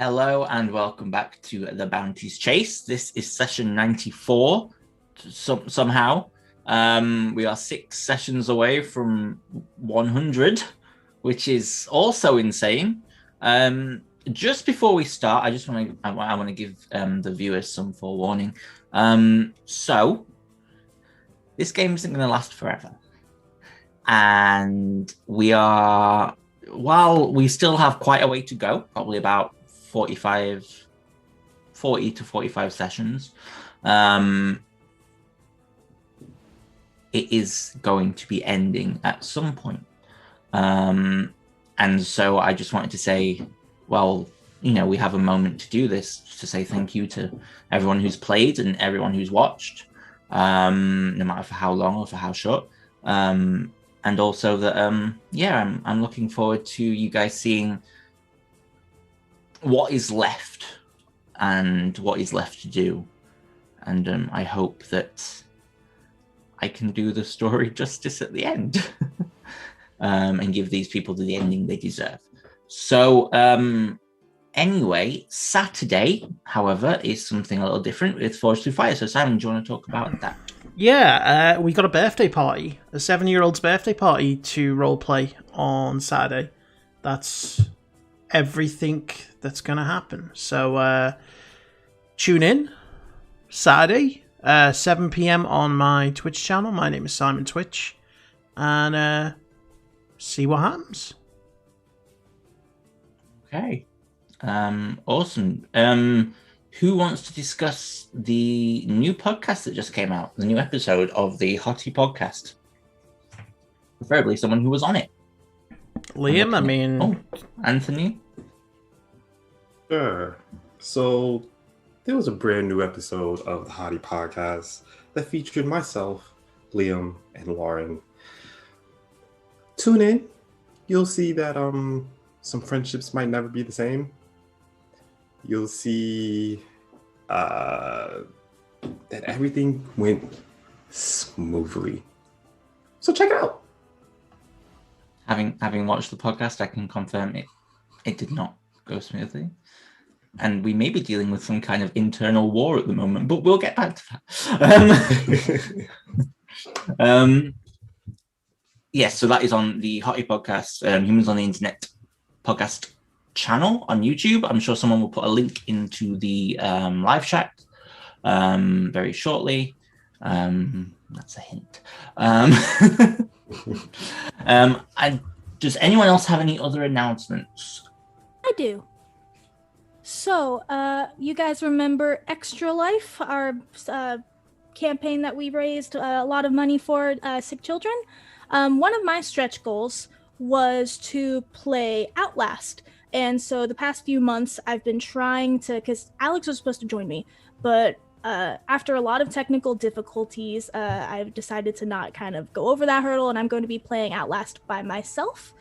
Hello and welcome back to the Bounties Chase. This is session 94. Somehow, we are 6 sessions away from 100, which is also insane. Just before we start, I want to give the viewers some forewarning. So this game isn't going to last forever, and while we still have quite a way to go, probably about 40 to 45 sessions, it is going to be ending at some point. And so I just wanted to say, well, we have a moment to do this, to say thank you to everyone who's played and everyone who's watched, no matter for how long or for how short. And also that, I'm looking forward to you guys seeing what is left and what is left to do. And I hope that I can do the story justice at the end and give these people the ending they deserve. So anyway, Saturday, however, is something a little different with Forged Through Fire. So Simon, do you want to talk about that? Yeah, we got a birthday party, a 7-year-old's birthday party to roleplay on Saturday. That's everything that's going to happen. So tune in Saturday, 7 p.m. on my Twitch channel. My name is Simon Twitch. And see what happens. Okay. Awesome. Who wants to discuss the new podcast that just came out, the new episode of the Hottie podcast? Preferably someone who was on it. Liam, Anthony? Sure. So, there was a brand new episode of the Hottie podcast that featured myself, Liam, and Lauren. Tune in. You'll see that some friendships might never be the same. You'll see that everything went smoothly. So check it out. Having watched the podcast, I can confirm it did not go smoothly. And we may be dealing with some kind of internal war at the moment, but we'll get back to that. Yes, so that is on the Hottie podcast, Humans on the Internet podcast channel on YouTube. I'm sure someone will put a link into the live chat very shortly. That's a hint. Does anyone else have any other announcements? I do. So, you guys remember Extra Life, our campaign that we raised a lot of money for sick children? One of my stretch goals was to play Outlast. And so the past few months I've been trying to, because Alex was supposed to join me, but after a lot of technical difficulties, I've decided to not kind of go over that hurdle, and I'm going to be playing Outlast by myself,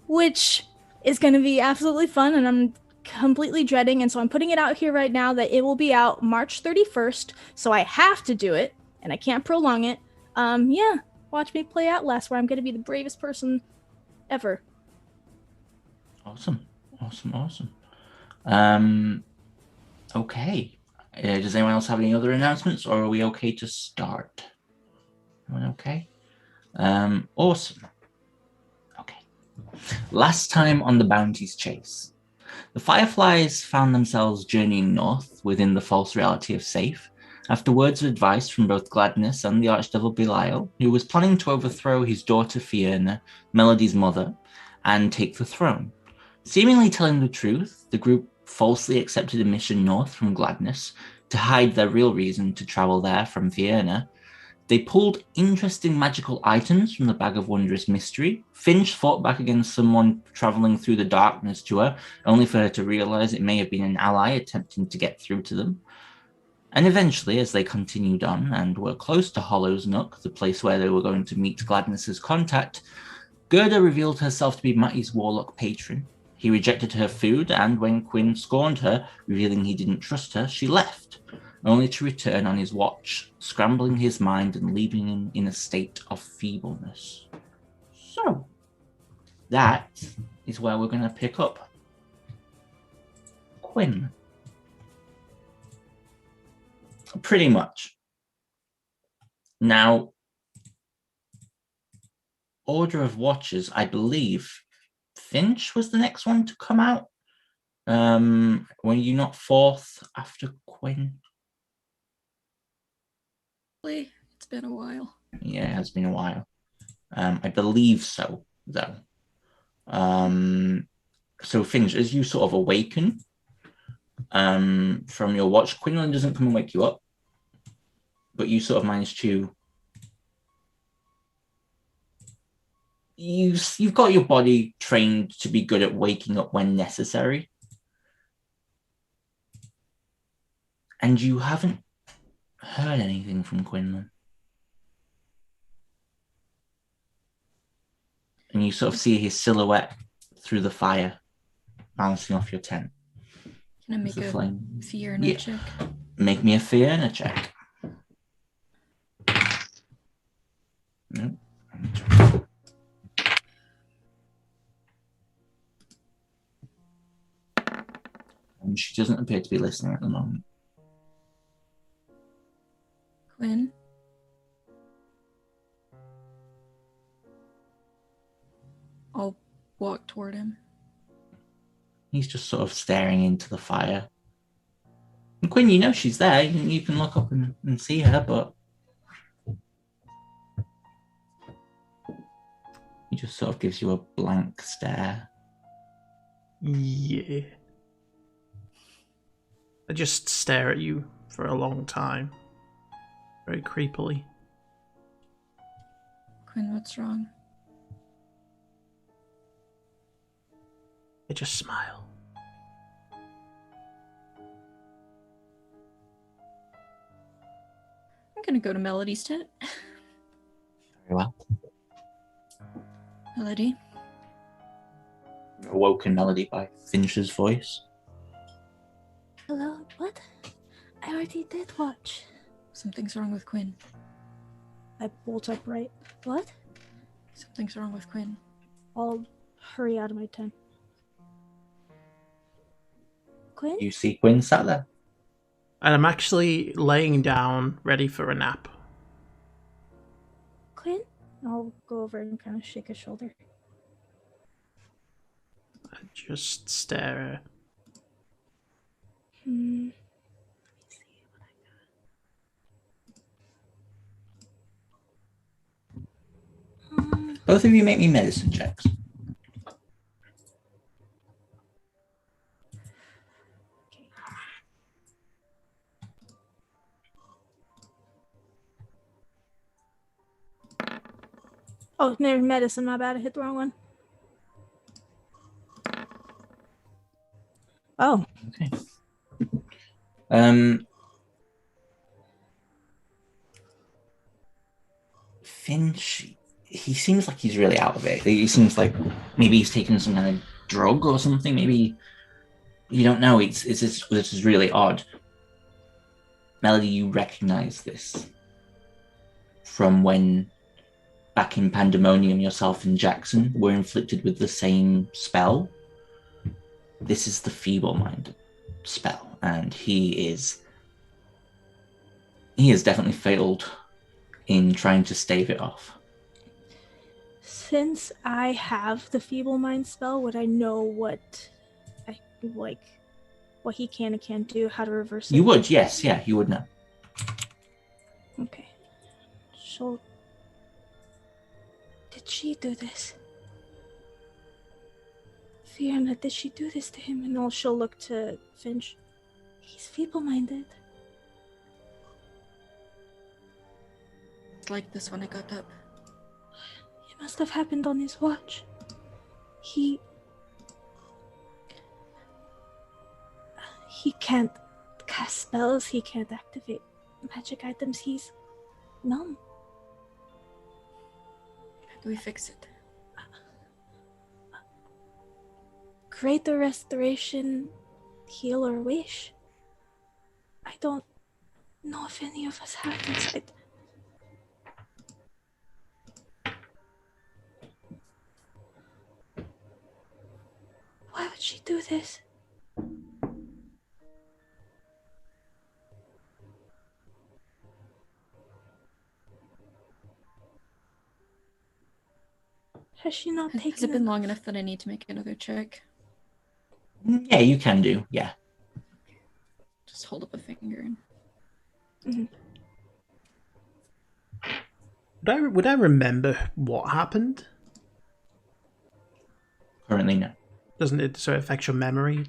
which is going to be absolutely fun, and I'm completely dreading. And so I'm putting it out here right now that it will be out March 31st, so I have to do it, and I can't prolong it. Watch me play Outlast, where I'm going to be the bravest person ever. Awesome. Okay. Does anyone else have any other announcements, or are we okay to start? Everyone okay? Awesome. Okay. Last time on the Bounties Chase, the Fireflies found themselves journeying north within the false reality of Safe, after words of advice from both Gladness and the Archdevil Belial, who was planning to overthrow his daughter Fiona, Melody's mother, and take the throne. Seemingly telling the truth, the group falsely accepted a mission north from Gladness to hide their real reason to travel there from Fiona. They pulled interesting magical items from the Bag of Wondrous Mystery. Finch fought back against someone traveling through the darkness to her, only for her to realize it may have been an ally attempting to get through to them. And eventually, as they continued on and were close to Hollow's Nook, the place where they were going to meet Gladness's contact, Gerda revealed herself to be Matty's warlock patron. He rejected her food, and when Quinn scorned her, revealing he didn't trust her, she left, only to return on his watch, scrambling his mind and leaving him in a state of feebleness. So, that is where we're going to pick up. Quinn. Pretty much. Now, order of watches, I believe Finch was the next one to come out. Were you not fourth after Quinn? It's been a while. Yeah, it has been a while. I believe so, though. So Finch, as you sort of awaken from your watch, Quinlan doesn't come and wake you up, but you sort of manage to. You've got your body trained to be good at waking up when necessary, and you haven't heard anything from Quinlan. And you sort of see his silhouette through the fire, bouncing off your tent. Can I make a flame. fear check? Make me a fear check. Nope. And she doesn't appear to be listening at the moment. Quinn? I'll walk toward him. He's just sort of staring into the fire. And Quinn, you know she's there. You can look up and see her, but he just sort of gives you a blank stare. Yeah. I just stare at you for a long time. Very creepily. Quinn, what's wrong? I just smile. I'm gonna go to Melody's tent. Very well. Melody? Awoken Melody by Finch's voice. Hello? What? I already did watch. Something's wrong with Quinn. I bolt upright. What? Something's wrong with Quinn. I'll hurry out of my tent. Quinn? You see Quinn sat there. And I'm actually laying down, ready for a nap. Quinn? I'll go over and kind of shake his shoulder. I just stare. Let me see what I got. Both of you make me medicine checks. Oh, no, medicine, my bad. I hit the wrong one. Oh. Okay. Finch, he seems like he's really out of it. He seems like maybe he's taken some kind of drug or something. Maybe you don't know. This is really odd. Melody, you recognize this from when back in Pandemonium, yourself and Jackson were inflicted with the same spell. This is the feeble-minded spell, and he has definitely failed in trying to stave it off. Since I have the feeble mind spell, would I know what he can and can't do, how to reverse it? You would, yes, yeah, you would know. Okay. So, did she do this? Fiona, did she do this to him? And she'll look to Finch. He's feeble-minded. It's like this when I got up. It must have happened on his watch. He can't cast spells, he can't activate magic items, he's numb. How do we fix it? Greater restoration, heal, or wish. I don't know if any of us have this. Why would she do this? Has she not Has taken it been long enough that I need to make another check? Yeah, you can do. Yeah. Just hold up a finger and Would I remember what happened? Currently, no. Doesn't it sort of affect your memory?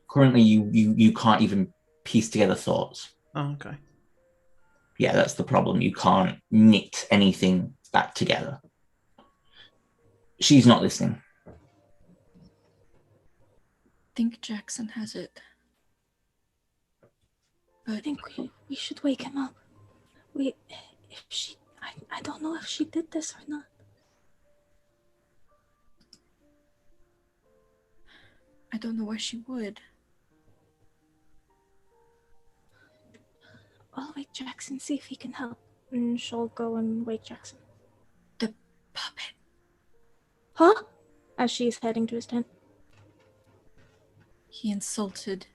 Currently, you can't even piece together thoughts. Oh, okay. Yeah, that's the problem. You can't knit anything back together. She's not listening. think Jackson has it. I But think we should wake him up. I don't know if she did this or not. I don't know why she would. I'll wake Jackson, see if he can help. And she'll go and wake Jackson. The puppet. Huh? As she's heading to his tent. He insulted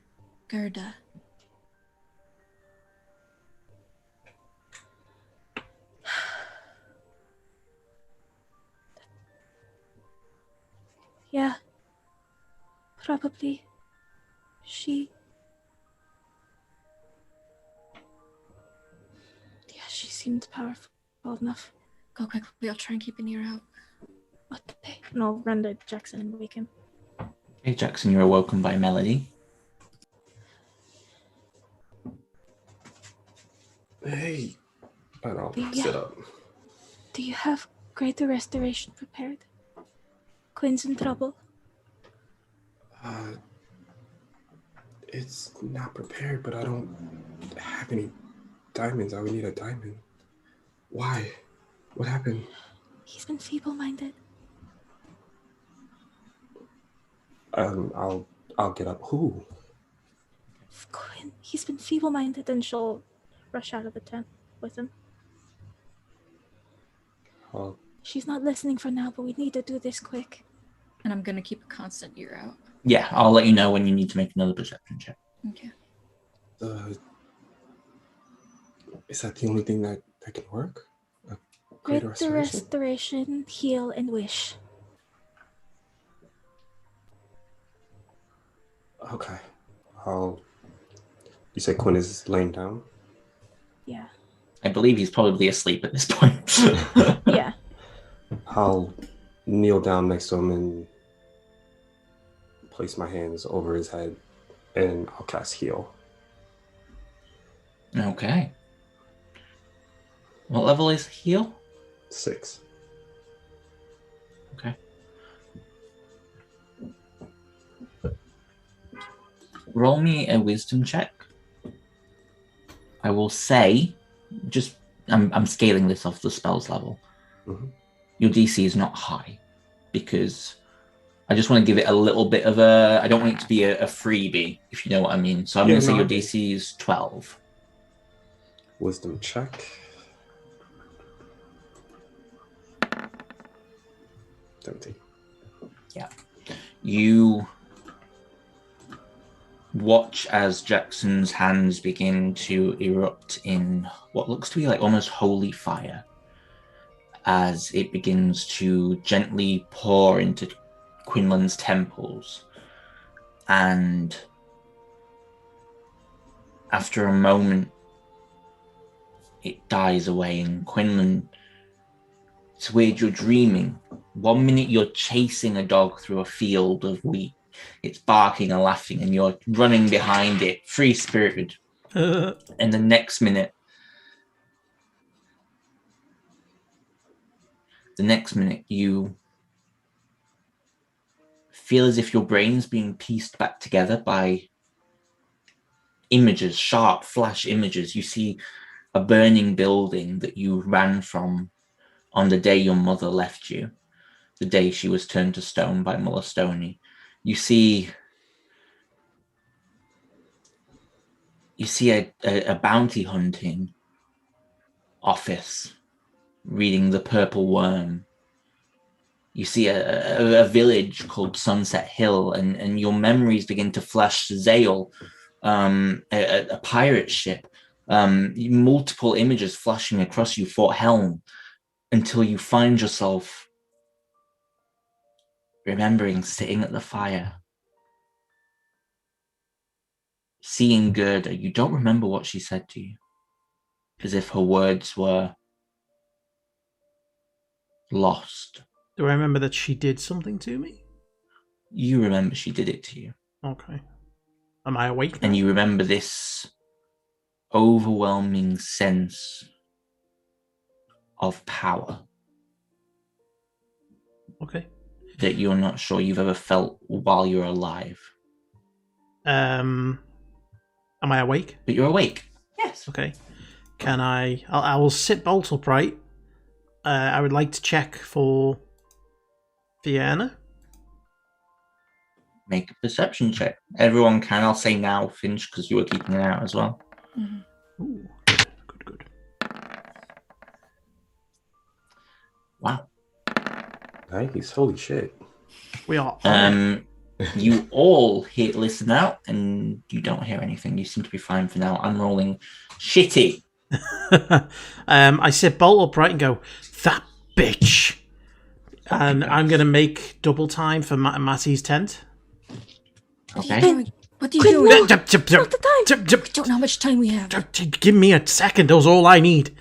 Gerda. Yeah. Probably. Yeah, she seemed powerful enough. Go quickly, I'll try and keep an ear out. Okay. And I'll run to Jackson and wake him. Okay, Jackson, you're awoken by Melody. Hey. And I'll Yeah. sit up. Do you have greater restoration prepared? Quinn's in trouble. It's not prepared, but I don't have any diamonds. I would need a diamond. Why? What happened? He's been feeble-minded. I'll get up. Who? Quinn, he's been feeble-minded, and she'll rush out of the tent with him. Oh, She's not listening for now, but we need to do this quick. And I'm gonna keep a constant ear out. Yeah, I'll let you know when you need to make another perception check. Okay. Is that the only thing that can work? A Greater greater restoration, heal, and wish. Okay. You say Quinn is laying down? Yeah. I believe he's probably asleep at this point. Yeah. I'll kneel down next to him and place my hands over his head, and I'll cast heal. Okay. What level is heal? 6. Okay. Roll me a wisdom check. I will say, I'm scaling this off the spells level. Mhm. Your DC is not high because I just want to give it a little bit of a. I don't want it to be a freebie, if you know what I mean. So I'm going to say no, your I do. DC is 12. Wisdom check. 17. Yeah. You watch as Jackson's hands begin to erupt in what looks to be like almost holy fire as it begins to gently pour into Quinlan's temples. And after a moment, it dies away, and Quinlan, it's weird, you're dreaming. 1 minute you're chasing a dog through a field of wheat. It's barking and laughing, and you're running behind it, free-spirited. And the next minute, you feel as if your brain's being pieced back together by images, sharp flash images. You see a burning building that you ran from on the day your mother left you, the day she was turned to stone by Muller Stoney. You see a bounty hunting office reading The Purple Worm. You see a village called Sunset Hill, and your memories begin to flash to Zale, a pirate ship multiple images flashing across you, Fort Helm, until you find yourself remembering sitting at the fire, seeing Gerda. You don't remember what she said to you, as if her words were lost. Do I remember that she did something to me? You remember she did it to you. Okay. Am I awake now? And you remember this overwhelming sense of power Okay. that you're not sure you've ever felt while you're alive. Am I awake? But you're awake. Yes. Okay. Can I will sit bolt upright. I would like to check for Vienna. Make a perception check. Everyone can. I'll say now, Finch, because you were keeping it out as well. Ooh, good. Wow. Nice. Holy shit. We are. You all listen out, and you don't hear anything. You seem to be fine for now. I'm rolling shitty. I sit bolt upright and go, that bitch. And I'm going to make double time for Matty's tent. Okay. What are you doing? Not the time. We don't know how much time we have. Give me a second. That's all I need.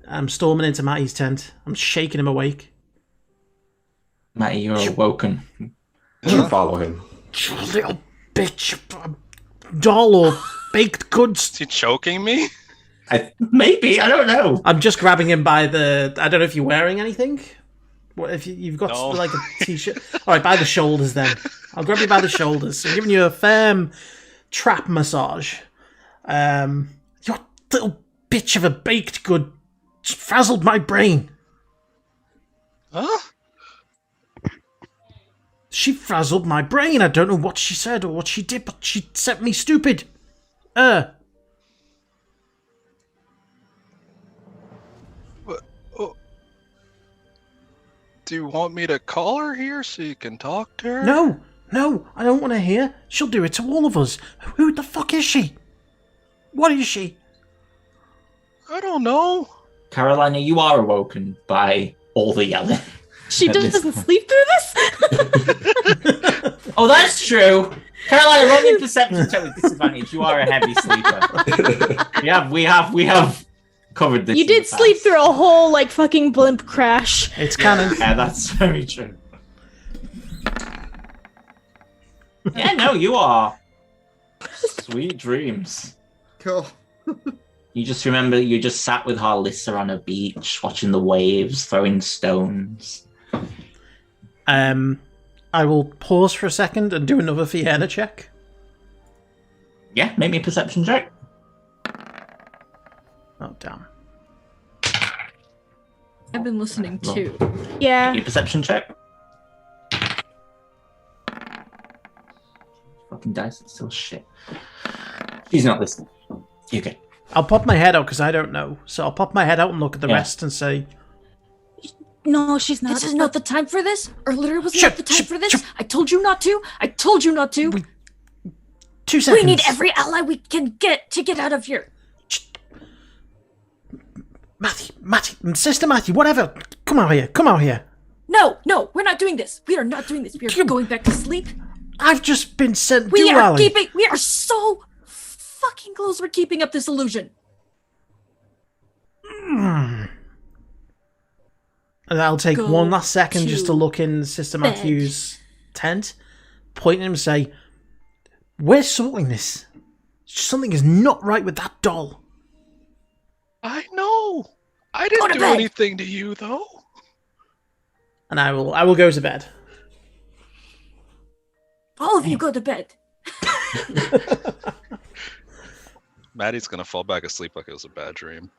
I'm storming into Matty's tent. I'm shaking him awake. Matty, you're awoken. You follow him. You little bitch. Doll or baked goods. Is he choking me? Maybe. I don't know. I'm just grabbing him by the... I don't know if you're wearing anything. What if you've got No. like a t-shirt? All right, by the shoulders then. I'll grab you by the shoulders. I'm giving you a firm trap massage. Your little bitch of a baked good frazzled my brain. Huh? She frazzled my brain. I don't know what she said or what she did, but she set me stupid. Do you want me to call her here so you can talk to her? No, I don't want to hear. She'll do it to all of us. Who the fuck is she? What is she? I don't know. Carolina, you are awoken by all the yelling. She At this doesn't point. sleep through this? Oh, that's true. Carolina, roll me a perception check with disadvantage. You are a heavy sleeper. we have covered this. You in the did sleep past. through a whole, like, fucking blimp crash. It's canon. Yeah, that's very true. Yeah, no, you are. Sweet dreams. Cool. You just remember you just sat with Harlissa on a beach, watching the waves, throwing stones. I will pause for a second and do another Vienna check. Yeah, make me a perception check. Oh, damn. I've been listening too. Yeah. Make me a perception check. Fucking dice, it's still shit. She's not listening. You good? I'll pop my head out because I don't know. So I'll pop my head out and look at the Yeah. rest and say, No, she's not. This is not the time for this. Earlier was Shut- not the time shut- for this. shut- I told you not to. I told you not to. 2 seconds. We need every ally we can get to get out of here. Matthew, Sister Matthew, whatever. Come out here. No, we're not doing this. We are not doing this. We are going back to sleep. I've just been sent We to are Ally. keeping. We are so fucking close. We're keeping up this illusion. And I'll take Go one last second just to to look in Sister bed. Matthew's tent, point at him and say, we're sorting this. Something is not right with that doll. I know. I Go didn't to do bed. anything to you, though. And I will go to bed. All of you go to bed. Maddie's gonna fall back asleep like it was a bad dream.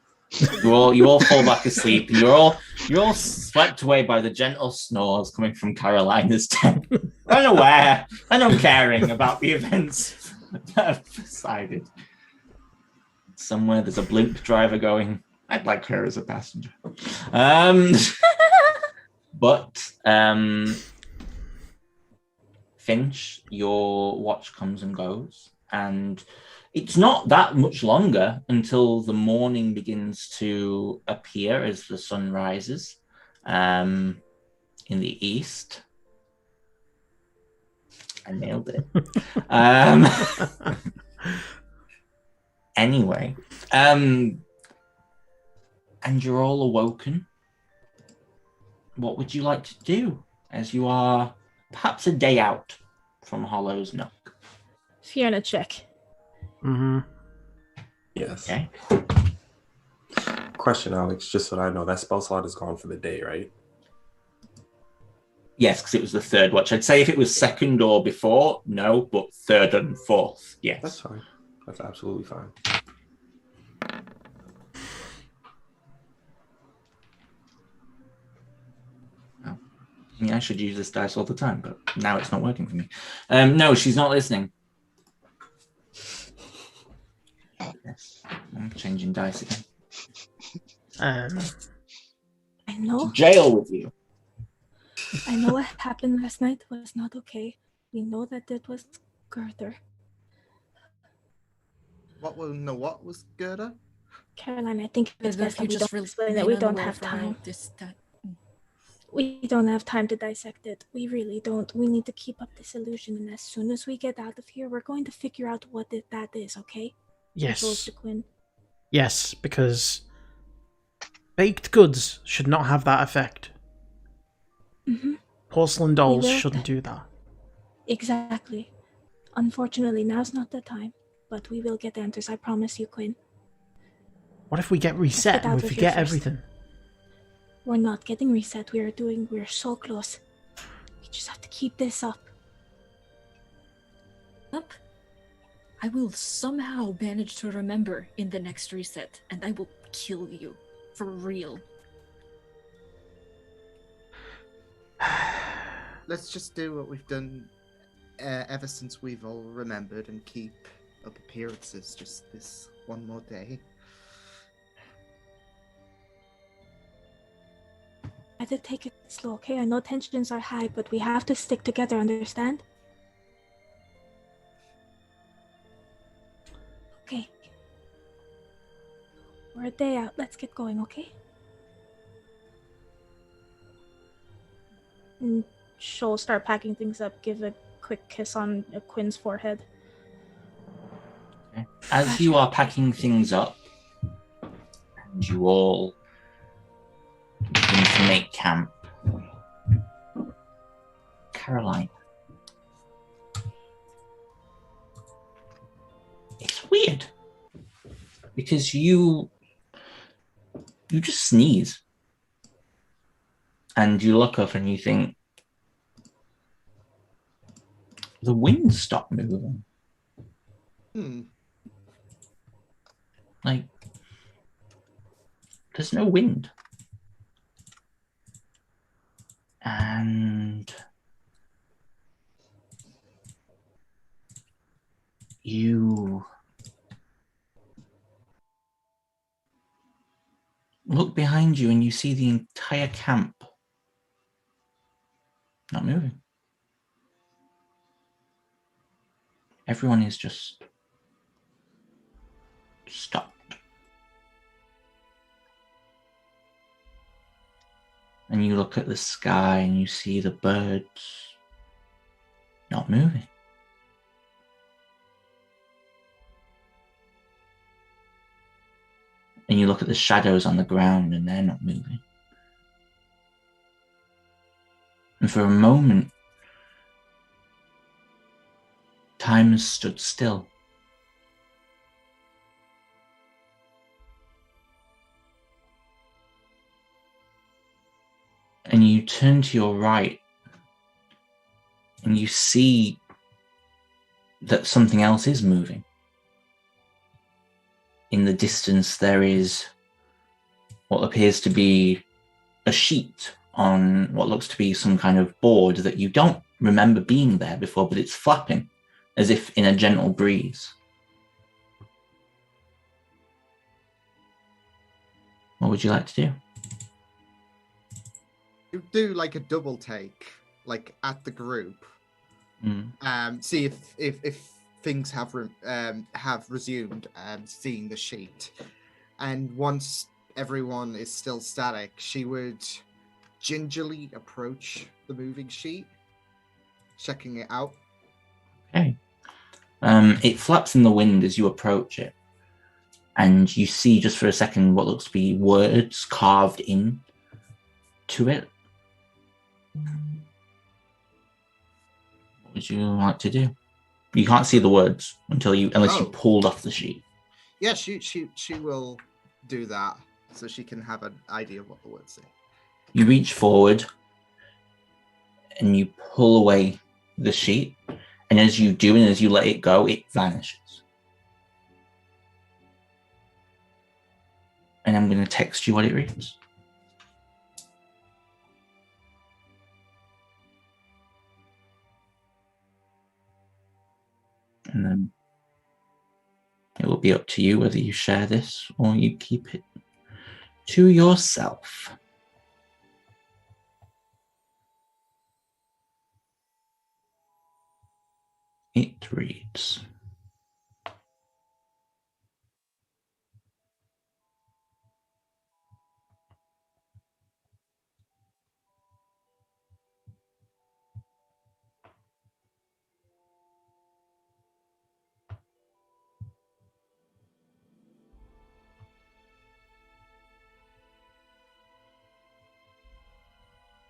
You all fall back asleep. You're all swept away by the gentle snores coming from Carolina's tent. Unaware and uncaring about the events that have decided. Somewhere there's a blimp driver going, I'd like her as a passenger. But Finch, your watch comes and goes, and It's not that much longer until the morning begins to appear as the sun rises in the east. I nailed it. Anyway, and you're all awoken. What would you like to do as you are perhaps a day out from Hollow's Nook? Fiona, check. Mm-hmm. Yes. Okay. Question, Alex, just so that I know, that spell slot is gone for the day, right? Yes, because it was the third watch. I'd say if it was second or before, no, but third and fourth, yes. That's fine. That's absolutely fine. I mean, I should use this dice all the time, but now it's not working for me. No, she's not listening. Yes, I'm changing dice again. I know. Jail with you. I know what happened last night was not okay. We know that it was Gerther. What was Gerda? Caroline, I think it's best that we don't explain remain that we don't unaware have for now, time. that. We don't have time to dissect it. We really don't. We need to keep up this illusion, and as soon as we get out of here, we're going to figure out what that is, okay? Yes. Goes to Quinn. Yes, because baked goods should not have that effect. Mm-hmm. Porcelain dolls will. shouldn't do that. Exactly. Unfortunately, now's not the time, but we will get answers, I promise you, Quinn. What if we get reset get and out we of here forget first. everything? We're not getting reset. We're so close. We just have to keep this up. Up. I will somehow manage to remember in the next reset, and I will kill you. For real. Let's just do what we've done ever since we've all remembered and keep up appearances just this one more day. I did take it slow, okay? I know tensions are high, but we have to stick together, understand? Okay. We're a day out. Let's get going, okay? And she'll start packing things up, give a quick kiss on Quinn's forehead. Okay. As you are packing things up, and you all begin to make camp, Caroline, it's weird because you just sneeze and you look up and you think the wind stopped moving. Like, there's no wind. And you look behind you and you see the entire camp not moving. Everyone is just stopped. And you look at the sky and you see the birds not moving. And you look at the shadows on the ground and they're not moving. And for a moment, time has stood still. And you turn to your right and you see that something else is moving. In the distance, there is what appears to be a sheet on what looks to be some kind of board that you don't remember being there before, but it's flapping as if in a gentle breeze. What would you like to do? You do like a double take, like at the group. See if things have resumed, seeing the sheet. And once everyone is still static, she would gingerly approach the moving sheet, checking it out. Okay. It flaps in the wind as you approach it, and you see just for a second what looks to be words carved in to it. What would you like to do? You can't see the words unless you pulled off the sheet. Yeah, she will do that so she can have an idea of what the words say. You reach forward and you pull away the sheet, and as you do and as you let it go, it vanishes. And I'm going to text you what it reads. And then it will be up to you whether you share this or you keep it to yourself. It reads,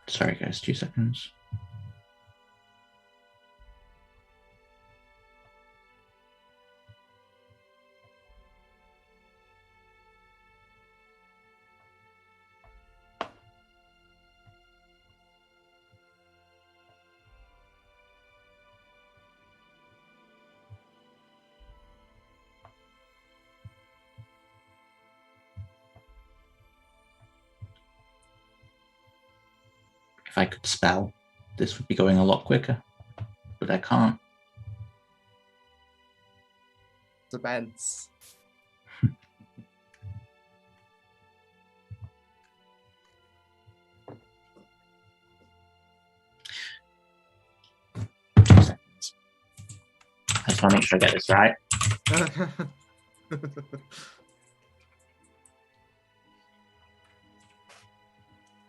sorry guys, 2 seconds. If I could spell, this would be going a lot quicker, but I can't. Depends. I just want to make sure I get this right.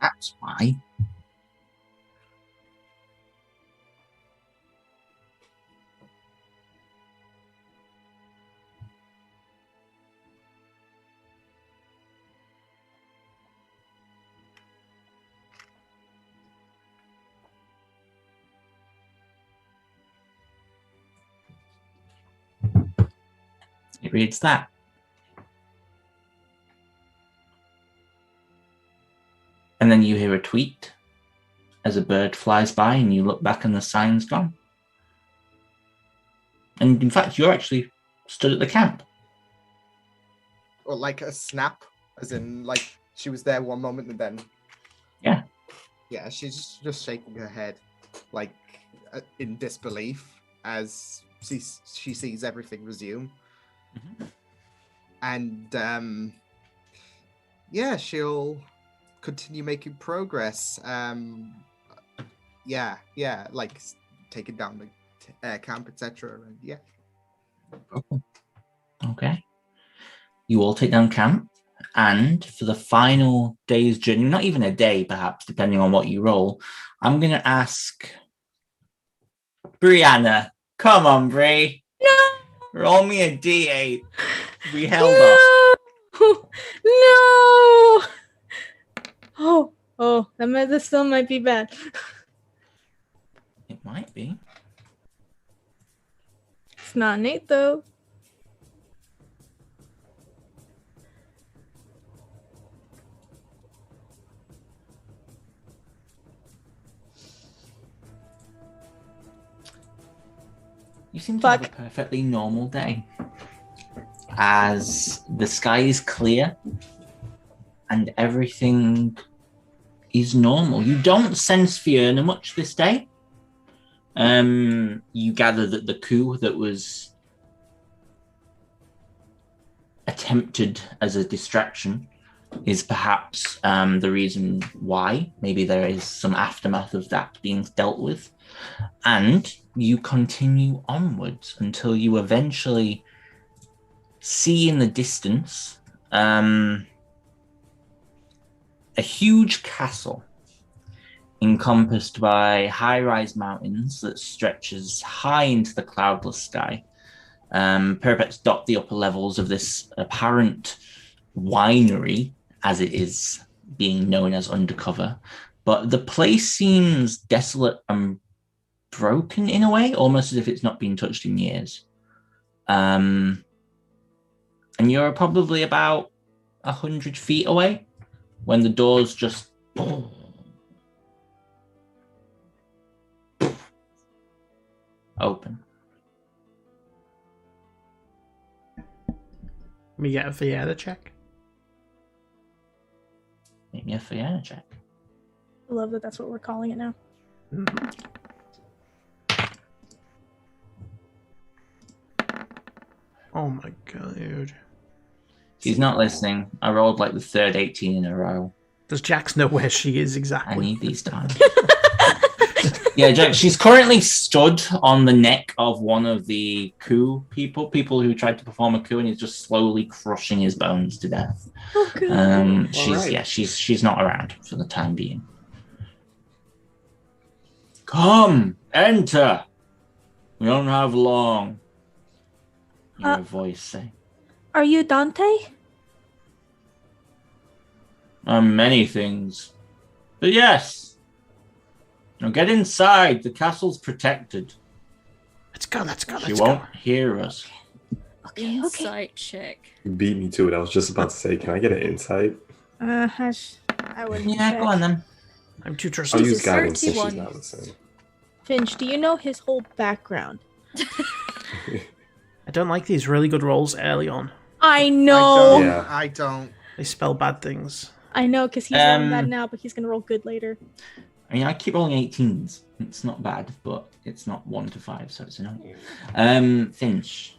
That's why. It reads that. And then you hear a tweet as a bird flies by and you look back and the sign's gone. And in fact, you're actually stood at the camp. Or like a snap, as in like she was there one moment and then... Yeah. Yeah, she's just shaking her head like in disbelief as she sees everything resume. Mm-hmm. And yeah, she'll continue making progress. Yeah, like taking down the camp, etc. And yeah. Okay. You all take down camp, and for the final day's journey, not even a day, perhaps, depending on what you roll, I'm going to ask Brianna. Come on, Bri. No! Roll me a D8. We held No! up. No! Oh, this still might be bad. It might be. It's not an 8, though. You seem to have a perfectly normal day. As the sky is clear and everything is normal. You don't sense Fiona much this day. You gather that the coup that was attempted as a distraction is perhaps the reason why. Maybe there is some aftermath of that being dealt with. And you continue onwards until you eventually see in the distance a huge castle encompassed by high-rise mountains that stretches high into the cloudless sky. Parapets dot the upper levels of this apparent winery, as it is being known as undercover, but the place seems desolate and broken in a way, almost as if it's not been touched in years. And you're probably about 100 feet away when the doors just open. We get a Vienna check. Make me a Fiona check. I love that that's what we're calling it now. Oh my god. She's not listening. I rolled like the third 18 in a row. Does Jax know where she is I exactly? need these times. Yeah, Jack, she's currently stood on the neck of one of the coup people who tried to perform a coup, and he's just slowly crushing his bones to death. Oh, God. She's not around for the time being. Come, enter. We don't have long. You hear a voice say. Are you Dante? I'm many things. But yes. Now get inside. The castle's protected. Let's go. She won't hear us. Okay. Insight check. You beat me to it. I was just about to say, can I get an insight? I wouldn't. Yeah, check. go on then. I'm too I'll trusty. use guidance since she's 31. not listening. Finch, do you know his whole background? I don't like these really good rolls early on. I know. Yeah. I don't. They spell bad things. I know, because he's rolling bad now, but he's going to roll good later. I mean, I keep rolling 18s. It's not bad, but it's not 1 to 5, so it's annoying. Finch.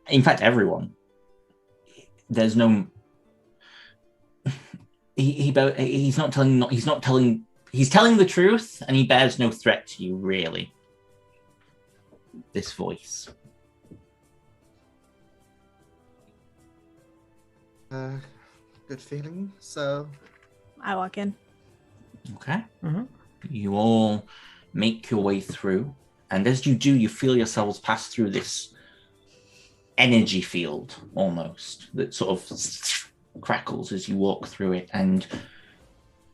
In fact, everyone. There's no. He's not telling. He's not telling. He's telling the truth, and he bears no threat to you, really. This voice. Good feeling. So I walk in. Okay. Mm-hmm. You all make your way through, and as you do, you feel yourselves pass through this energy field almost that sort of crackles as you walk through it, and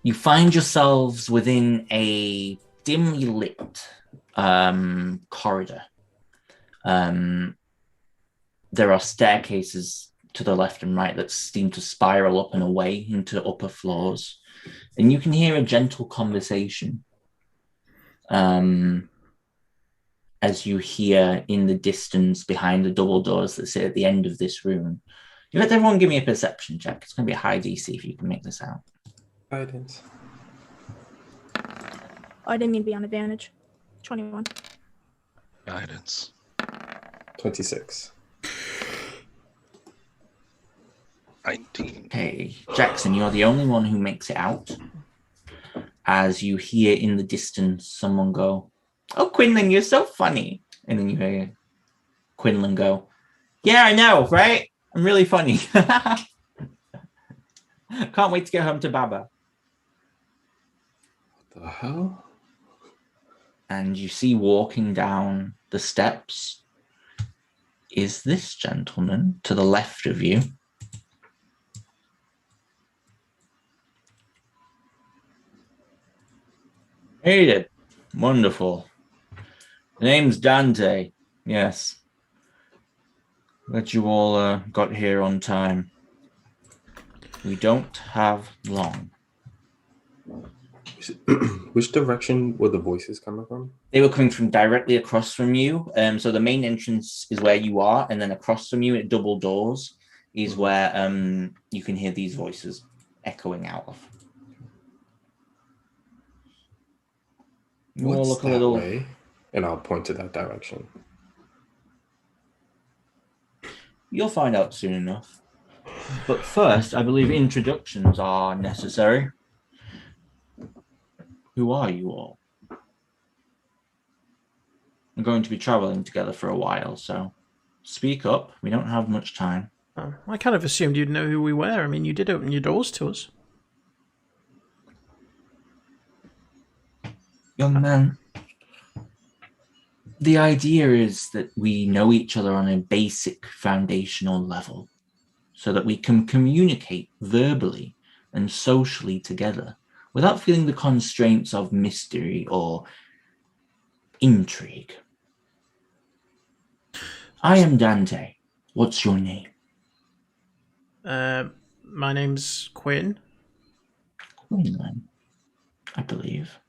you find yourselves within a dimly lit corridor. There are staircases to the left and right that seem to spiral up and away into upper floors. And you can hear a gentle conversation as you hear in the distance behind the double doors that sit at the end of this room. You let everyone give me a perception check. It's going to be a high DC if you can make this out. Guidance. Oh, I didn't mean to be on advantage. 21. Guidance. 26. 19. Okay, Jackson, you're the only one who makes it out. As you hear in the distance someone go, "Oh, Quinlan, you're so funny." And then you hear Quinlan go, "Yeah, I know, right? I'm really funny. Can't wait to get home to Baba." What the hell? And you see walking down the steps is this gentleman to the left of you. Made it. Wonderful. The name's Dante. Yes. Glad you all got here on time. We don't have long. Which direction were the voices coming from? They were coming from directly across from you. So the main entrance is where you are, and then across from you at double doors is where you can hear these voices echoing out of. You all What's look a that little. way? And I'll point to that direction. You'll find out soon enough. But first, I believe introductions are necessary. Who are you all? We're going to be traveling together for a while, so speak up. We don't have much time. Oh, I kind of assumed you'd know who we were. I mean, you did open your doors to us. Young man, the idea is that we know each other on a basic foundational level so that we can communicate verbally and socially together without feeling the constraints of mystery or intrigue. I am Dante. What's your name? My name's Quinn. Quinlan, I believe.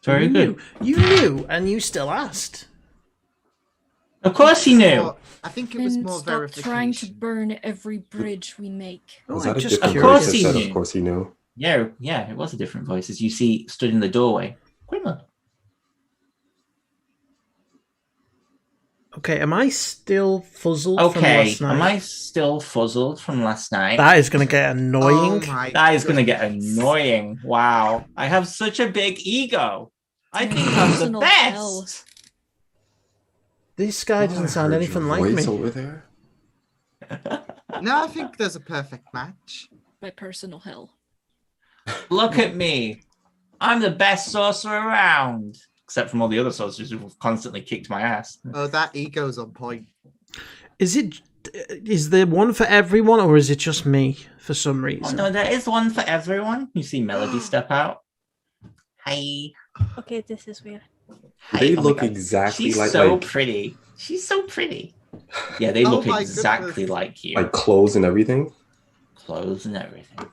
Very you good. You knew, and you still asked. Of course he knew. I think it was And more stop verification. trying to burn every bridge we make. Was Oh, that a just different curious. voice that Of course said, he of knew. course he knew? Yeah, it was a different voice. As you see, stood in the doorway. Quinlan. Okay, am I still fuzzled from Okay, last night? am I still fuzzled from last night? That is going to get annoying. Oh my That is going to get goodness. annoying. Wow. I have such a big ego. I think I'm the Personal best. hell. This guy Oh, doesn't I sound heard anything your like voice me. over there. No, I think there's a perfect match. My personal hell. Look at me. I'm the best sorcerer around. Except from all the other sorcerers who've constantly kicked my ass. Oh, that ego's on point. Is there one for everyone, or is it just me for some Oh, reason? no, there is one for everyone. You see Melody step out. Hi. Okay, this is weird. Hi. They Oh my look God. exactly She's like so like, pretty. She's so pretty. Yeah, they Oh look my exactly goodness. like you. like clothes and everything. Clothes and everything.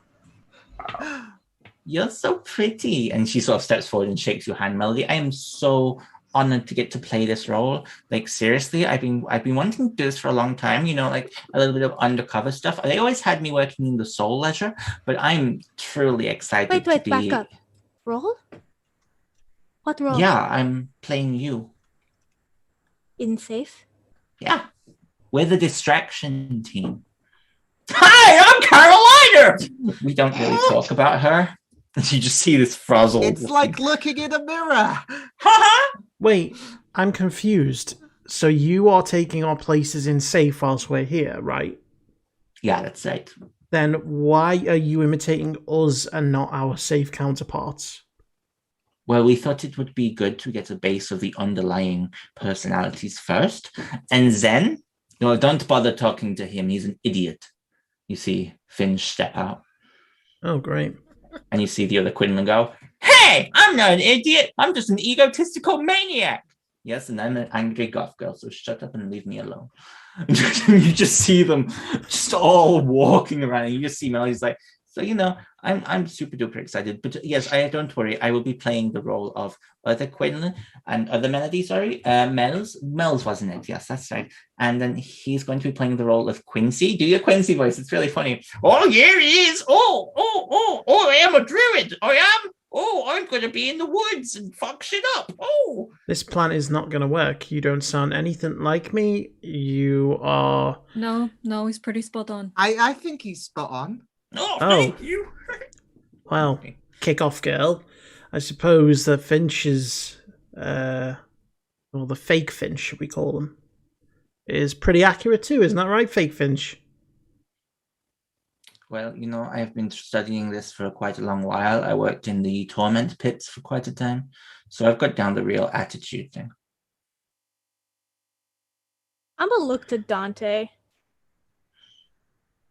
You're so pretty. And she sort of steps forward and shakes your hand, Melody. I am so honored to get to play this role. Like, seriously, I've been wanting to do this for a long time, you know, like a little bit of undercover stuff. They always had me working in the Soul Leisure, but I'm truly excited to Wait, be... back up. Roll? What role? Yeah, I'm playing you. In safe? Yeah. We're the distraction team. Hi, I'm Carolina! We don't really talk about her. You just see this frazzled... It's like looking in a mirror. Wait, I'm confused. So you are taking our places in safe whilst we're here, right? Yeah, that's right. Then why are you imitating us and not our safe counterparts? Well, we thought it would be good to get a base of the underlying personalities first. And then, no, don't bother talking to him. He's an idiot. You see Finch step out. Oh, great. And you see the other Quinlan go, hey, I'm not an idiot. I'm just an egotistical maniac. Yes, and I'm an angry goth girl, so shut up and leave me alone. You just see them just all walking around, and you just see Melody's like, so, you know, I'm super duper excited. But yes, don't worry. I will be playing the role of other Quinlan and other Melody, sorry. Mel's wasn't it? Yes, that's right. And then he's going to be playing the role of Quincy. Do your Quincy voice. It's really funny. Oh, here he is. Oh, I am a druid. I am. Oh, I'm going to be in the woods and fuck shit up. Oh. This plan is not going to work. You don't sound anything like me. You are... No, he's pretty spot on. I think he's spot on. Oh, Oh. thank you. Well, kick off, girl. I suppose that Finch is... well, the fake Finch, should we call them, is pretty accurate too, isn't that right, fake Finch? Well, you know, I've been studying this for quite a long while. I worked in the torment pits for quite a time, so I've got down the real attitude thing. I'm gonna look to Dante.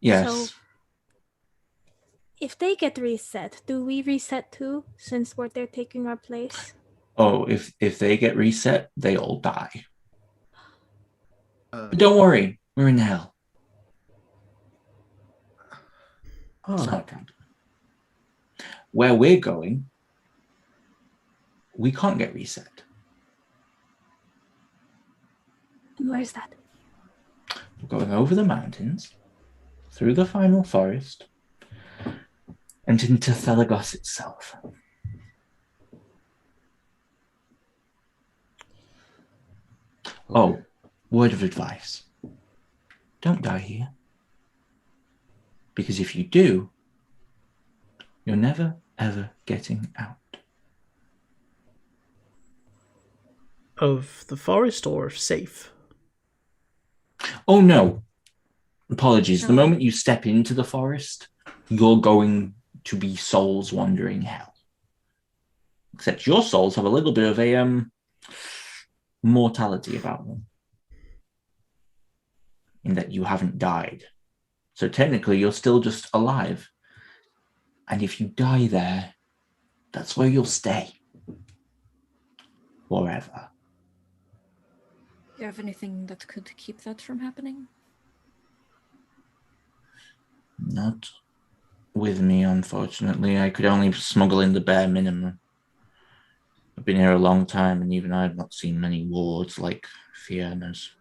Yes. So, if they get reset, do we reset too, since they're taking our place? Oh, if they get reset, they all die. But don't worry, we're in hell. It's not accountable. Where we're going, we can't get reset. Where's that? We're going over the mountains, through the final forest, and into Thelagos itself. Oh, word of advice. Don't die here. Because if you do, you're never, ever getting out. Of the forest or of safe? Oh no. Apologies. The No. moment you step into the forest, you're going to be souls wandering hell. Except your souls have a little bit of a mortality about them. In that you haven't died. So technically you're still just alive. And if you die there, that's where you'll stay. Forever. Do you have anything that could keep that from happening? Not with me, unfortunately. I could only smuggle in the bare minimum. I've been here a long time, and even I've not seen many wards like Fiona's.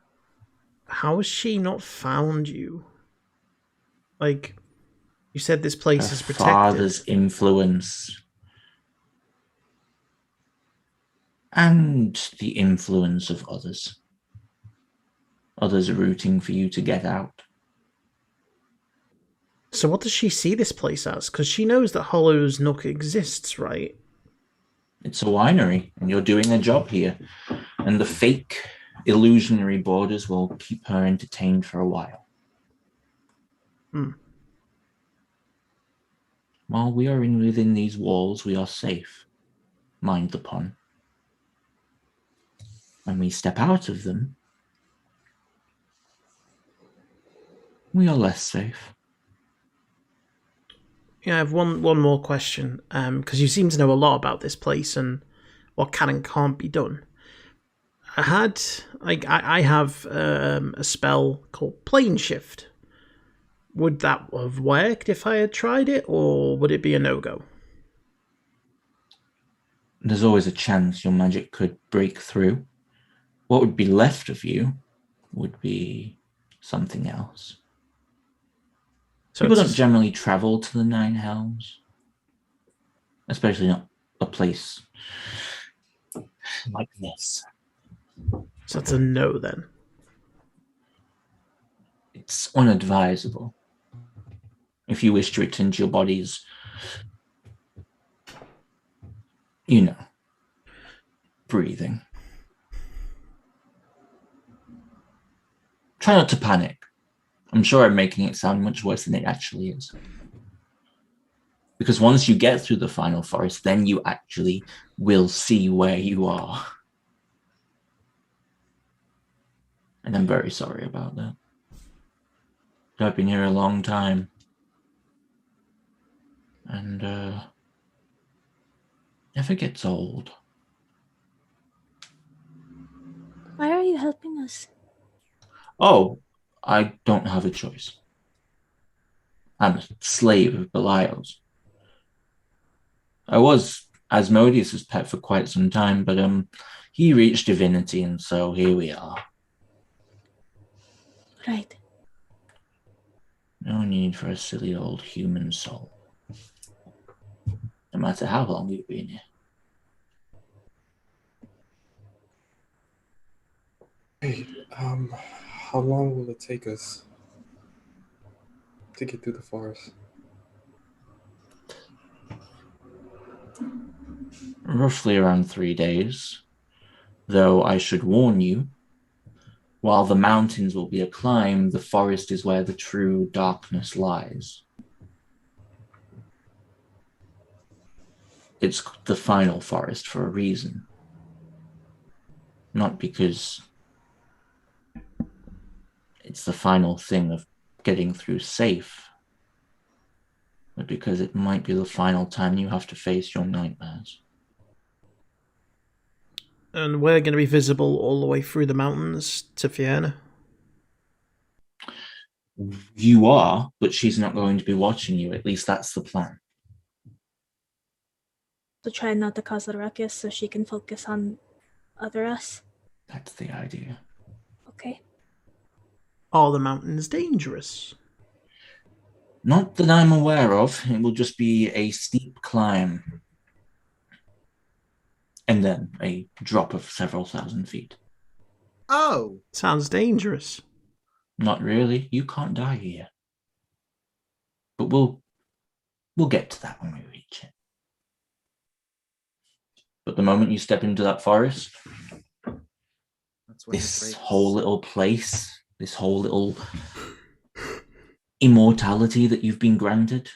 How has she not found you? Like, you said this place Her is protected. father's influence. And the influence of others. Others are rooting for you to get out. So what does she see this place as? Because she knows that Hollow's Nook exists, right? It's a winery, and you're doing a job here. And the fake, illusionary borders will keep her entertained for a while. While we are within these walls, we are safe. Mind the pun. When we step out of them, we are less safe. Yeah, I have one more question, because you seem to know a lot about this place and what can and can't be done. I have a spell called Plane Shift. Would that have worked if I had tried it, or would it be a no-go? There's always a chance your magic could break through. What would be left of you would be something else. So People it's don't generally travel to the Nine Helms, especially not a place like this. So it's a no then. It's unadvisable. If you wish to return to your bodies, breathing. Try not to panic. I'm sure I'm making it sound much worse than it actually is. Because once you get through the final forest, then you actually will see where you are. And I'm very sorry about that. I've been here a long time. And never gets old. Why are you helping us? Oh, I don't have a choice. I'm a slave of Belial's. I was Asmodeus' pet for quite some time, but he reached divinity, and so here we are. Right. No need for a silly old human soul. No matter how long you've been here. Hey, how long will it take us to get through the forest? Roughly around 3 days. Though I should warn you, while the mountains will be a climb, the forest is where the true darkness lies. It's the final forest for a reason. Not because it's the final thing of getting through safe, but because it might be the final time you have to face your nightmares. And we're going to be visible all the way through the mountains to Fiona. You are, but she's not going to be watching you. At least that's the plan. So try not to cause a ruckus so she can focus on other us. That's the idea. Okay. Are the mountains dangerous? Not that I'm aware of. It will just be a steep climb. And then a drop of several thousand feet. Oh, Sounds dangerous. Not really. You can't die here. But we'll get to that when we reach it. But the moment you step into that forest, That's when this it breaks. whole little place, this whole little immortality that you've been granted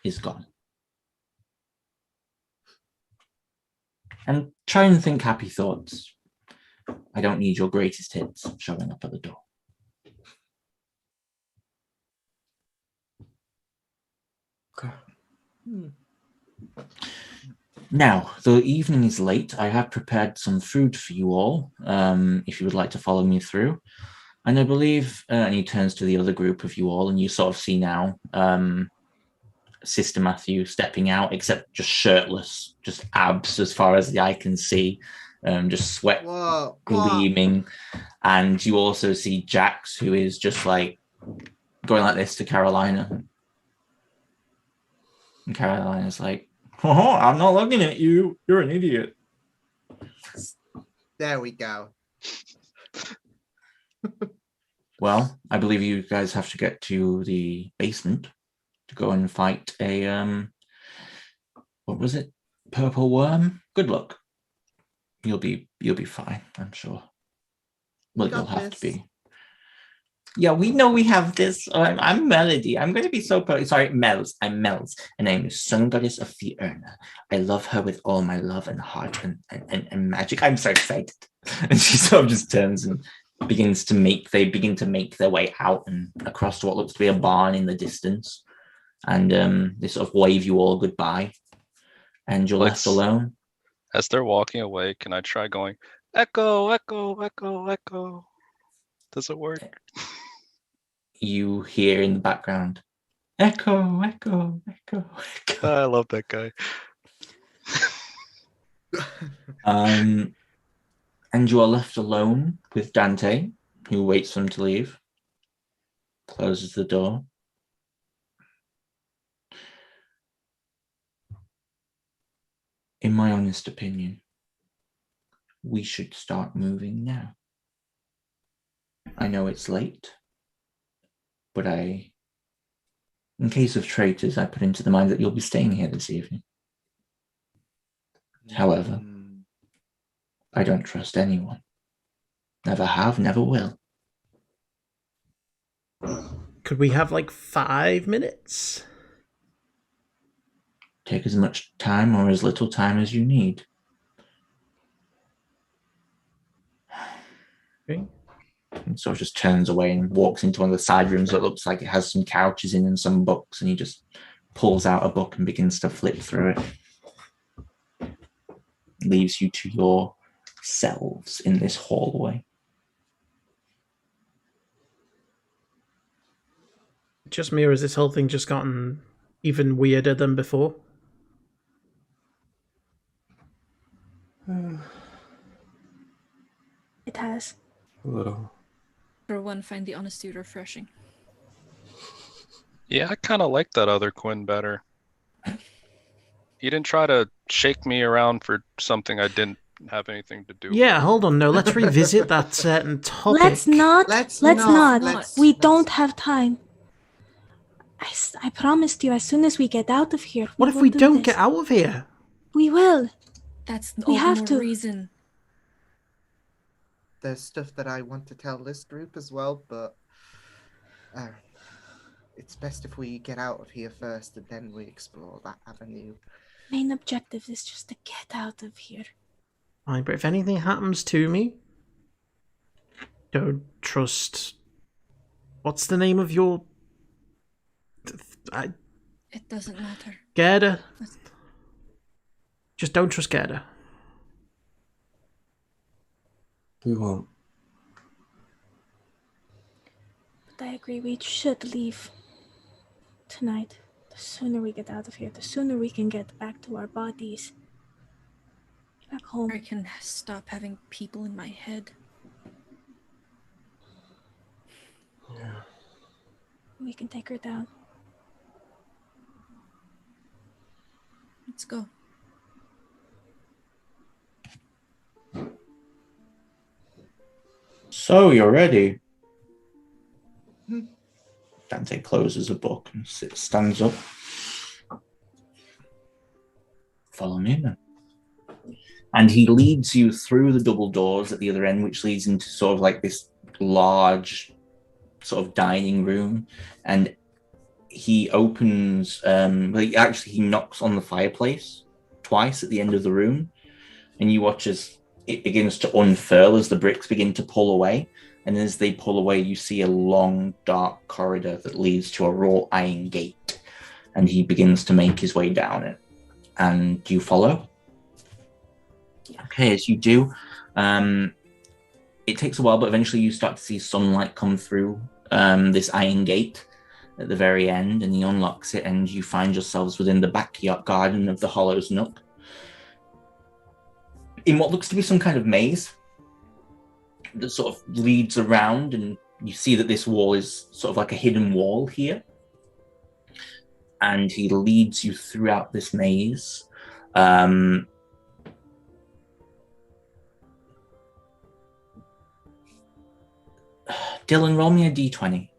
is gone. And try and think happy thoughts. I don't need your greatest hits showing up at the door. Okay. Now, the evening is late. I have prepared some food for you all, if you would like to follow me through. And I believe, and he turns to the other group of you all, and you sort of see now Sister Matthew stepping out, except just shirtless, just abs as far as the eye can see, just sweat Whoa. gleaming. And you also see Jax, who is just like going like this to Carolina. And Carolina's like, oh, I'm not looking at you. You're an idiot. There we go. Well, I believe you guys have to get to the basement to go and fight a what was it? Purple worm? Good luck. You'll be fine, I'm sure. Well, Got you'll have this. to be. Yeah, we know we have this. I'm Melody. I'm going to be so proud. Sorry, Mels. I'm Mels. Her name is Sun Goddess of Fiona. I love her with all my love and heart and magic. I'm so excited. And she sort of just turns and begins to make their way out and across to what looks to be a barn in the distance. And they sort of wave you all goodbye. And you're left alone. As they're walking away, can I try going, echo, echo, echo, echo? Does it work? You hear in the background, echo, echo, echo, echo. I love that guy. And you are left alone with Dante, who waits for him to leave, closes the door. In my honest opinion, we should start moving now. I know it's late, but in case of traitors, I put into the mind that you'll be staying here this evening. However, I don't trust anyone. Never have, never will. Could we have like 5 minutes? Take as much time or as little time as you need. Okay. And so just turns away and walks into one of the side rooms that looks like it has some couches in and some books, and he just pulls out a book and begins to flip through it. Leaves you to yourselves in this hallway. Just me, or has this whole thing just gotten even weirder than before? It has. A little. For one, find the honesty refreshing. Yeah, I kind of like that other Quinn better. He didn't try to shake me around for something I didn't have anything to do Yeah, with. hold on, no, let's revisit that certain topic. Let's not. Let's not. let's- We let's- don't have time. I promised you, as soon as we get out of here. What if we don't get out of here? We will. That's We all have the more to. reason. There's stuff that I want to tell this group as well, but it's best if we get out of here first and then we explore that avenue. Main objective is just to get out of here. Fine, but if anything happens to me, don't trust. What's the name of your? It doesn't matter. Gerda. Just don't trust Gerda. We won't. But I agree, we should leave tonight. The sooner we get out of here, the sooner we can get back to our bodies. Back home. I can stop having people in my head. Yeah. We can take her down. Let's go. So you're ready. Dante closes a book and stands up. Follow me then. And he leads you through the double doors at the other end, which leads into sort of like this large sort of dining room. And he opens, he knocks on the fireplace twice at the end of the room. And you watch as it begins to unfurl as the bricks begin to pull away. And as they pull away, you see a long, dark corridor that leads to a wrought iron gate. And he begins to make his way down it. And do you follow? Okay, as you do, it takes a while, but eventually you start to see sunlight come through this iron gate at the very end, and he unlocks it, and you find yourselves within the backyard garden of the Hollow's Nook, in what looks to be some kind of maze that sort of leads around, and you see that this wall is sort of like a hidden wall here. And he leads you throughout this maze. Dylan, roll me a d20.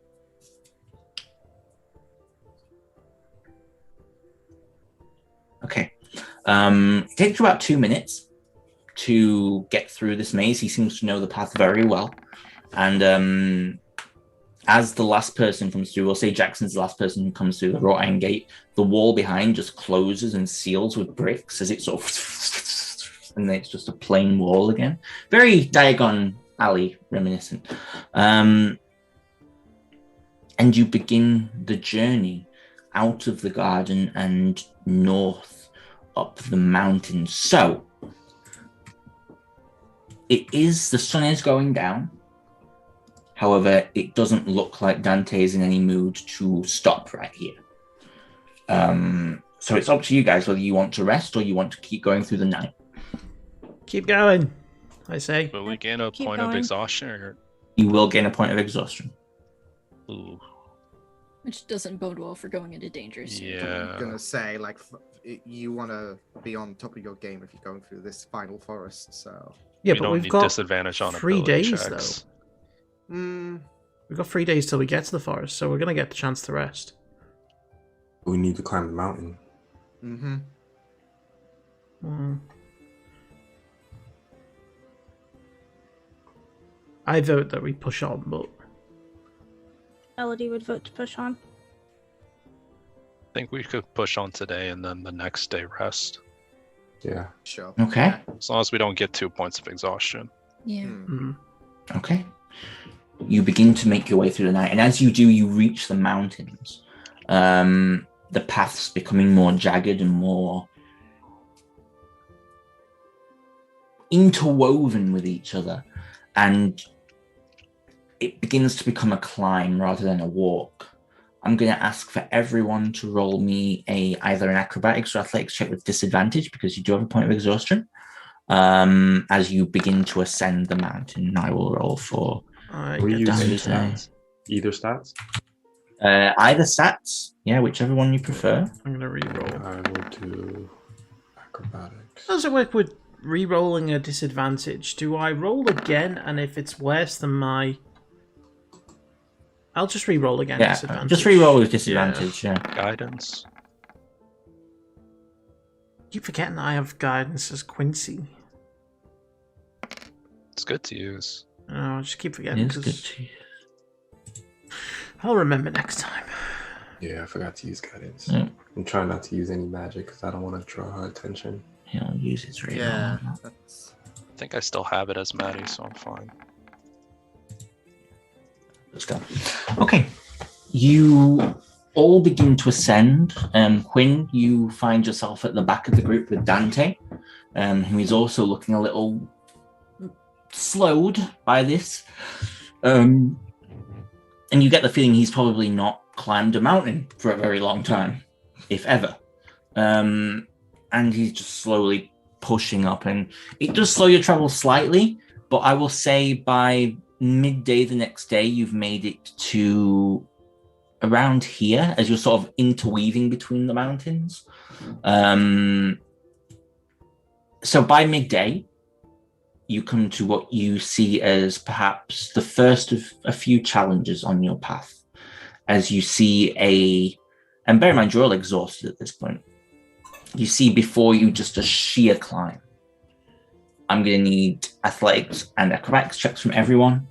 Okay. It takes you about 2 minutes to get through this maze. He seems to know the path very well. And as the last person comes through, we'll say Jackson's the last person who comes through the wrought iron gate, the wall behind just closes and seals with bricks as it sort of... and then it's just a plain wall again. Very Diagon Alley reminiscent. And you begin the journey out of the garden and north up the mountain. So, the sun is going down. However, it doesn't look like Dante is in any mood to stop right here. So it's up to you guys whether you want to rest or you want to keep going through the night. Keep going, I say. Will we gain a Keep point of going. exhaustion? Or... You will gain a point of exhaustion. Ooh. Which doesn't bode well for going into danger soon. Yeah. I'm gonna say, like, you want to be on top of your game if you're going through this final forest. So Yeah, we but don't we've need got disadvantage on 3 ability days, checks. though. We've got 3 days till we get to the forest, so we're going to get the chance to rest. We need to climb the mountain. Mm-hmm. I vote that we push on, but Elodie would vote to push on. I think we could push on today and then the next day rest. Yeah. Sure. Okay. As long as we don't get 2 points of exhaustion. Yeah. Okay. You begin to make your way through the night, and as you do, you reach the mountains. The paths becoming more jagged and more interwoven with each other, and it begins to become a climb rather than a walk. I'm going to ask for everyone to roll me either an acrobatics or athletics check with disadvantage, because you do have a point of exhaustion. As you begin to ascend the mountain, I will roll for We use Dante. any stats? Either stats? Either stats, yeah, whichever one you prefer. I'm going to re-roll. I will do acrobatics. How does it work with re-rolling a disadvantage? Do I roll again, and if it's worse than my... I'll just re-roll again. Yeah, disadvantage. just re-roll with disadvantage, yeah. Guidance. Keep forgetting I have guidance as Quincy. It's good to use. I just keep It forgetting. is good 'cause to use. I'll remember next time. Yeah, I forgot to use guidance. Yeah. I'm trying not to use any magic because I don't want to draw attention. He'll use his re-roll. Yeah. That's... I think I still have it as Maddie, so I'm fine. Let's go. Okay. You all begin to ascend. Quinn, you find yourself at the back of the group with Dante, who is also looking a little slowed by this. And you get the feeling he's probably not climbed a mountain for a very long time, if ever. And he's just slowly pushing up, and it does slow your travel slightly, but I will say by midday the next day, you've made it to around here as you're sort of interweaving between the mountains. So by midday, you come to what you see as perhaps the first of a few challenges on your path, as you see and bear in mind, you're all exhausted at this point. You see before you just a sheer climb. I'm going to need athletics and acrobatics checks from everyone.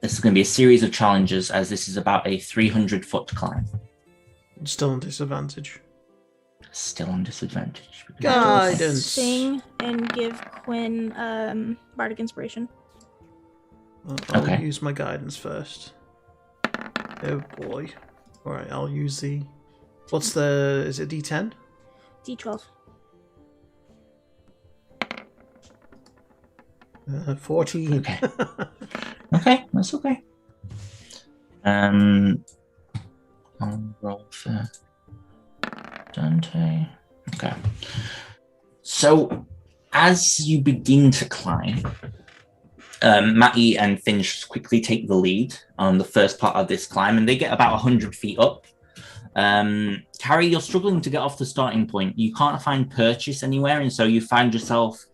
This is going to be a series of challenges as this is about a 300-foot climb. Still on disadvantage. Still on disadvantage. Guidance. Sing and give Quinn bardic inspiration. I'll Okay. use my guidance first. Oh boy. Alright, I'll use the... What's the... Is it D10? D12. 14. Okay. Okay, that's okay. I'll roll for Dante. Okay. So, as you begin to climb, Matty and Finch quickly take the lead on the first part of this climb, and they get about 100 feet up. Carrie, you're struggling to get off the starting point. You can't find purchase anywhere, and so you find yourself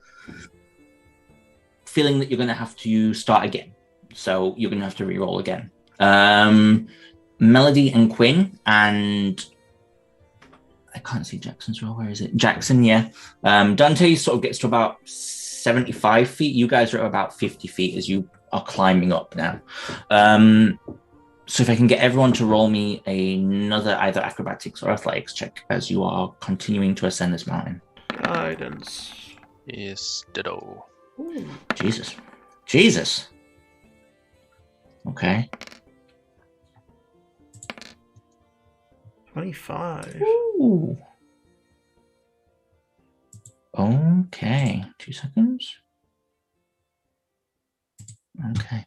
feeling that you're going to have to start again. So you're going to have to re-roll again. Melody and Quinn, and I can't see Jackson's roll. Where is it? Jackson, yeah. Dante sort of gets to about 75 feet. You guys are at about 50 feet as you are climbing up now. So if I can get everyone to roll me another either acrobatics or athletics check as you are continuing to ascend this mountain. Guidance. Yes, ditto. Ooh. Jesus. Okay. 25. Ooh. Okay. 2 seconds. Okay.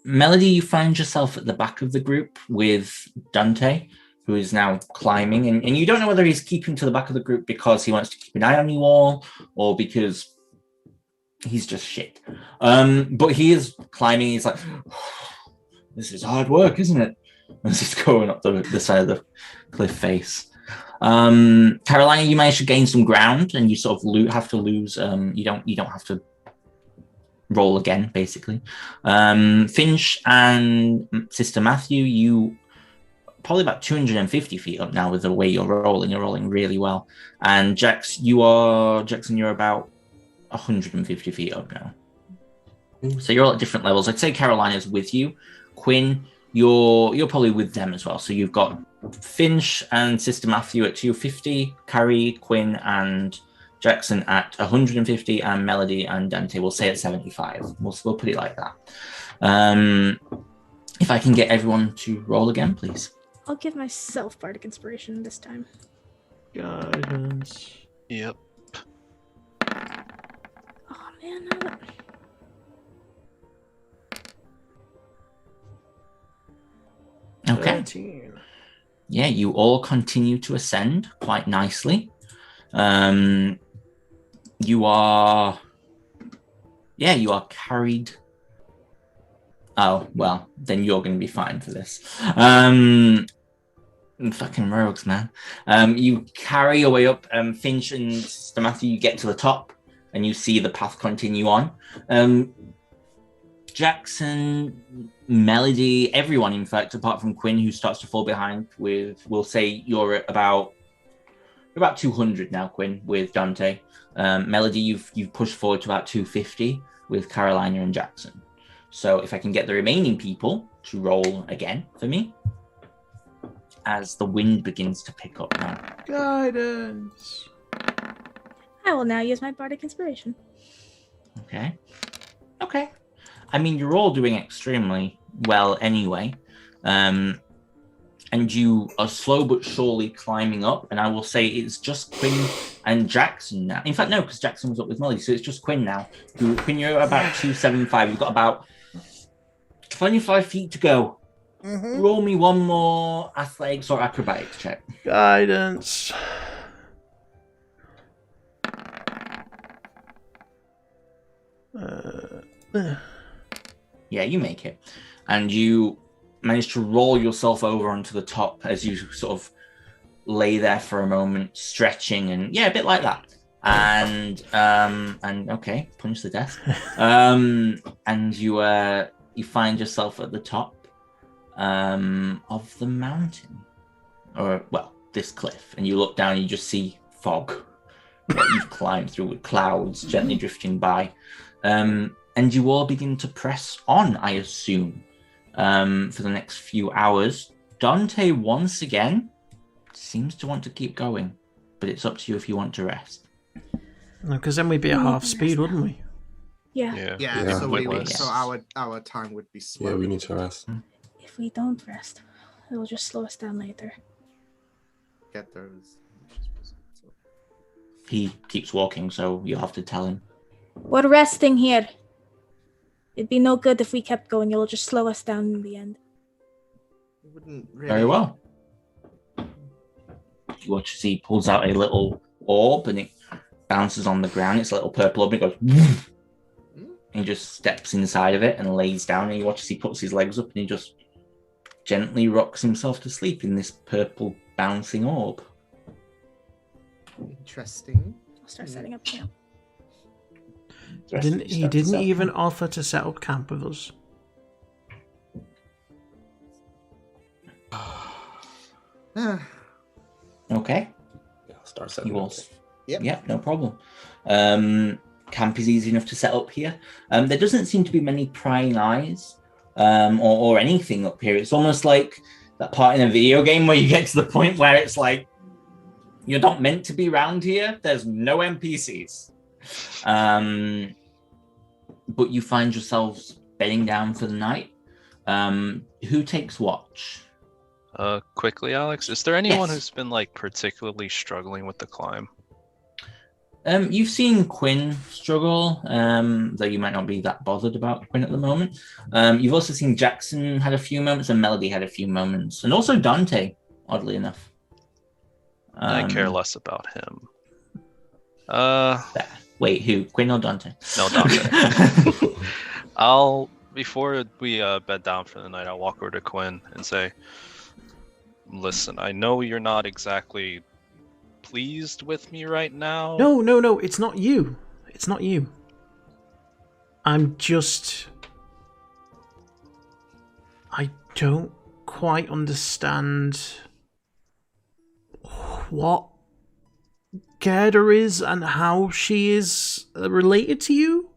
Melody, you find yourself at the back of the group with Dante, who is now climbing, and you don't know whether he's keeping to the back of the group because he wants to keep an eye on you all, or because he's just shit. But he is climbing. He's like, this is hard work, isn't it? As he's going up the side of the cliff face. Carolina, you manage to gain some ground, and you sort of have to lose. You don't have to roll again, basically. Finch and Sister Matthew, you probably about 250 feet up now with the way you're rolling. You're rolling really well. And Jackson, you're about 150 feet up now. So you're all at different levels. I'd say Carolina's with you. Quinn, you're probably with them as well. So you've got Finch and Sister Matthew at 250, Carrie, Quinn, and Jackson at 150, and Melody and Dante will say at 75. We'll put it like that. If I can get everyone to roll again, please. I'll give myself bardic inspiration this time. Guidance. Yep. Oh man. Okay. 13. Yeah, you all continue to ascend quite nicely. You are carried. Oh, well, then you're going to be fine for this. Fucking rogues, man. You carry your way up. Finch and Sister Matthew, you get to the top, and you see the path continue on. Jackson, Melody, everyone, in fact, apart from Quinn, who starts to fall behind we'll say you're at about 200 now, Quinn, with Dante. Melody, you've pushed forward to about 250 with Carolina and Jackson. So if I can get the remaining people to roll again for me, as the wind begins to pick up now. Guidance. I will now use my bardic inspiration. Okay. I mean, you're all doing extremely well anyway. And you are slow but surely climbing up. And I will say it's just Quinn and Jackson now. In fact, no, because Jackson was up with Molly. So it's just Quinn now. Quinn, you're about 275. You've got about 25 feet to go. Mm-hmm. Roll me one more athletics or acrobatics check. Guidance. Yeah, you make it. And you manage to roll yourself over onto the top as you sort of lay there for a moment, stretching and a bit like that. And okay, punch the desk. And you find yourself at the top of the mountain, or well, this cliff, and you look down and you just see fog what you've climbed through with clouds gently drifting by. And you all begin to press on, I assume, for the next few hours. Dante, once again, seems to want to keep going, but it's up to you if you want to rest. No, because then we'd be at We need half to speed, rest wouldn't now. we? Yeah. Yeah, Yeah. so Pointless. our time would be slow. Yeah, we need to rest. If we don't rest, it will just slow us down later. Get those. He keeps walking, so you'll have to tell him. We're resting here. It'd be no good if we kept going. It'll just slow us down in the end. It wouldn't really... Very well. You watch as he pulls out a little orb and it bounces on the ground. It's a little purple orb and it goes... Woof! And he just steps inside of it and lays down, and you watch as he puts his legs up and he just gently rocks himself to sleep in this purple bouncing orb. Interesting. I'll start setting up camp. The rest of you He start to didn't settle. even offer to set up camp with us. Okay. Yeah, I'll start setting You up. all... Yep. Yep, no problem. Camp is easy enough to set up here. There doesn't seem to be many prying eyes or anything up here. It's almost like that part in a video game where you get to the point where it's like, you're not meant to be around here. There's no NPCs. But you find yourselves bedding down for the night. Who takes watch? Quickly, Alex, is there anyone Yes. who's been like particularly struggling with the climb? You've seen Quinn struggle, though you might not be that bothered about Quinn at the moment. You've also seen Jackson had a few moments, and Melody had a few moments, and also Dante, oddly enough. I care less about him. Wait, who? Quinn or Dante? No, Dante. Before we bed down for the night, I'll walk over to Quinn and say, listen, I know you're not exactly pleased with me right now. No, it's not you. It's not you. I'm just... I don't quite understand what Gerda is and how she is related to you,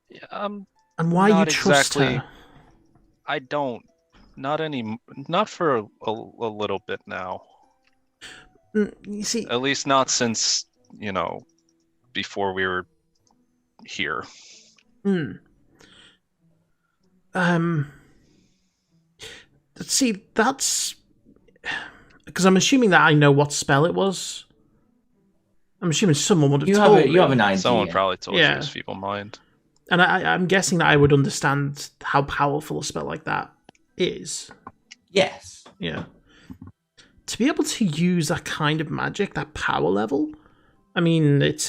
Yeah, and why you not trust exactly. her. I don't. Not for a little bit now. You see, At least not since, before we were here. See, that's because I'm assuming that I know what spell it was. I'm assuming someone would have told me. You have an idea. Someone probably told you Yeah. his feeble mind. And I'm guessing that I would understand how powerful a spell like that is. Yes. Yeah. To be able to use that kind of magic, that power level, I mean, it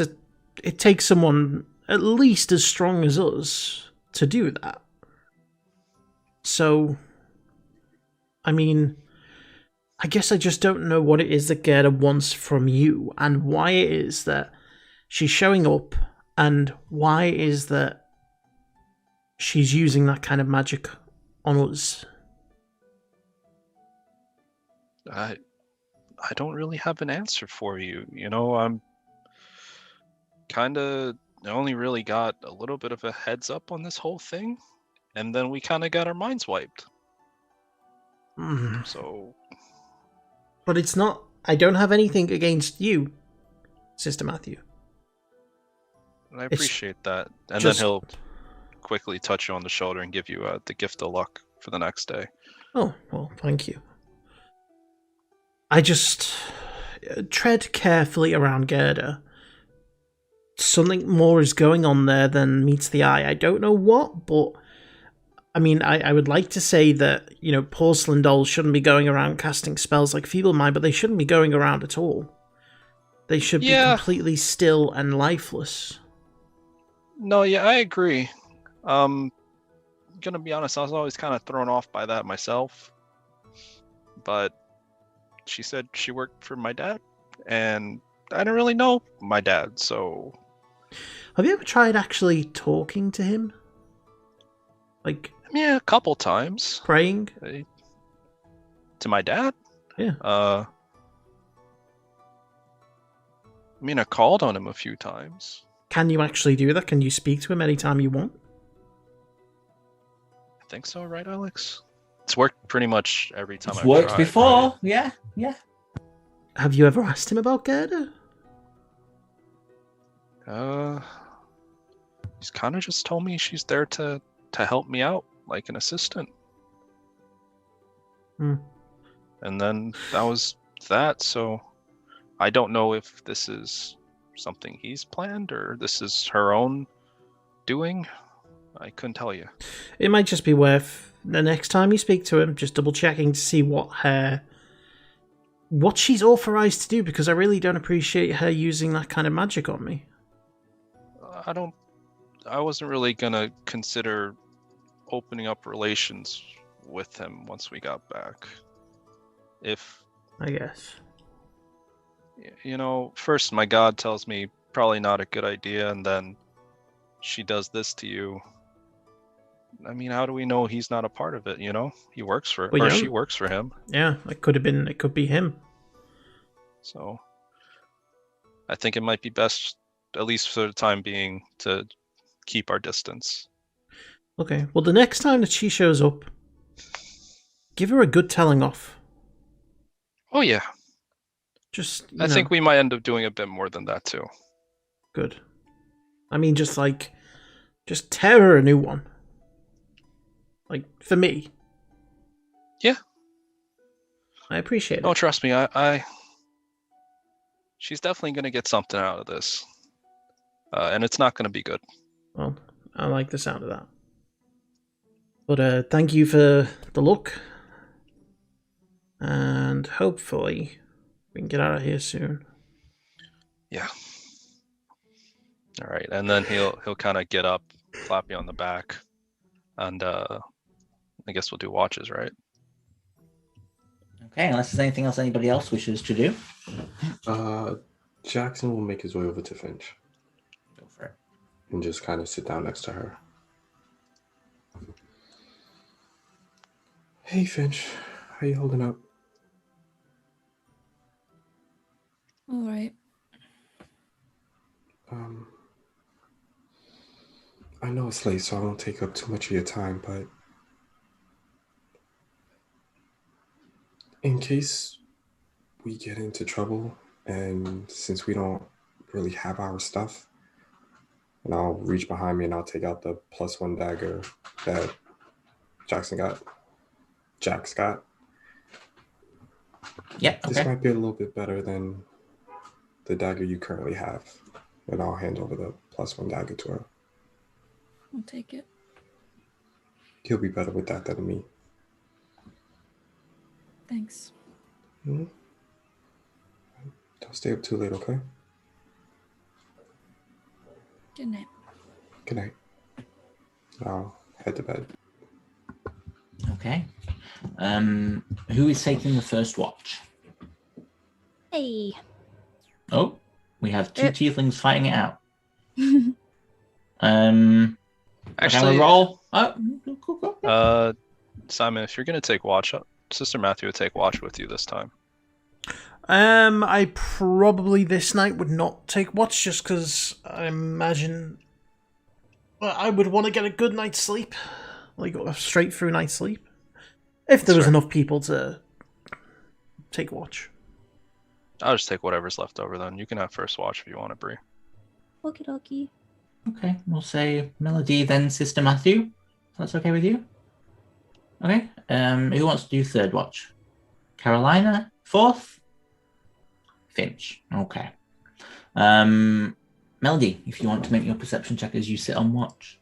takes someone at least as strong as us to do that. So, I mean, I guess I just don't know what it is that Gerda wants from you, and why it is that she's showing up, and why it is that she's using that kind of magic on us. I don't really have an answer for you. I'm I only really got a little bit of a heads up on this whole thing, and then we kind of got our minds wiped. So, But it's not... I don't have anything against you, Sister Matthew. I appreciate that. And just- then he'll quickly touch you on the shoulder and give you the gift of luck for the next day. Oh, well, thank you. I just... tread carefully around Gerda. Something more is going on there than meets the eye. I don't know what, but... I mean, I would like to say that, porcelain dolls shouldn't be going around casting spells like Feeble Mind, but they shouldn't be going around at all. They should be completely still and lifeless. No, yeah, I agree. Gonna be honest, I was always kind of thrown off by that myself. But she said she worked for my dad, and I don't really know my dad, so... Have you ever tried actually talking to him? Like... Yeah, a couple times. Praying? To my dad? Yeah. I mean, I called on him a few times. Can you actually do that? Can you speak to him anytime you want? I think so, right, Alex? It's worked pretty much every time It's I've worked tried, before. right? Yeah. Have you ever asked him about Gerda? He's kind of just told me she's there to help me out, like an assistant. And then that was that, so I don't know if this is something he's planned or this is her own doing. I couldn't tell you. It might just be worth the next time you speak to him, just double checking to see what she's authorized to do, because I really don't appreciate her using that kind of magic on me. I wasn't really gonna consider opening up relations with him once we got back. I guess. First my god tells me probably not a good idea, and then she does this to you. I mean, how do we know he's not a part of it, He works for Well, she works for him. Yeah, it could be him. So I think it might be best, at least for the time being, to keep our distance. Okay, well, the next time that she shows up, give her a good telling off. Oh yeah. I think we might end up doing a bit more than that too. Good. I mean, just tear her a new one. Like, for me. Yeah. I appreciate it. Oh, trust me, she's definitely going to get something out of this. And it's not going to be good. Well, I like the sound of that. But thank you for the look. And hopefully we can get out of here soon. Yeah. All right, and then he'll kind of get up, clap you on the back, and I guess we'll do watches, right? Okay, unless there's anything else anybody else wishes to do. Jackson will make his way over to Finch. Go for it. And just kind of sit down next to her. Hey, Finch. How you holding up? All right. I know it's late, so I won't take up too much of your time, but in case we get into trouble, and since we don't really have our stuff, and I'll reach behind me and I'll take out the +1 dagger that Jax got. Yeah, okay. This might be a little bit better than the dagger you currently have, and I'll hand over the +1 dagger to her. I'll take it. He'll be better with that than me. Thanks. Mm-hmm. Don't stay up too late, okay? Good night. Good night. I'll head to bed. Okay. Who is taking the first watch? Hey. Oh, we have two tieflings fighting it out. Actually, roll. Simon, if you're gonna take watch, Sister Matthew would take watch with you this time. I probably this night would not take watch, just because I imagine I would want to get a good night's sleep, like a straight through night's sleep, if there was enough people to take watch. I'll just take whatever's left over then. You can have first watch if you want it, Bree. Okie dokie. Okay, we'll say Melody, then Sister Matthew. If that's okay with you? Okay. Who wants to do third watch? Carolina, fourth? Finch. Okay. Melody, if you want to make your perception check as you sit on watch.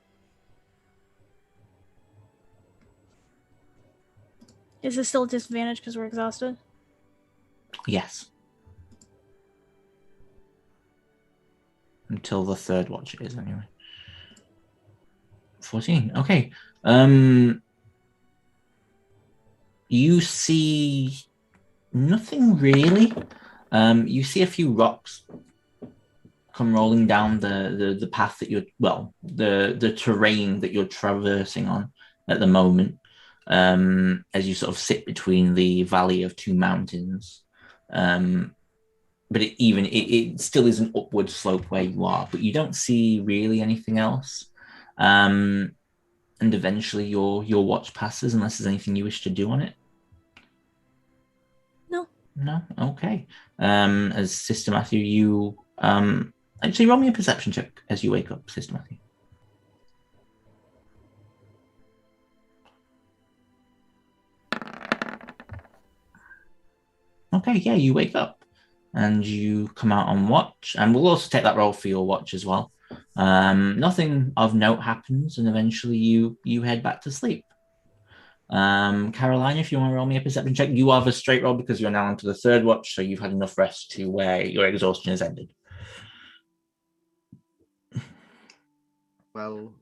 Is it still a disadvantage because we're exhausted? Yes. Until the third watch it is, anyway. 14. Okay. You see nothing really. You see a few rocks come rolling down the path that the terrain that you're traversing on at the moment, as you sort of sit between the valley of two mountains. but it still is an upward slope where you are, but you don't see really anything else. And eventually your watch passes unless there's anything you wish to do on it. No? Okay. As Sister Matthew, you actually roll me a perception check as you wake up, Sister Matthew. Okay, yeah, you wake up and you come out on watch, and we'll also take that roll for your watch as well. Nothing of note happens, and eventually you head back to sleep. Caroline, if you want to roll me a perception check, you have a straight roll because you're now onto the third watch, so you've had enough rest to where your exhaustion has ended. Well,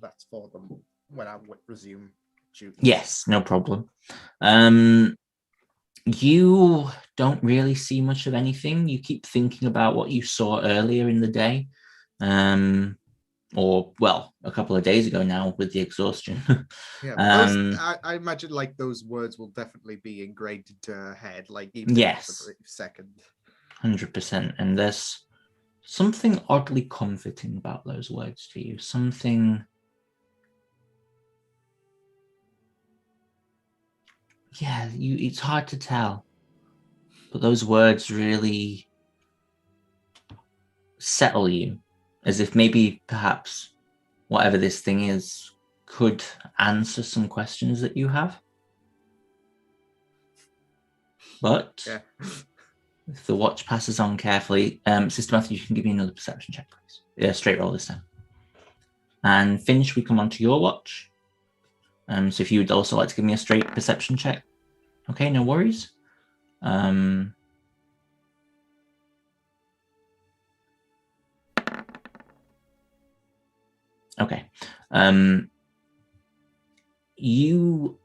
that's for them when I resume duty. Yes, no problem. You don't really see much of anything. You keep thinking about what you saw earlier in the day. Or well, a couple of days ago now with the exhaustion. Yeah, I imagine like those words will definitely be ingrained into her head, like even yes, for a brief second. 100%. And there's something oddly comforting about those words to you. Something. Yeah, it's hard to tell. But those words really settle you. As if maybe perhaps whatever this thing is could answer some questions that you have. But if the watch passes on carefully, Sister Matthew, you can give me another perception check, please. Yeah, straight roll this time. And Finch, we come on to your watch. So if you would also like to give me a straight perception check. Okay, no worries. Okay. You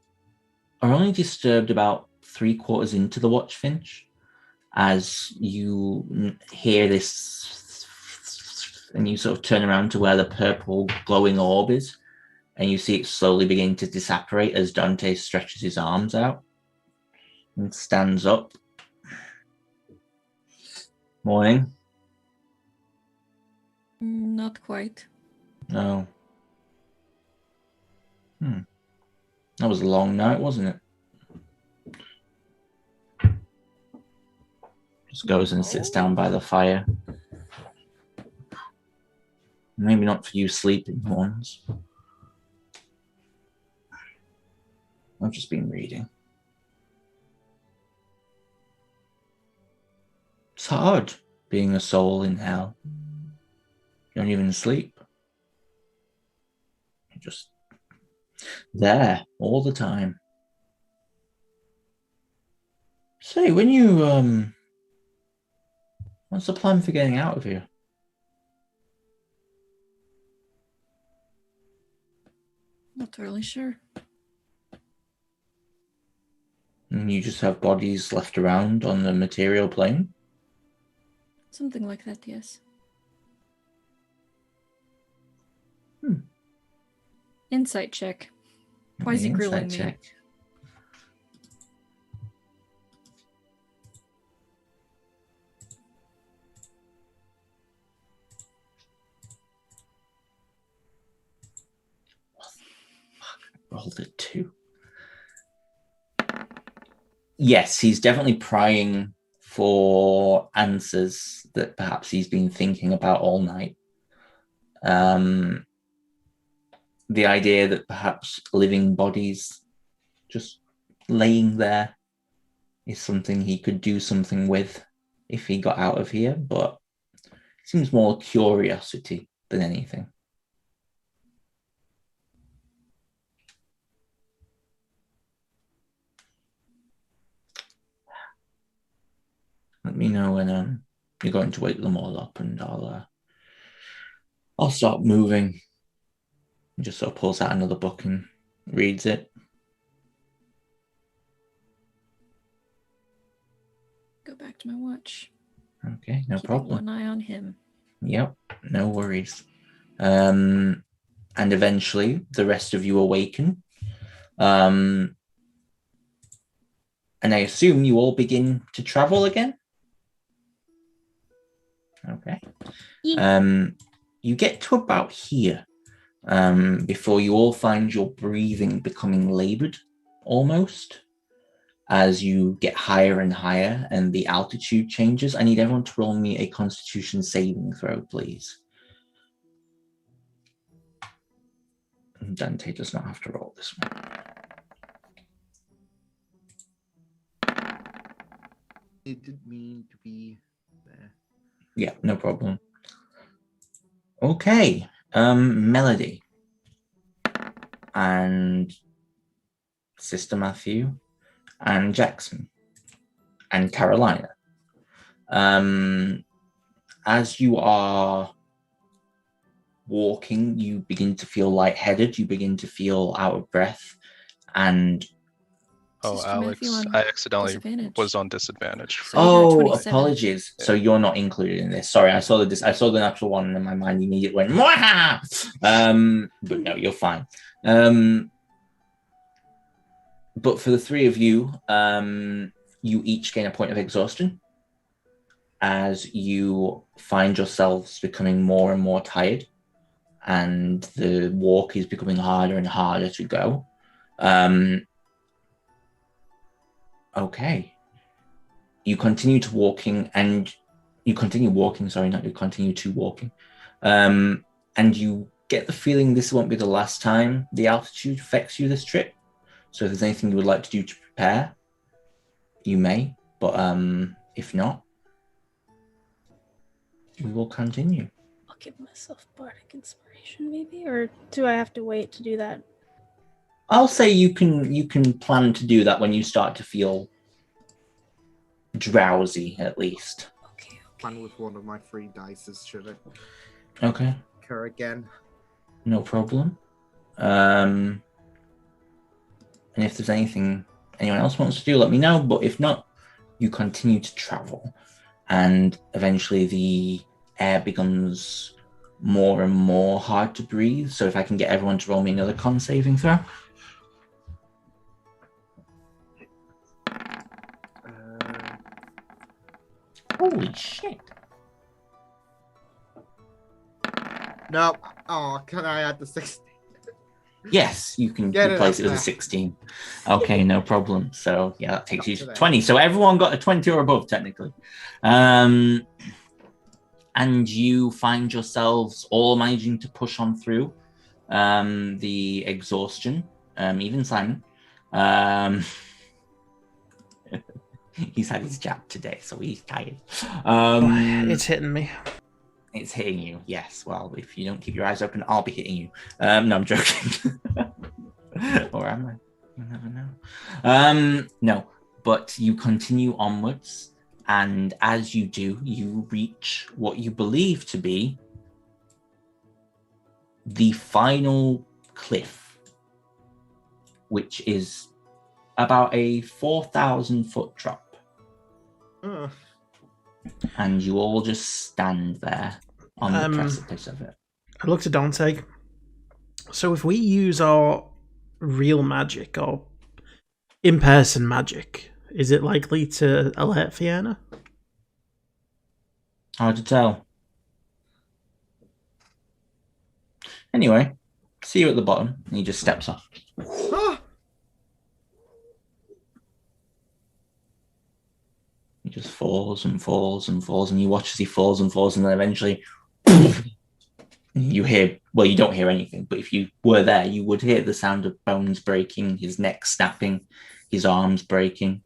are only disturbed about 3/4 into the watch, Finch, as you hear this, and you sort of turn around to where the purple glowing orb is, and you see it slowly begin to disapparate as Dante stretches his arms out and stands up. Morning. Not quite. No. That was a long night, wasn't it? Just goes and sits down by the fire. Maybe not for you sleeping ones. I've just been reading. It's hard being a soul in hell. You don't even sleep. You're just there all the time. Say, when you what's the plan for getting out of here? Not really sure. And you just have bodies left around on the material plane? Something like that, yes. Insight check. Why is he grilling me? Check. Rolled a 2. Yes, he's definitely prying for answers that perhaps he's been thinking about all night. The idea that perhaps living bodies just laying there is something he could do something with if he got out of here, but it seems more curiosity than anything. Let me know when you're going to wake them all up, and I'll start moving. He just sort of pulls out another book and reads it. Go back to my watch. Okay, no Keeping problem. one eye on him. Yep, no worries. And eventually, the rest of you awaken. And I assume you all begin to travel again? Okay. You get to about here before you all find your breathing becoming labored, almost, as you get higher and higher and the altitude changes. I need everyone to roll me a Constitution saving throw, please. Dante does not have to roll this one. It didn't mean to be there. Yeah, no problem. Okay, Melody and Sister Matthew and Jackson and Carolina. As you are walking, you begin to feel lightheaded, you begin to feel out of breath, and Oh, Sister Alex, Matthew on I accidentally disadvantage. was on disadvantage. So you got a 27. Apologies. So you're not included in this. Sorry, I saw the natural one, and in my mind immediately went, Mwaha! But no, you're fine. But for the three of you, you each gain a point of exhaustion as you find yourselves becoming more and more tired, and the walk is becoming harder and harder to go. Okay. You continue to walking. And you continue walking, and you get the feeling this won't be the last time the altitude affects you this trip. So if there's anything you would like to do to prepare, you may, but if not, we will continue. I'll give myself bardic inspiration, maybe, or do I have to wait to do that? I'll say you can plan to do that when you start to feel drowsy, at least. Okay. Plan with one of my 3 dices, should it? Okay. Occur again. No problem. And if there's anything anyone else wants to do, let me know. But if not, you continue to travel. And eventually the air becomes more and more hard to breathe. So if I can get everyone to roll me another con saving throw. Holy shit. No. Oh, can I add the 16? Yes, you can Get it replace it up with a there. 16. Okay, no problem. So yeah, that takes Up you to to there. 20. So everyone got a 20 or above, technically. And you find yourselves all managing to push on through the exhaustion. Even Simon. He's had his jab today, so he's tired. It's hitting me. It's hitting you, yes. Well, if you don't keep your eyes open, I'll be hitting you. No, I'm joking. Or am I? You never know. No, but you continue onwards, and as you do, you reach what you believe to be the final cliff, which is about a 4,000-foot drop. And you all just stand there on the precipice of it. I looked at Dante. So if we use our real magic, or in-person magic, is it likely to alert Fiona? Hard to tell. Anyway, see you at the bottom. And he just steps off. He just falls and falls and falls, and you watch as he falls and falls, and then eventually you hear, well, you don't hear anything, but if you were there, you would hear the sound of bones breaking, his neck snapping, his arms breaking.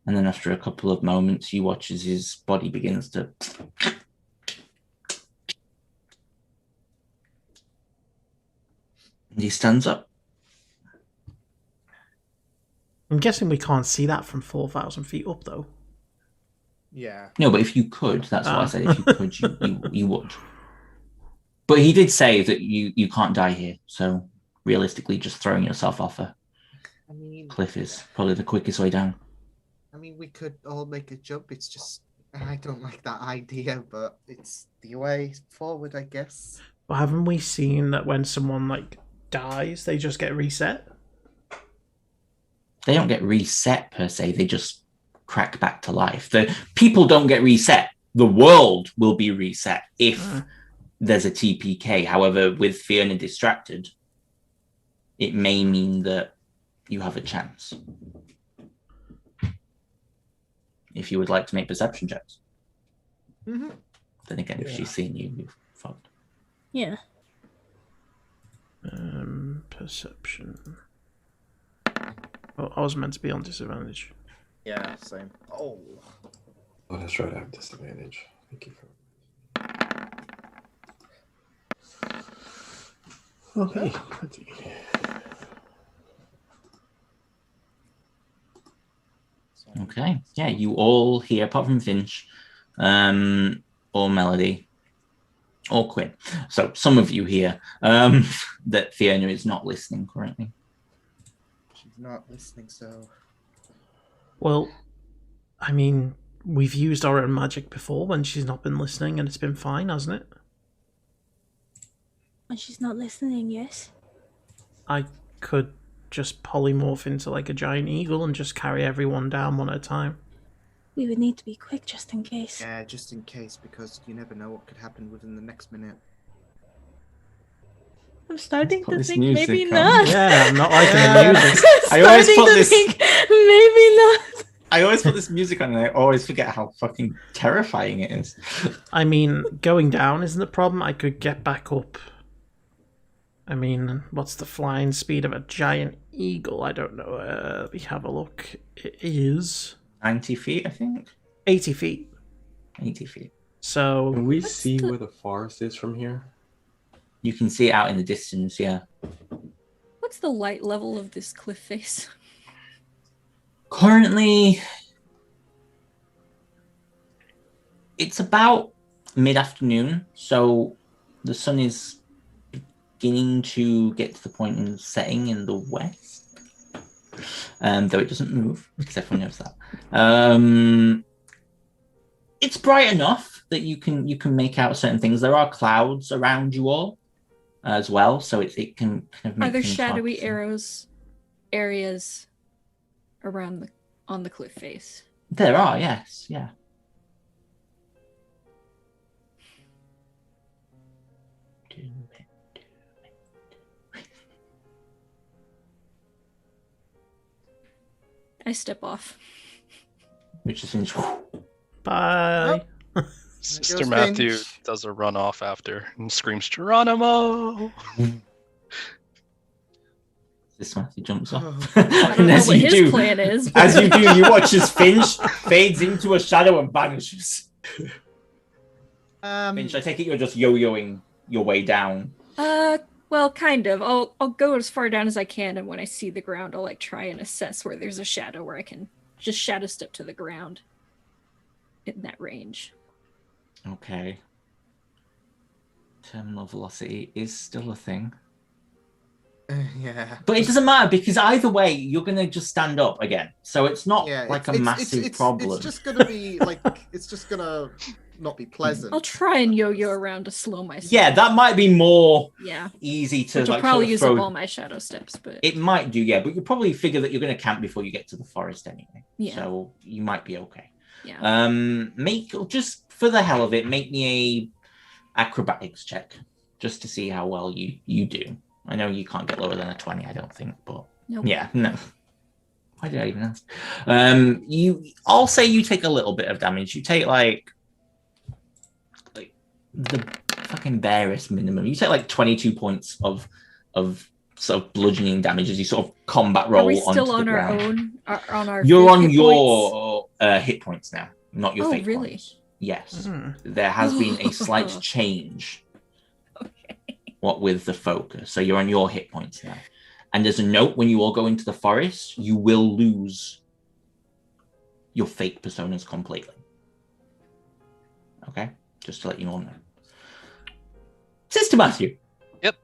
And then after a couple of moments, you watch as his body begins to... And he stands up. I'm guessing we can't see that from 4,000 feet up, though. Yeah. No, but if you could, that's what I said. If you could, you would. But he did say that you can't die here. So realistically, just throwing yourself off a cliff is probably the quickest way down. I mean, we could all make a jump. It's just, I don't like that idea, but it's the way forward, I guess. But haven't we seen that when someone, dies, they just get reset? They don't get reset per se. They just crack back to life. The people don't get reset. The world will be reset if there's a TPK. However, with Fiona distracted, it may mean that you have a chance. If you would like to make perception checks. Mm-hmm. Then again, if she's seen you, you've fucked. Yeah. Perception. Oh, I was meant to be on disadvantage. Yeah, same. Oh. Oh, that's right. I have disadvantage. Thank you for. Okay. Okay. Yeah, you all hear, apart from Finch, or Melody, or Quinn. So some of you hear that Fiona is not listening currently. She's not listening, so. Well, I mean, we've used our own magic before when she's not been listening, and it's been fine, hasn't it? When she's not listening, yes. I could just polymorph into like a giant eagle and just carry everyone down one at a time. We would need to be quick just in case. Yeah, just in case, because you never know what could happen within the next minute. I'm starting Put to this think music maybe on. not. Yeah, I'm not liking the music. I always Starting put to this- think maybe not. I always put this music on and I always forget how fucking terrifying it is. I mean, going down isn't the problem. I could get back up. I mean, what's the flying speed of a giant eagle? I don't know. Let me have a look. It is 90 feet, I think. 80 feet. 80 feet. So Can we see where the forest is from here? You can see it out in the distance, yeah. What's the light level of this cliff face? Currently, it's about mid-afternoon, so the sun is beginning to get to the point of setting in the west, though it doesn't move, because everyone knows that. It's bright enough that you can make out certain things. There are clouds around you all as well, so it can kind of make Are there things hard shadowy to see. areas around on the cliff face? There are, yes, yeah. I step off. Which is finished. bye. Sister goes Matthew Finch. does a run off after and screams, Geronimo! This Matthew jumps off. Oh. I don't And know as what you his do, plan is. as you do, you watch as Finch fades into a shadow and vanishes. Finch, I take it you're just yo-yoing your way down. Well, kind of. I'll go as far down as I can, and when I see the ground, I'll like try and assess where there's a shadow where I can just shadow step to the ground in that range. Okay. Terminal velocity is still a thing. Yeah. But it doesn't matter because either way, you're going to just stand up again. So it's not Yeah, like it's- a it's- massive it's- problem. It's just gonna be like it's just gonna not be pleasant. I'll try and yo-yo around to slow myself. Yeah, that might be more Yeah. easy to Which will like probably sort of use throw. up all my shadow steps, but It might do, yeah, but you probably figure that you're going to camp before you get to the forest anyway. Yeah. So you might be okay. yeah. Make just for the hell of it, make me a acrobatics check just to see how well you do. I know you can't get lower than a 20, I don't think, but Nope. yeah, no. Why did I even ask? I'll say you take a little bit of damage. You take like the fucking barest minimum. You take like 22 points of sort of bludgeoning damage as you sort of combat roll Are we onto still the on our ground. own? On our You're on hit points? your hit points now, not your Oh, fate really? points. Yes. Hmm. There has been a slight change. Okay. What with the focus. So you're on your hit points now. And there's a note when you all go into the forest, you will lose your fake personas completely. Okay? Just to let you all know. Sister Matthew. Yep.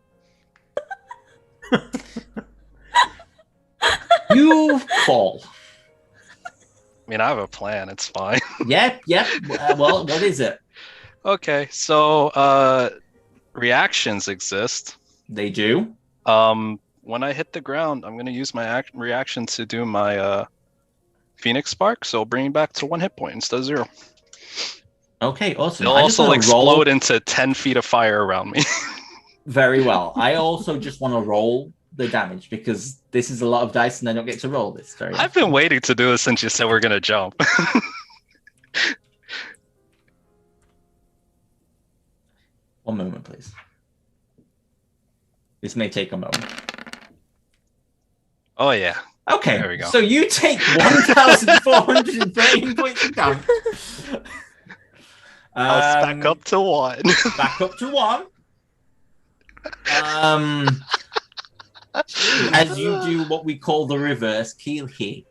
You fall. I mean, I have a plan. It's fine. Yep. Well, what is it? Okay, so reactions exist. They do. when I hit the ground, I'm gonna use my reaction to do my Phoenix Spark, so bring it back to 1 hit point instead of 0. Okay, awesome. It'll I just also want to roll explode into 10 feet of fire around me. very well. I also just want to roll the damage because this is a lot of dice and I don't get to roll this very I've often. been waiting to do this since you said we're gonna jump. One moment, please. This may take a moment. Oh yeah. Okay, There we go. so you take 1,413 points of damage. I'll back up to 1. Back up to 1. As you do what we call the reverse keel hit,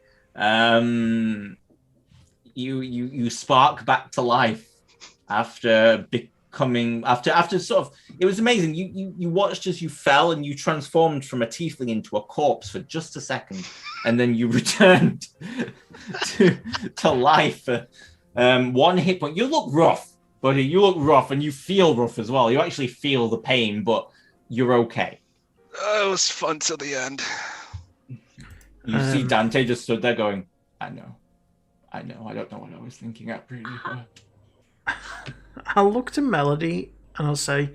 you spark back to life after sort of, it was amazing. You watched as you fell and you transformed from a tiefling into a corpse for just a second, and then you returned to life. 1 hit point. You look rough, buddy. You look rough, and you feel rough as well. You actually feel the pain, but you're okay. It was fun till the end. You see Dante just stood there going, I know. I don't know what I was thinking at really. I'll look to Melody and I'll say,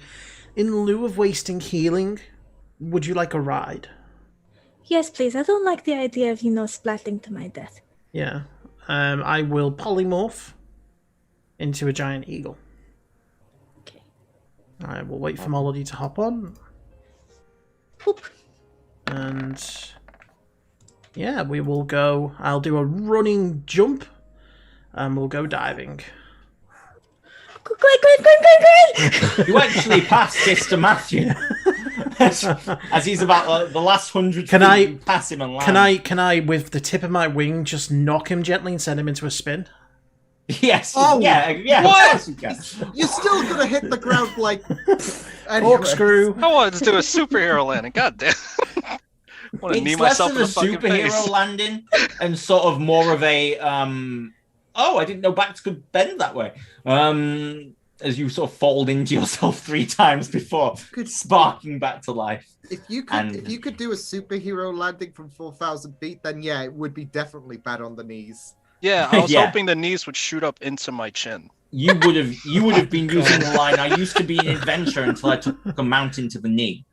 in lieu of wasting healing, would you like a ride? Yes, please. I don't like the idea of, splatting to my death. Yeah. I will polymorph into a giant eagle. Okay. I will wait for Melody to hop on. Poop. And yeah, we will go. I'll do a running jump and we'll go diving. Great. You actually passed Mr. Matthew. as he's about the last 100 Can feet, I you pass him and land. Can I, with the tip of my wing, just knock him gently and send him into a spin? Yes. Oh, yeah. what? Of course you can. You're still gonna hit the ground like Corkscrew. I wanted to do a superhero landing. God damn. I want to knee It's less myself of in a the fucking superhero face. landing and sort of more of a oh, I didn't know backs could bend that way. As you sort of fold into yourself 3 times before sparking back to life. If you could do a superhero landing from 4,000 feet, then yeah, it would be definitely bad on the knees. Yeah, I was Yeah. hoping the knees would shoot up into my chin. You would have been using the line, I used to be an adventurer until I took a mountain to the knee.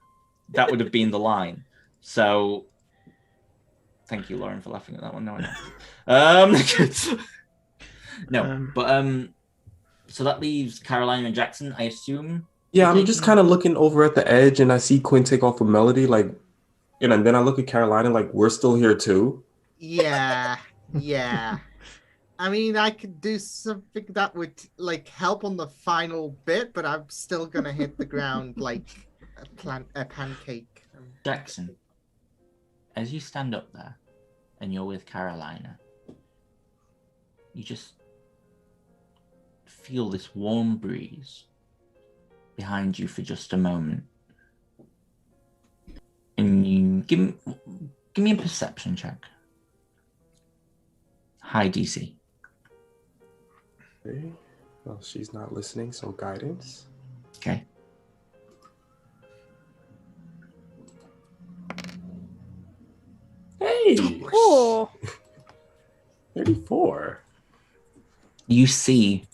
That would have been the line. So thank you, Lauren, for laughing at that one. No, I know. So that leaves Carolina and Jackson, I assume. Yeah, I'm just kind of looking over at the edge and I see Quinn take off with Melody, like, and then I look at Carolina like, we're still here too. Yeah. I mean, I could do something that would like help on the final bit, but I'm still gonna hit the ground like a pancake. Jackson, as you stand up there and you're with Carolina, you just feel this warm breeze behind you for just a moment. And you give me a perception check. High DC. Okay. Well, she's not listening, so guidance. Okay. Hey! Oh. 34. You see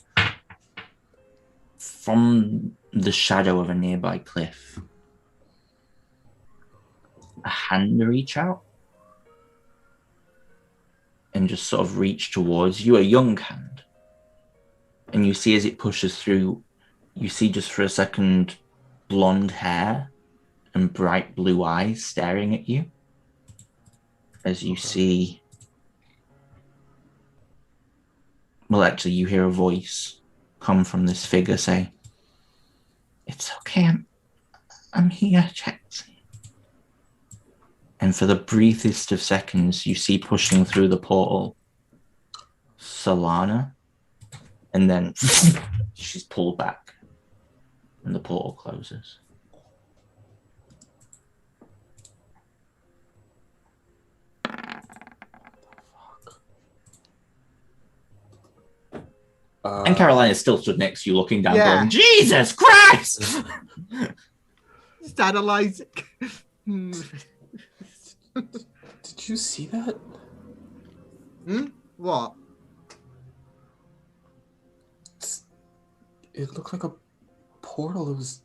from the shadow of a nearby cliff a hand reach out and just sort of reach towards you, a young hand. And you see as it pushes through, you see just for a second blonde hair and bright blue eyes staring at you. As you see, well, actually, you hear a voice come from this figure say, "It's okay, I'm here, Jackson." And for the briefest of seconds, you see pushing through the portal Solana, and then she's pulled back, and the portal closes. And Carolina still stood next to you, looking down, going, "Jesus Christ!" Just analyzing. Did you see that? What? It looked like a portal. It was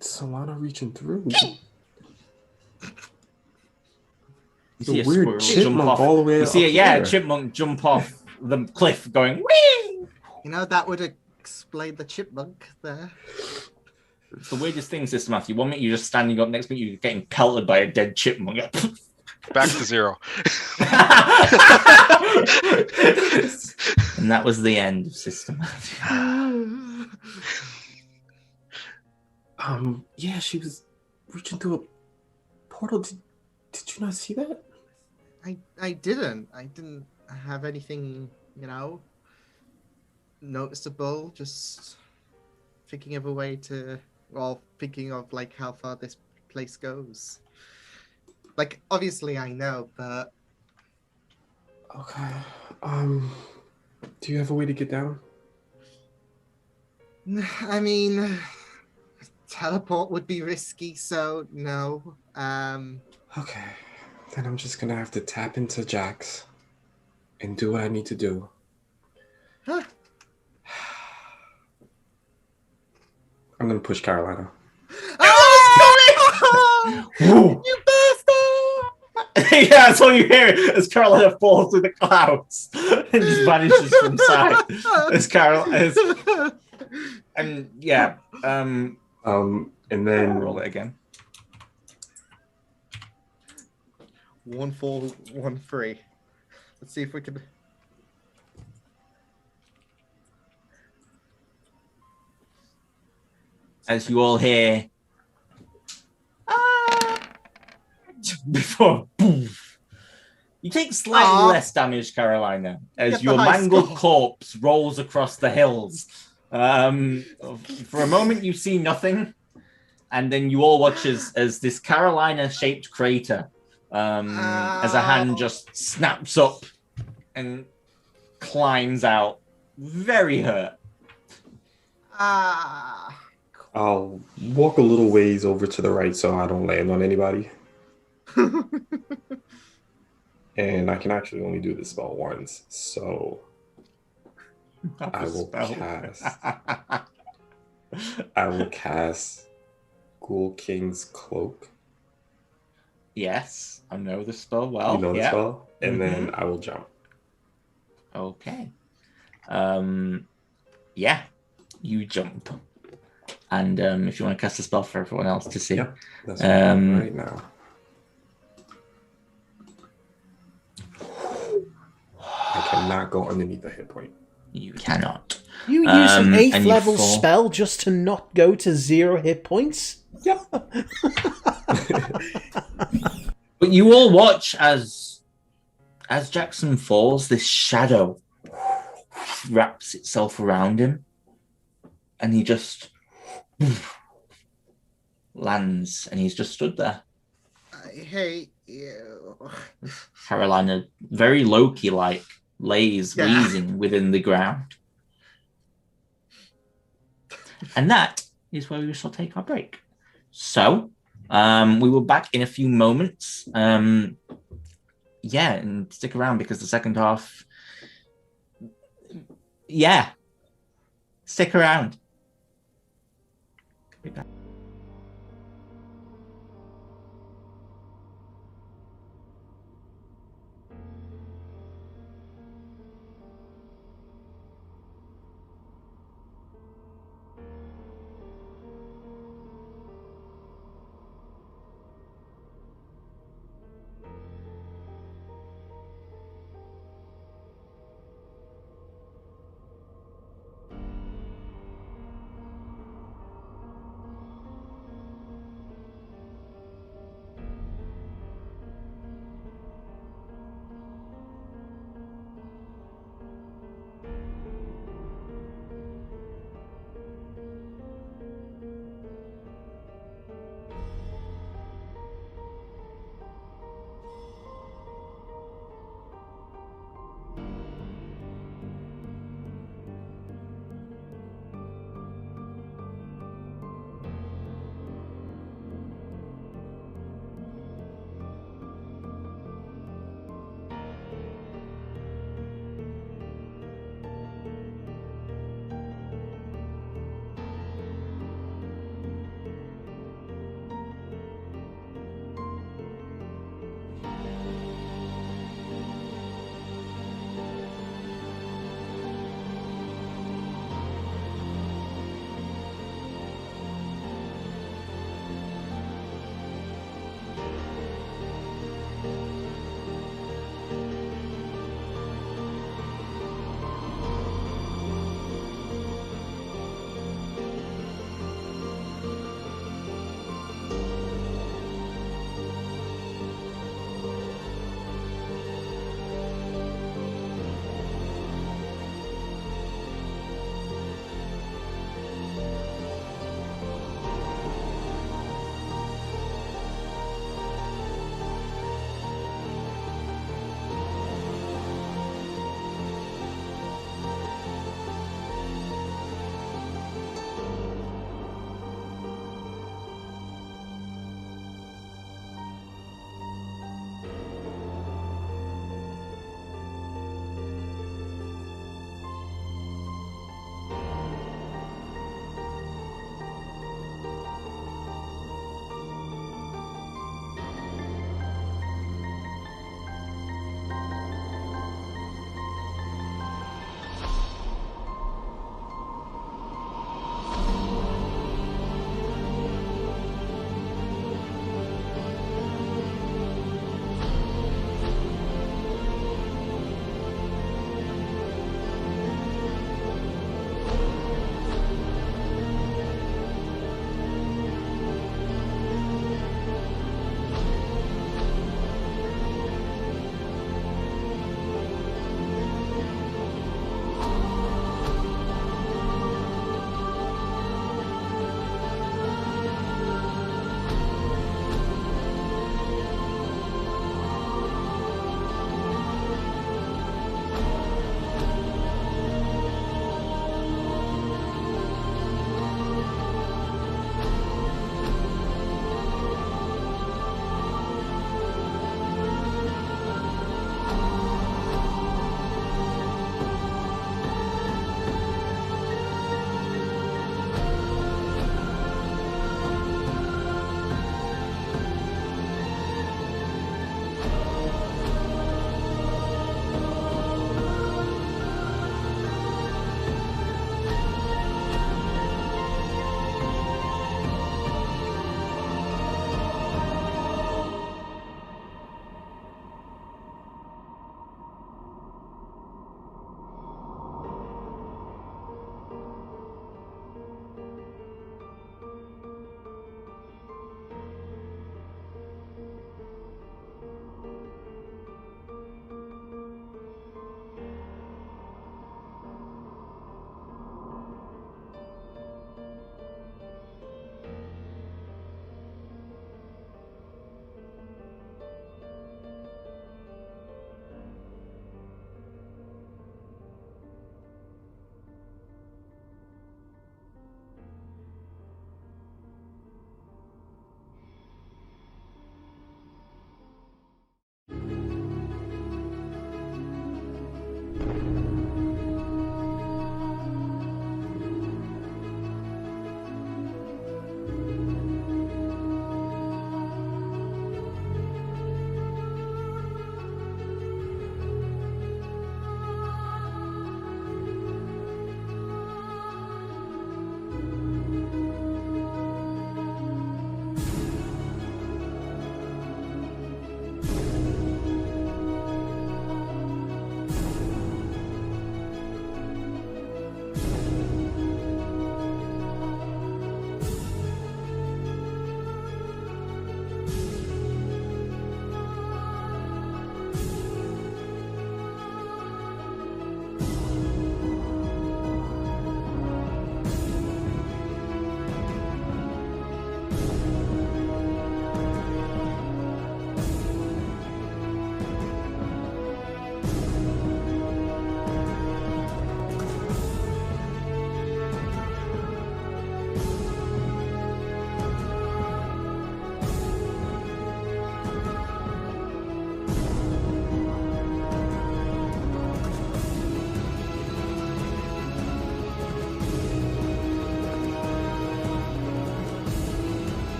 Solana reaching through. You see a weird squirrel jump chipmunk off. all the way You see up a there. chipmunk jump off the cliff going, whee! You know, that would explain the chipmunk there. It's the weirdest thing, Sister Matthew. One minute you're just standing up, next minute you're getting pelted by a dead chipmunk. Back to 0. And that was the end of Sister Matthew. Yeah, she was reaching through a portal. Did you not see that? I didn't. I didn't have anything, noticeable. Just thinking of a way to, thinking of like how far this place goes. Like, obviously I know, but... Okay. Do you have a way to get down? I mean, teleport would be risky, so no. Okay. Then I'm just gonna have to tap into Jax and do what I need to do. Huh. I'm gonna push Carolina. Oh, you bastard! Yeah, that's all you hear as Carolina falls through the clouds and just vanishes from sight. And yeah, and then roll it again. 1, 4, 1, 3. Let's see if we can. As you all hear, before boom, you take slightly less damage, Carolina, as your mangled corpse rolls across the hills. For a moment, you see nothing, and then you all watch as this Carolina-shaped crater, as a hand just snaps up and climbs out, very hurt. I'll walk a little ways over to the right so I don't land on anybody. And I can actually only do this spell once, so I will cast Ghoul King's Cloak. Yes, I know the spell well. You know the spell? And then I will jump. Okay. Yeah, you jump. And if you want to cast a spell for everyone else to see. Yep, that's what I'm doing right now. I cannot go underneath a hit point. You cannot. You use an 8th level spell just to not go to 0 hit points? Yep. But you all watch as Jackson falls, this shadow wraps itself around him. And he just lands, and he's just stood there. I hate you. Carolina, very Loki-like, lays wheezing within the ground. And that is where we shall take our break. So, we will back in a few moments. And stick around because the second half... Yeah. Stick around. Be back.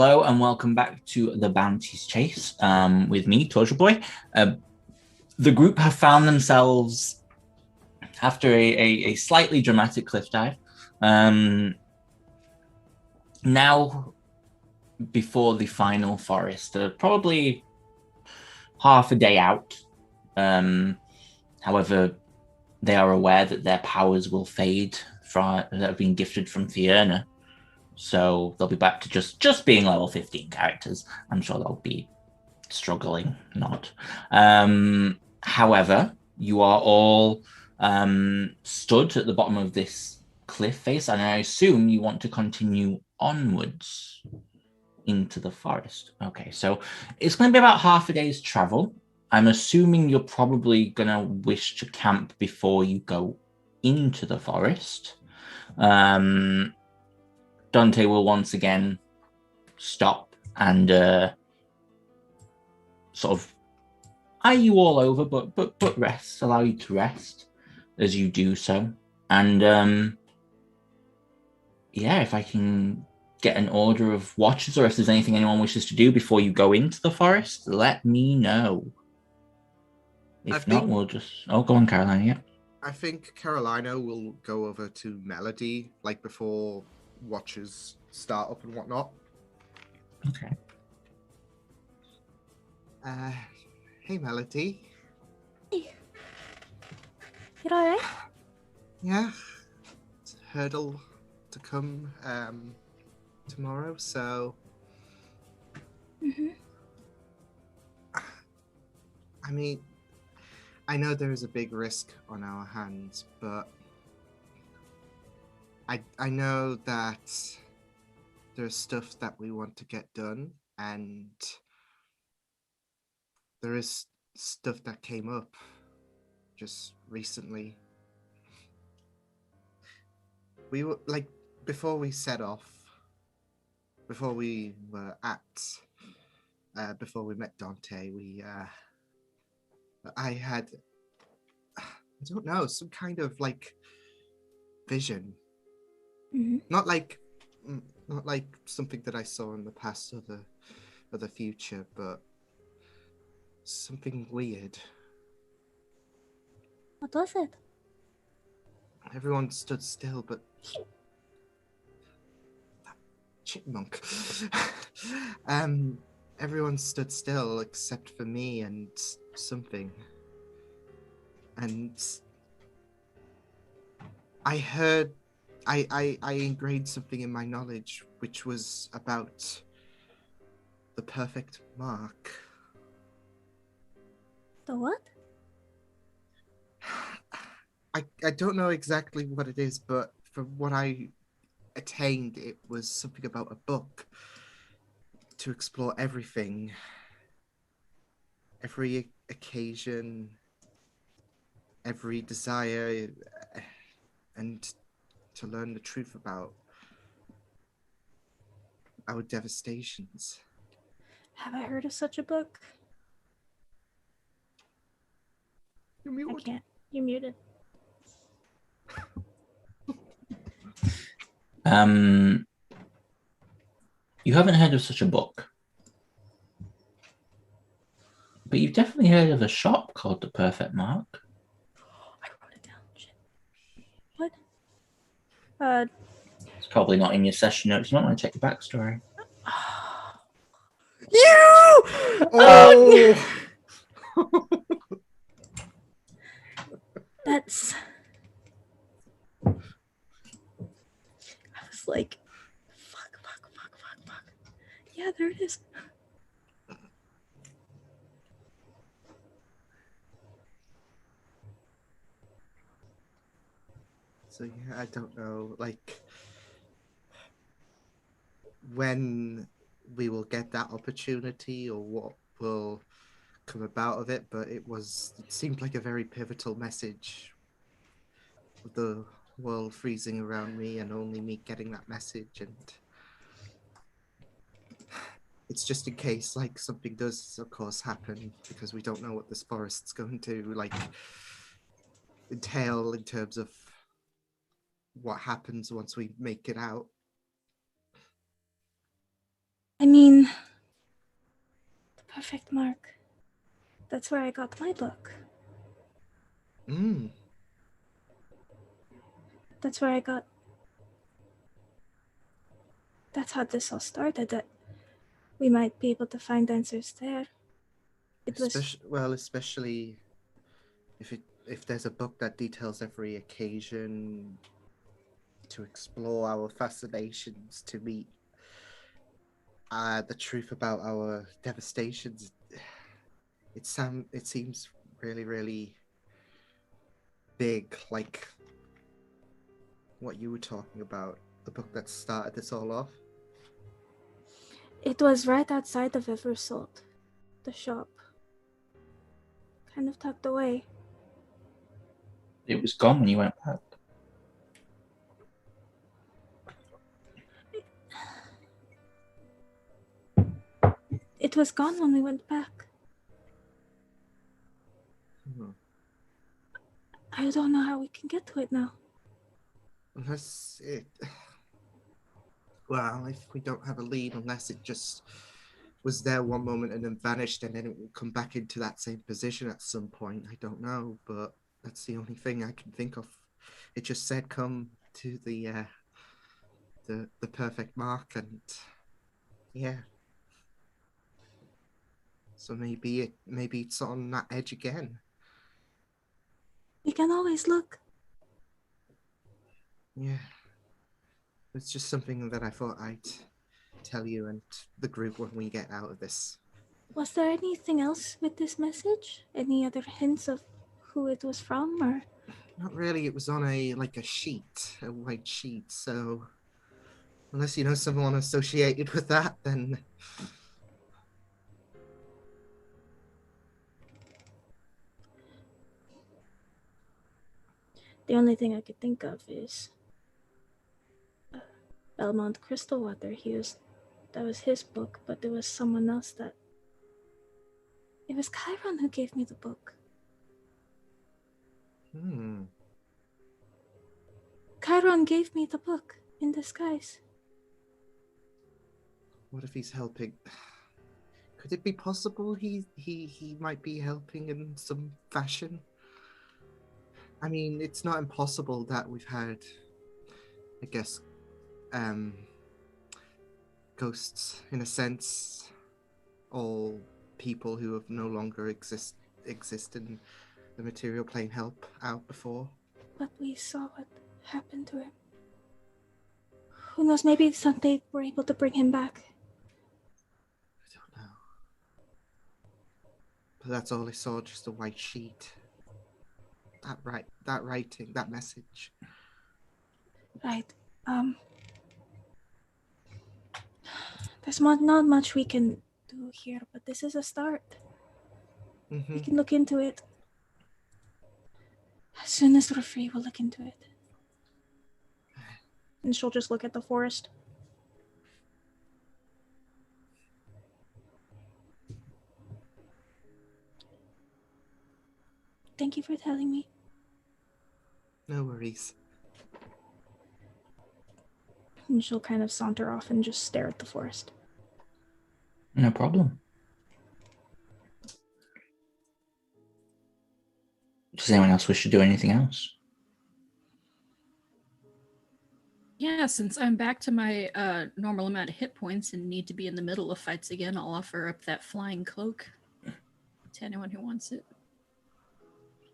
Hello and welcome back to the Bounties Chase with me, Torture Boy. The group have found themselves, after a slightly dramatic cliff dive, now before the final forest. Probably half a day out. However, they are aware that their powers will fade that have been gifted from Fiona. So they'll be back to just being level 15 characters. I'm sure they'll be struggling not. However, you are all stood at the bottom of this cliff face, and I assume you want to continue onwards into the forest. Okay, so it's going to be about half a day's travel. I'm assuming you're probably going to wish to camp before you go into the forest. Dante will once again stop and sort of eye you all over, but rest, allow you to rest as you do so. And yeah, if I can get an order of watches, or if there's anything anyone wishes to do before you go into the forest, let me know. If not, we'll just... Oh, go on, Caroline, yeah. I think Carolina will go over to Melody, like before watches start up and whatnot. Okay. Hey, Melody. Hey. You alright? Yeah. It's a hurdle to come tomorrow, so... Mm-hmm. I mean, I know there is a big risk on our hands, but I know that there's stuff that we want to get done, and there is stuff that came up just recently. We were like, before we set off, before we were before we met Dante, I had, I don't know, some kind of like vision. Mm-hmm. Not like something that I saw in the past or the future, but something weird. What was it? Everyone stood still, but that chipmunk. Everyone stood still except for me and something. And I heard, I ingrained something in my knowledge, which was about the perfect mark. The what? I don't know exactly what it is, but from what I attained, it was something about a book to explore everything, every occasion, every desire, and to learn the truth about our devastations. Have I heard of such a book? You're I can't. You're muted. You haven't heard of such a book, but you've definitely heard of a shop called The Perfect Mark. I wrote it down. Shit. What? It's probably not in your session notes. You might want to check your backstory. You! Oh! That's... I was like, fuck. Yeah, there it is. So yeah, I don't know, like, when we will get that opportunity or what will come about of it, but it seemed like a very pivotal message, with the world freezing around me and only me getting that message. And it's just in case like something does of course happen, because we don't know what this forest's going to like entail in terms of what happens once we make it out. I mean, the perfect mark. That's where I got my book. Mm. That's where I got. That's how this all started. That we might be able to find answers there. It was. Especially if there's a book that details every occasion to explore our fascinations, to meet the truth about our devastations. It seems really, really big, like what you were talking about, the book that started this all off. It was right outside of Eversalt, the shop. Kind of tucked away. It was gone when you went back. It was gone when we went back. Hmm. I don't know how we can get to it now. Unless it. Well, if we don't have a lead, unless it just was there one moment and then vanished, and then it will come back into that same position at some point. I don't know, but that's the only thing I can think of. It just said come to the perfect mark, and yeah. So maybe it's on that edge again. We can always look. Yeah. It's just something that I thought I'd tell you and the group when we get out of this. Was there anything else with this message? Any other hints of who it was from, or? Not really. It was on a sheet, a white sheet. So unless you know someone associated with that, then The only thing I could think of is Belmont Crystal Water. That was his book, but there was someone else that. It was Chiron who gave me the book. Chiron gave me the book in disguise. What if he's helping? Could it be possible he might be helping in some fashion? I mean, it's not impossible that we've had, I guess, ghosts in a sense, all people who have no longer exist in the material plane help out before. But we saw what happened to him. Who knows, maybe someday we're able to bring him back. I don't know. But that's all I saw, just a white sheet. That writing, that message. Right. There's not much we can do here, but this is a start. Mm-hmm. We can look into it. As soon as we're free, we'll look into it. And she'll just look at the forest. Thank you for telling me. No worries. And she'll kind of saunter off and just stare at the forest. No problem. Does anyone else wish to do anything else? Yeah, since I'm back to my normal amount of hit points and need to be in the middle of fights again, I'll offer up that flying cloak to anyone who wants it.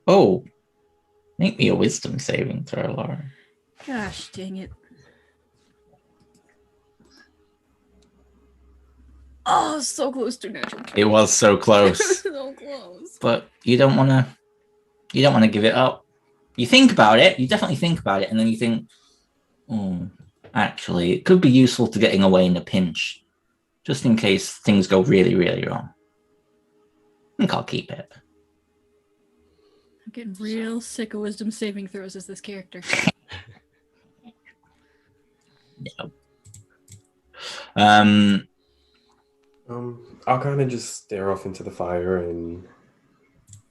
Oh, make me a wisdom saving throw, Laura. Gosh dang it. Oh, so close to natural 20. It was so close. So close. But you don't want to give it up. You think about it, you definitely think about it, and then you think, actually, it could be useful to getting away in a pinch, just in case things go really, really wrong. I think I'll keep it. I'm getting real sick of wisdom saving throws as this character. No. I'll kind of just stare off into the fire and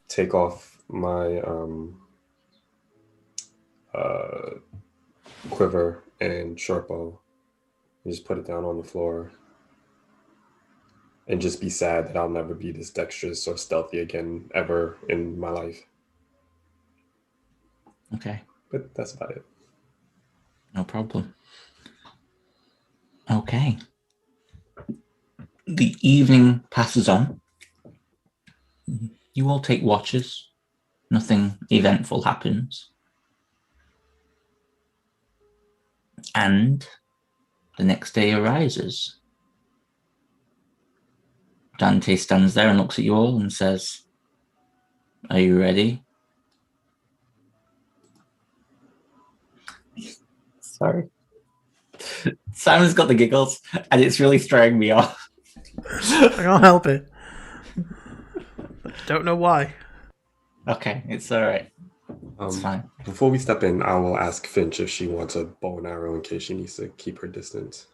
take off my quiver and short bow and just put it down on the floor and just be sad that I'll never be this dexterous or stealthy again ever in my life. Okay, But that's about it. no problem. Okay. The evening passes on. You all take watches. Nothing eventful happens. And the next day arises. Dante stands there and looks at you all and says, "Are you ready?" Sorry. Simon's got the giggles, and it's really throwing me off. I can't help it. Don't know why. Okay, it's all right. It's fine. Before we step in, I will ask Finch if she wants a bow and arrow in case she needs to keep her distance.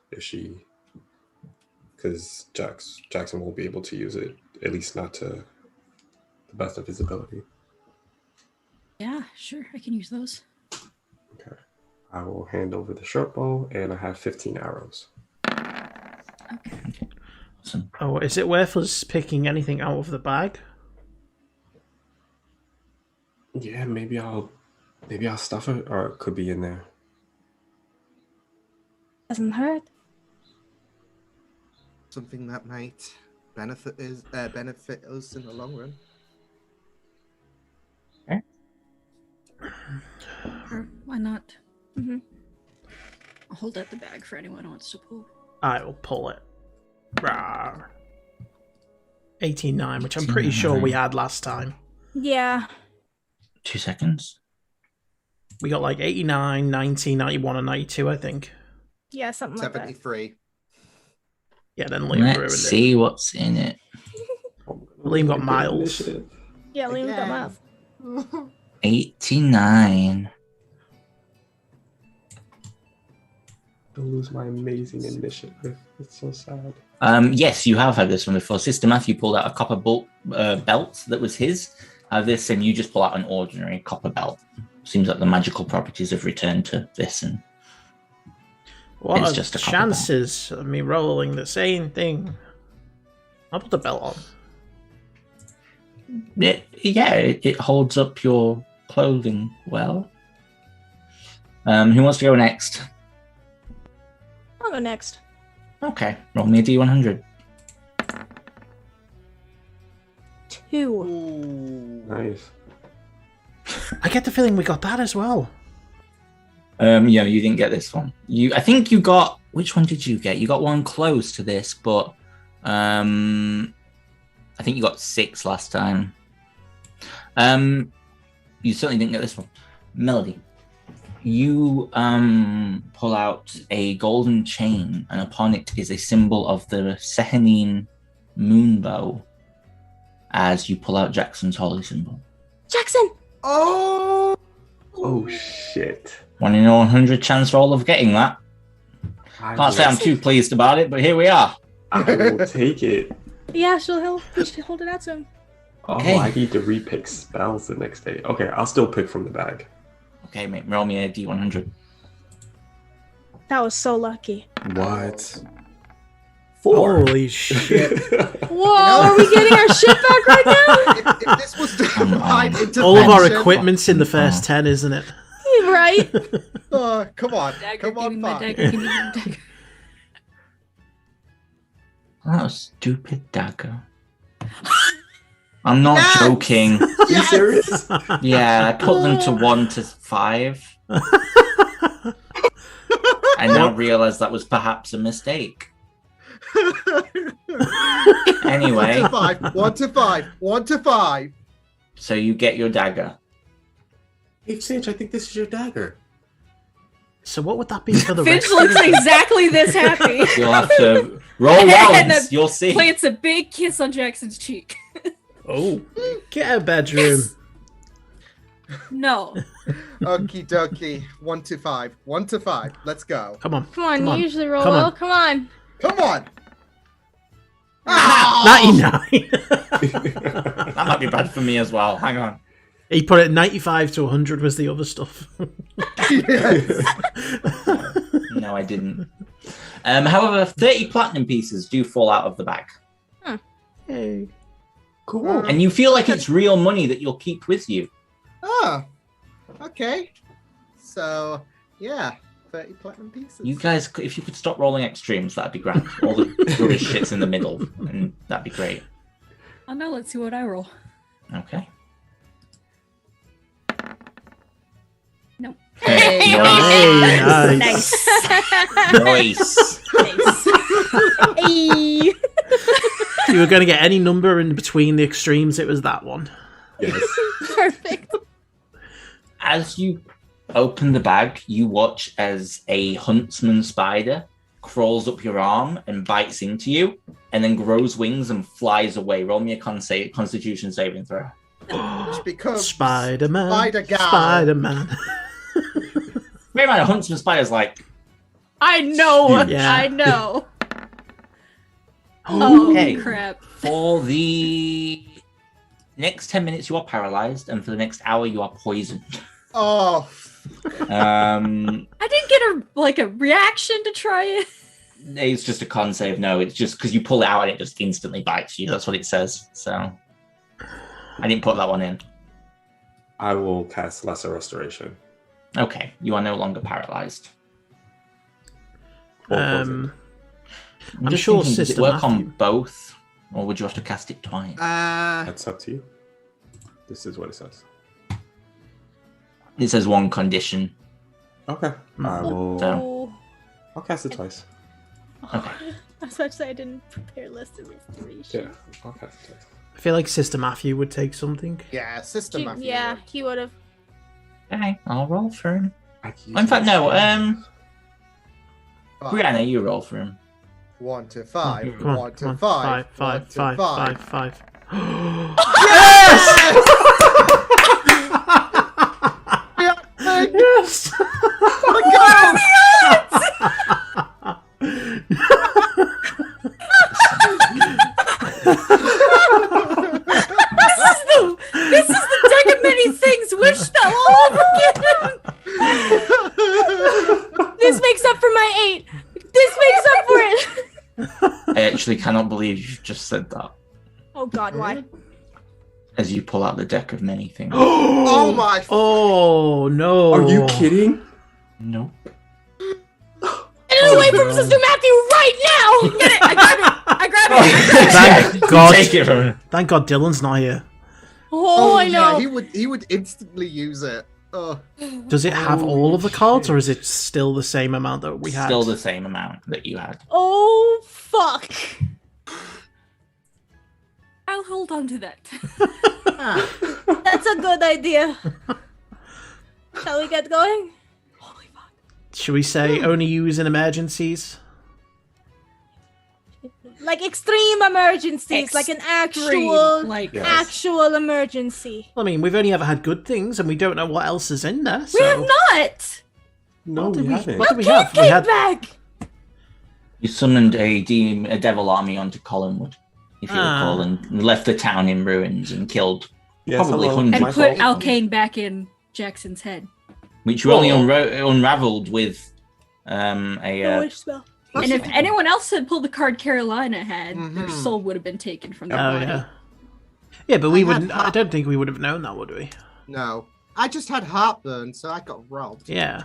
Because Jackson won't be able to use it, at least not to the best of his ability. Yeah, sure. I can use those. Okay. I will hand over the short bow, and I have 15 arrows. Okay. Awesome. Oh, is it worth us picking anything out of the bag? Yeah, maybe I'll stuff it, or it could be in there. Doesn't hurt. Something that might benefit us in the long run. Or why not? Mm-hmm. I'll hold out the bag for anyone who wants to pull. I will pull it. Rawr. 18.9, which I'm pretty sure we had last time. Yeah. 2 seconds. We got like 89, 90, 91, and 92, I think. Yeah, something like that. 73. Yeah, then Liam ruined Let's it. see what's in it. Liam got miles. Yeah, Liam got miles. 89. Don't lose my amazing initiative. It's so sad. Yes, you have had this one before. Sister Matthew pulled out a copper belt that was his. This, and you just pull out an ordinary copper belt. Seems like the magical properties have returned to this, and What it's are just the a copper chances of me rolling the same thing? I'll put the belt on. it holds up your clothing well. Who wants to go next? I'll go next. Okay, roll me a d100. 2. Ooh. Nice. I get the feeling we got that as well. Yeah, you didn't get this one. I think you got. Which one did you get? You got one close to this, but I think you got 6 last time. You certainly didn't get this one. Melody, you pull out a golden chain, and upon it is a symbol of the Sehanine moonbow. As you pull out Jackson's holy symbol. Jackson! Oh! Oh shit. 1 in 100 chance roll of getting that. Can't say I'm too pleased about it, but here we are. I will take it. Yeah, she'll hold it out to him. Okay. Oh, I need to repick spells the next day. Okay, I'll still pick from the bag. Okay, mate, roll me a d100. That was so lucky. What? 4. Holy shit. Whoa, are we getting our shit back right now? If this was divided into All of our mention- equipment's in the first 10, isn't it? Right? Oh, come on. Dagger, Come on, give me my fine. dagger, give me my dagger. Oh, stupid dagger. I'm not Yes! joking. Are you serious? Yeah, I put them to 1 to 5. I now realize that was perhaps a mistake. Anyway, 1 to 5. 1 to 5. so you get your dagger. Hey, Finch, I think this is your dagger. So what would that be for the Finch rest looks of the exactly this happy. You'll have to roll And once. then You'll see. Plants a big kiss on Jackson's cheek. Oh, get a bedroom. No. Okie dokie. 1 to 5. 1 to 5. Let's go. Come on. Come on, Come you on. usually roll Come well. on. Come on. Come on. Ah! 99. That might be bad for me as well. Hang on. He put it 95 to 100 was the other stuff. Yes. No, I didn't. However, 30 platinum pieces do fall out of the bag. Hey. Cool. And you feel like it's real money that you'll keep with you. Oh, okay. So, yeah, 30 platinum pieces. You guys, if you could stop rolling extremes, that'd be grand. All the rubbish shit's in the middle, and that'd be great. Oh, now let's see what I roll. Okay. Nope. Hey, Hey, Nice. Nice. Hey. If you were going to get any number in between the extremes, it was that one. Yes. Perfect. As you open the bag, you watch as a huntsman spider crawls up your arm and bites into you, and then grows wings and flies away. Roll me a Constitution saving throw. Which becomes Spider-Man. Spider-Gal. Spider-Man. Bear in mind, a huntsman spider's like, I know. Yeah. I know. Oh, Okay. crap. for the next 10 minutes, you are paralyzed, and for the next hour, you are poisoned. Oh, I didn't get a reaction to try it. It's just a con save. No, it's just because you pull it out and it just instantly bites you. That's what it says. So I didn't put that one in. I will cast Lesser Restoration. Okay, you are no longer paralyzed. Or poisoned. I'm just sure thinking, does it Sister work on Matthew- both, or would you have to cast it twice? That's up to you. This is what it says. It says one condition. Okay. I will. Oh. I'll cast it twice. Okay. I was about to say I didn't prepare Lesser Restoration. Yeah, I'll cast it twice. I feel like Sister Matthew would take something. yeah, Sister Matthew. Yeah, he would have. Okay, I'll roll for him. I can In fact, no. Five. Brianna, you roll for him. 1 to 5. Come on, 1 to come on. 5. Five. 1 to 5. Yes! Oh my god! This is the deck of many things wished all over again. This makes up for my 8. This makes up for it. I actually cannot believe you just said that. Oh god, why? As you pull out the deck of many things. Oh my! Oh no! Are you kidding? Nope. Get it away from Sister Matthew right now! Get it! I grab it! Thank God! Take it from him. Thank God, Dylan's not here. Oh, I know. Yeah, he would instantly use it. Oh. Does it have all of the cards, or is it still the same amount that we had? Still the same amount that you had. Oh, fuck. I'll hold on to that. That's a good idea. Shall we get going? Holy fuck. Should we say only use in emergencies? Like extreme emergencies, like an actual, like Yes. actual emergency. I mean, we've only ever had good things, and we don't know what else is in there. we So have not. No, What we did we- haven't. what did we have? We Came had back. You summoned a devil army onto Collinwood, if you recall, and left the town in ruins and killed Yes, probably hello, hundreds. And my put fault. Alkane back in Jackson's head. which you only Whoa. unraveled with No a wish spell. And if anyone else had pulled the card Carolina had, their Mhm. soul would have been taken from their oh body. yeah, yeah, but we I had wouldn't. I don't think we would have known that, would we? No. I just had heartburn, so I got robbed. Yeah.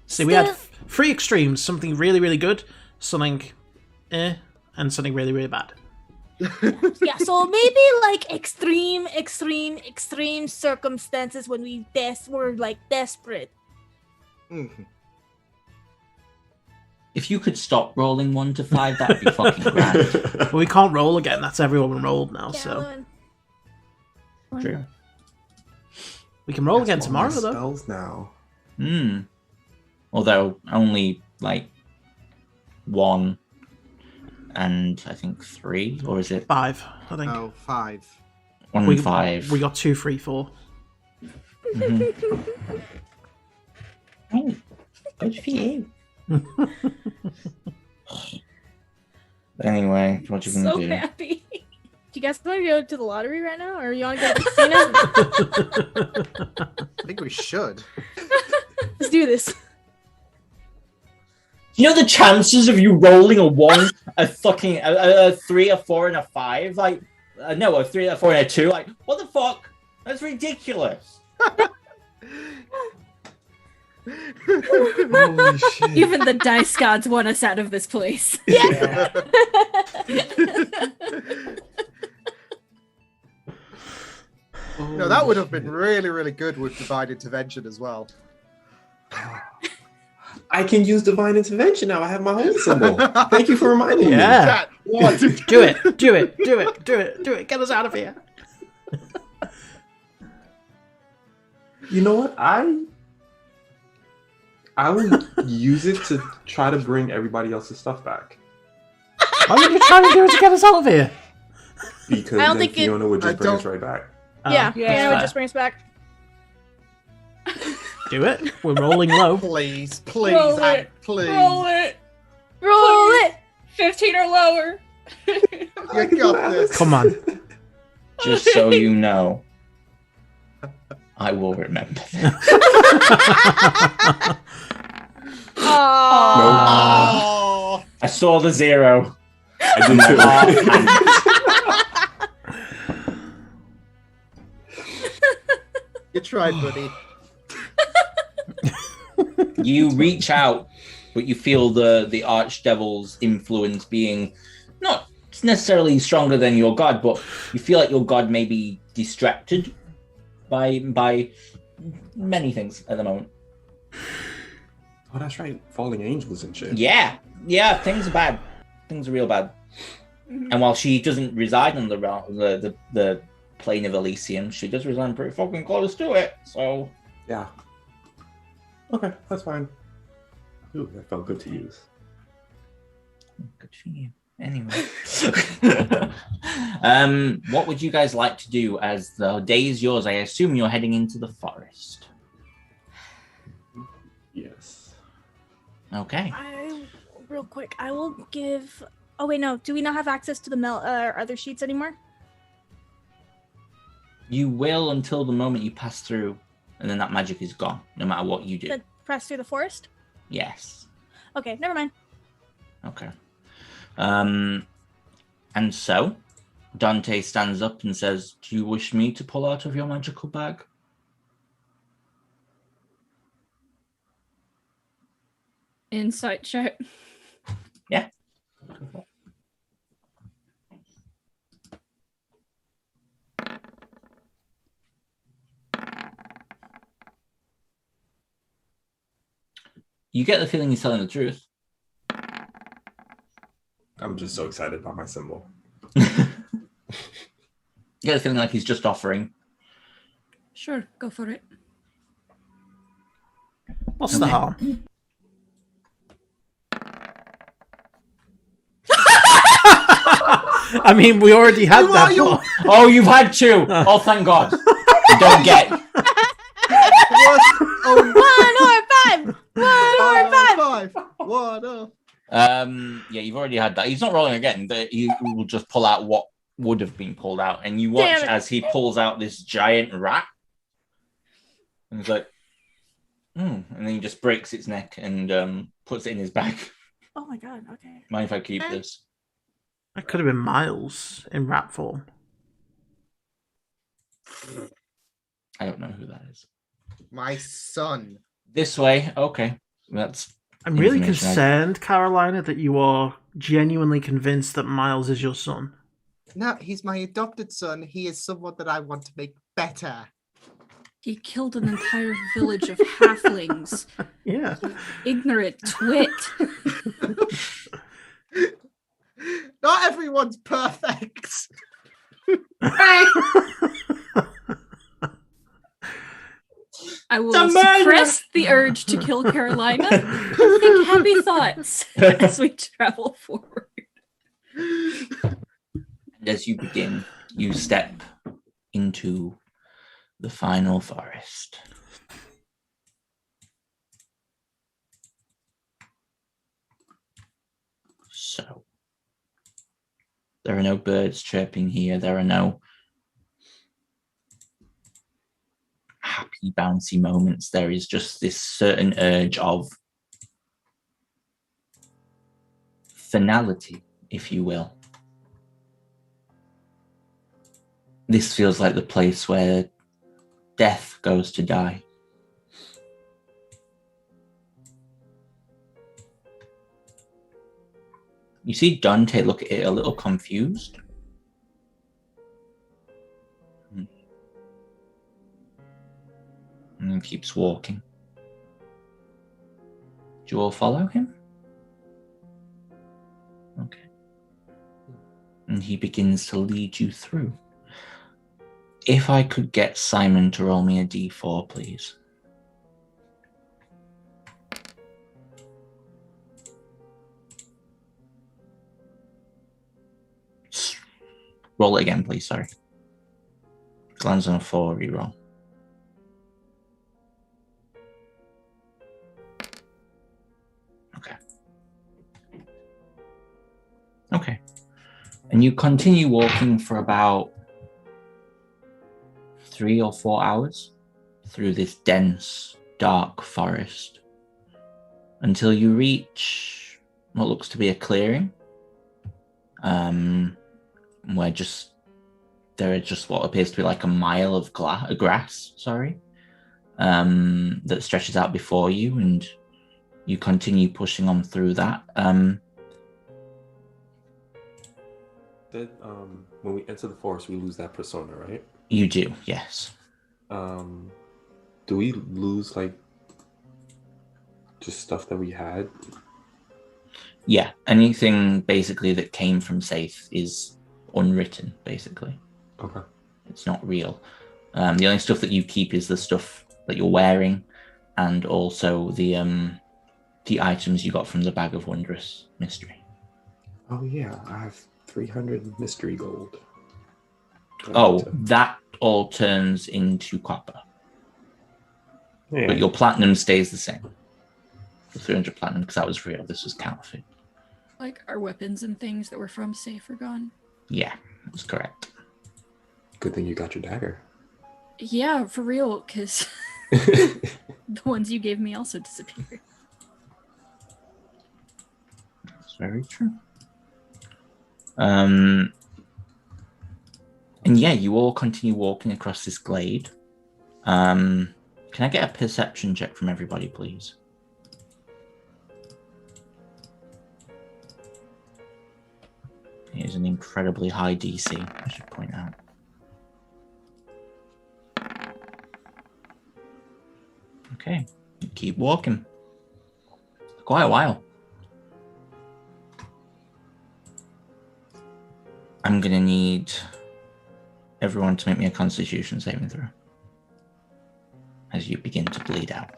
See, we had 3 extremes: something really, really good, something, and something really, really bad. Yeah, so maybe like extreme circumstances when we were like desperate. Mhm. If you could stop rolling 1 to 5, that'd be fucking grand. But we can't roll again. That's everyone rolled now, so Gallon. True. we can roll That's again one tomorrow of my though. spells now. Although only like 1 and I think 3, or is it 5, I think. Oh, 5. 1 we and 5? We got 2, 3, 4. Mhm. Oh, good for you. Anyway, what you gonna So do? happy. Do you guys want to go to the lottery right now, or you want to go to the casino? I think we should. Let's do this. You know the chances of you rolling a 1, a fucking a 3, a 4, and a 5? Like, no, a 3, a 4, and a 2. Like, what the fuck? That's ridiculous. Holy shit. Even the dice gods want us out of this place. Yeah. No, that would have been really, really good with divine intervention as well. I can use divine intervention now. I have my own symbol. Thank you for reminding me. Yeah. Chat, what? Do it. Do it. Do it. Do it. Do it. Get us out of here. You know what? I will use it to try to bring everybody else's stuff back. Why would you try to do it to get us out of here? Because I don't then think it- Fiona would just I bring us don't- right back. Yeah, yeah, it would fair. just bring us back. Do it. We're rolling low. Please, please, Roll Hank, it. please. Roll it. Roll it! 15 or lower. You got this. Come on. Just so you know, I will remember this. Oh. I saw the 0. I did too. You tried, buddy. You reach out, but you feel the archdevil's influence being not necessarily stronger than your god, but you feel like your god may be distracted by many things at the moment. Oh, that's right. Falling angels and shit. Yeah, things are bad. Things are real bad. And while she doesn't reside on the plane of Elysium, she does reside pretty fucking close to it. So Yeah. Okay, that's fine. Ooh, that felt good to use. good for you. Anyway, what would you guys like to do as the day is yours? I assume you're heading into the forest. Yes. Okay. Real quick, I will give. Oh wait, no. Do we not have access to the other sheets anymore? You will until the moment you pass through, and then that magic is gone, no matter what you do. To press through the forest? Yes. Okay, never mind. Okay. And so, Dante stands up and says, "Do you wish me to pull out of your magical bag?" Insight check. Yeah. You get the feeling he's telling the truth. I'm just so excited by my symbol. You get the feeling like he's just offering. Sure, go for it. What's the harm? I mean, we already had Who that. are you? one. Oh, you've had 2. Oh, thank God. You don't get. What? Oh, 1 or 5! 1 or 5! 5. What up? Yeah, you've already had that. He's not rolling again. He will just pull out what would have been pulled out, and you watch Damn it. as he pulls out this giant rat, and he's like, and then he just breaks its neck and puts it in his bag. Oh my god, okay. Mind if I keep this? That could have been Miles in rat form. I don't know who that is. My son. This way, okay. That's I'm really information concerned, Carolina, that you are genuinely convinced that Miles is your son. No, he's my adopted son. He is someone that I want to make better. He killed an entire village of halflings. Yeah. Ignorant twit. Not everyone's perfect. I will The murderer! suppress the urge to kill Carolina and think happy thoughts as we travel forward. And as you begin, you step into the final forest. So, there are no birds chirping here. There are no happy, bouncy moments. There is just this certain urge of finality, if you will. This feels like the place where death goes to die. You see Dante look at it a little confused. And keeps walking. Do you all follow him? Okay. And he begins to lead you through. If I could get Simon to roll me a d4, please. Roll it again, please, sorry. Lands on a 4, reroll. Okay. And you continue walking for about 3 or 4 hours through this dense, dark forest until you reach what looks to be a clearing, where there are just what appears to be like a mile of grass, that stretches out before you, and you continue pushing on through that. When we enter the forest, we lose that persona, right? You do, yes. Do we lose like just stuff that we had? Yeah, anything basically that came from Safe is unwritten, basically. Okay. It's not real. The only stuff that you keep is the stuff that you're wearing, and also the items you got from the Bag of Wondrous Mystery. Oh yeah, I have 300 mystery gold. That all turns into copper. Yeah. But your platinum stays the same. The 300 platinum, because that was real. This was counterfeit. Like our weapons and things that were from Safe are gone. Yeah, that's correct. Good thing you got your dagger. Yeah, for real, because the ones you gave me also disappeared. That's very true. And yeah, you all continue walking across this glade. Can I get a perception check from everybody, please? It is an incredibly high DC, I should point out. Okay, you keep walking. Quite a while. I'm gonna need everyone to make me a Constitution saving throw as you begin to bleed out.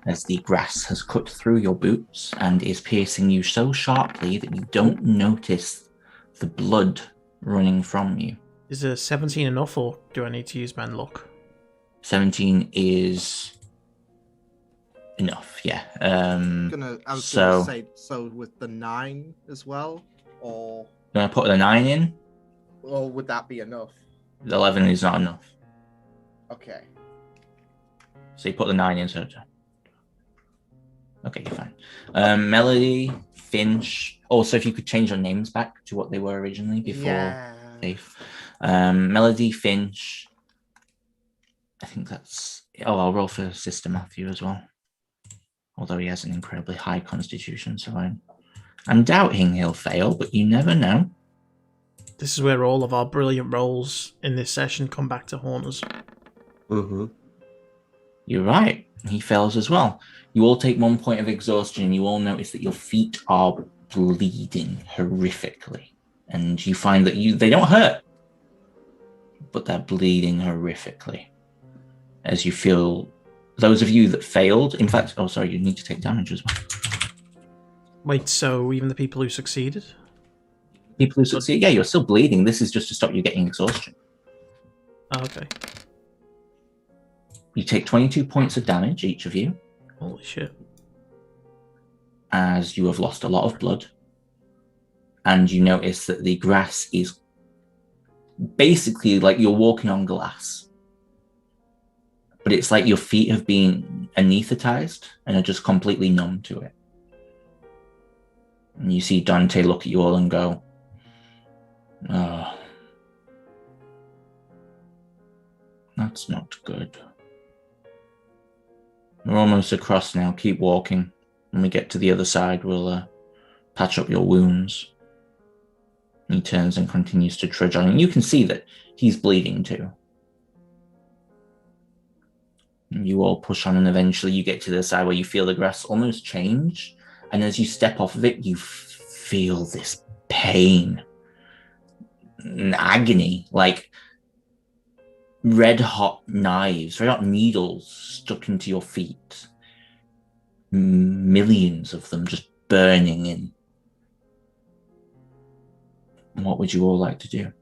As the grass has cut through your boots and is piercing you so sharply that you don't notice the blood running from you. Is a 17 enough, or do I need to use my luck? 17 is enough, yeah. I was gonna say, so with the 9 as well, or You want to put the 9 in? or would that be enough? The 11 is not enough. Okay. So you put the 9 in, so... Okay, you're fine. Melody, Finch. Also, if you could change your names back to what they were originally before Safe. Melody, Finch. I think that's... Oh, I'll roll for Sister Matthew as well. Although he has an incredibly high constitution, so I'm doubting he'll fail, but you never know. This is where all of our brilliant rolls in this session come back to haunt us. Mm-hmm. You're right. He fails as well. You all take 1 point of exhaustion. You all notice that your feet are bleeding horrifically. And you find that they don't hurt, but they're bleeding horrifically. As you feel, those of you that failed, in fact, you need to take damage as well. Wait, so even the people who succeeded? People who succeed, yeah, you're still bleeding. This is just to stop you getting exhaustion. Oh, okay. You take 22 points of damage, each of you. Holy shit. As you have lost a lot of blood. And you notice that the grass is basically like you're walking on glass. But it's like your feet have been anesthetized and are just completely numb to it. And you see Dante look at you all and go, "Oh, that's not good. We're almost across now. Keep walking. When we get to the other side, we'll patch up your wounds." He turns and continues to trudge on, and you can see that he's bleeding too. And you all push on, and eventually you get to the side where you feel the grass almost change, and as you step off of it, you feel this pain and agony, like red hot knives, red hot needles stuck into your feet. Millions of them just burning in. What would you all like to do?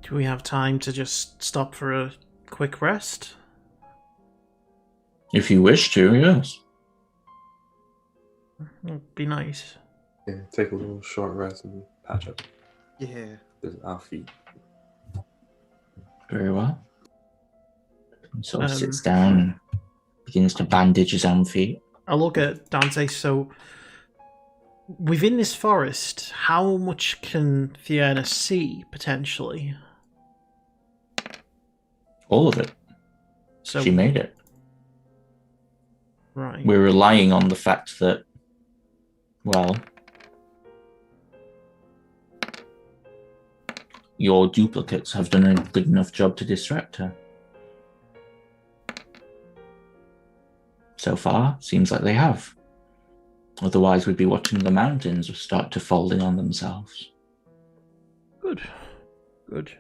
Do we have time to just stop for a quick rest? If you wish to, yes. It'd be nice. Yeah, take a little short rest and patch up Yeah. our feet. Very well. He sort of sits down and begins to bandage his own feet. I look at Dante. So, within this forest, how much can Fiona see potentially? All of it. So She made it. Right. We're relying on the fact that, well, your duplicates have done a good enough job to distract her. So far, seems like they have. Otherwise, we'd be watching the mountains start to fold in on themselves. Good. Good.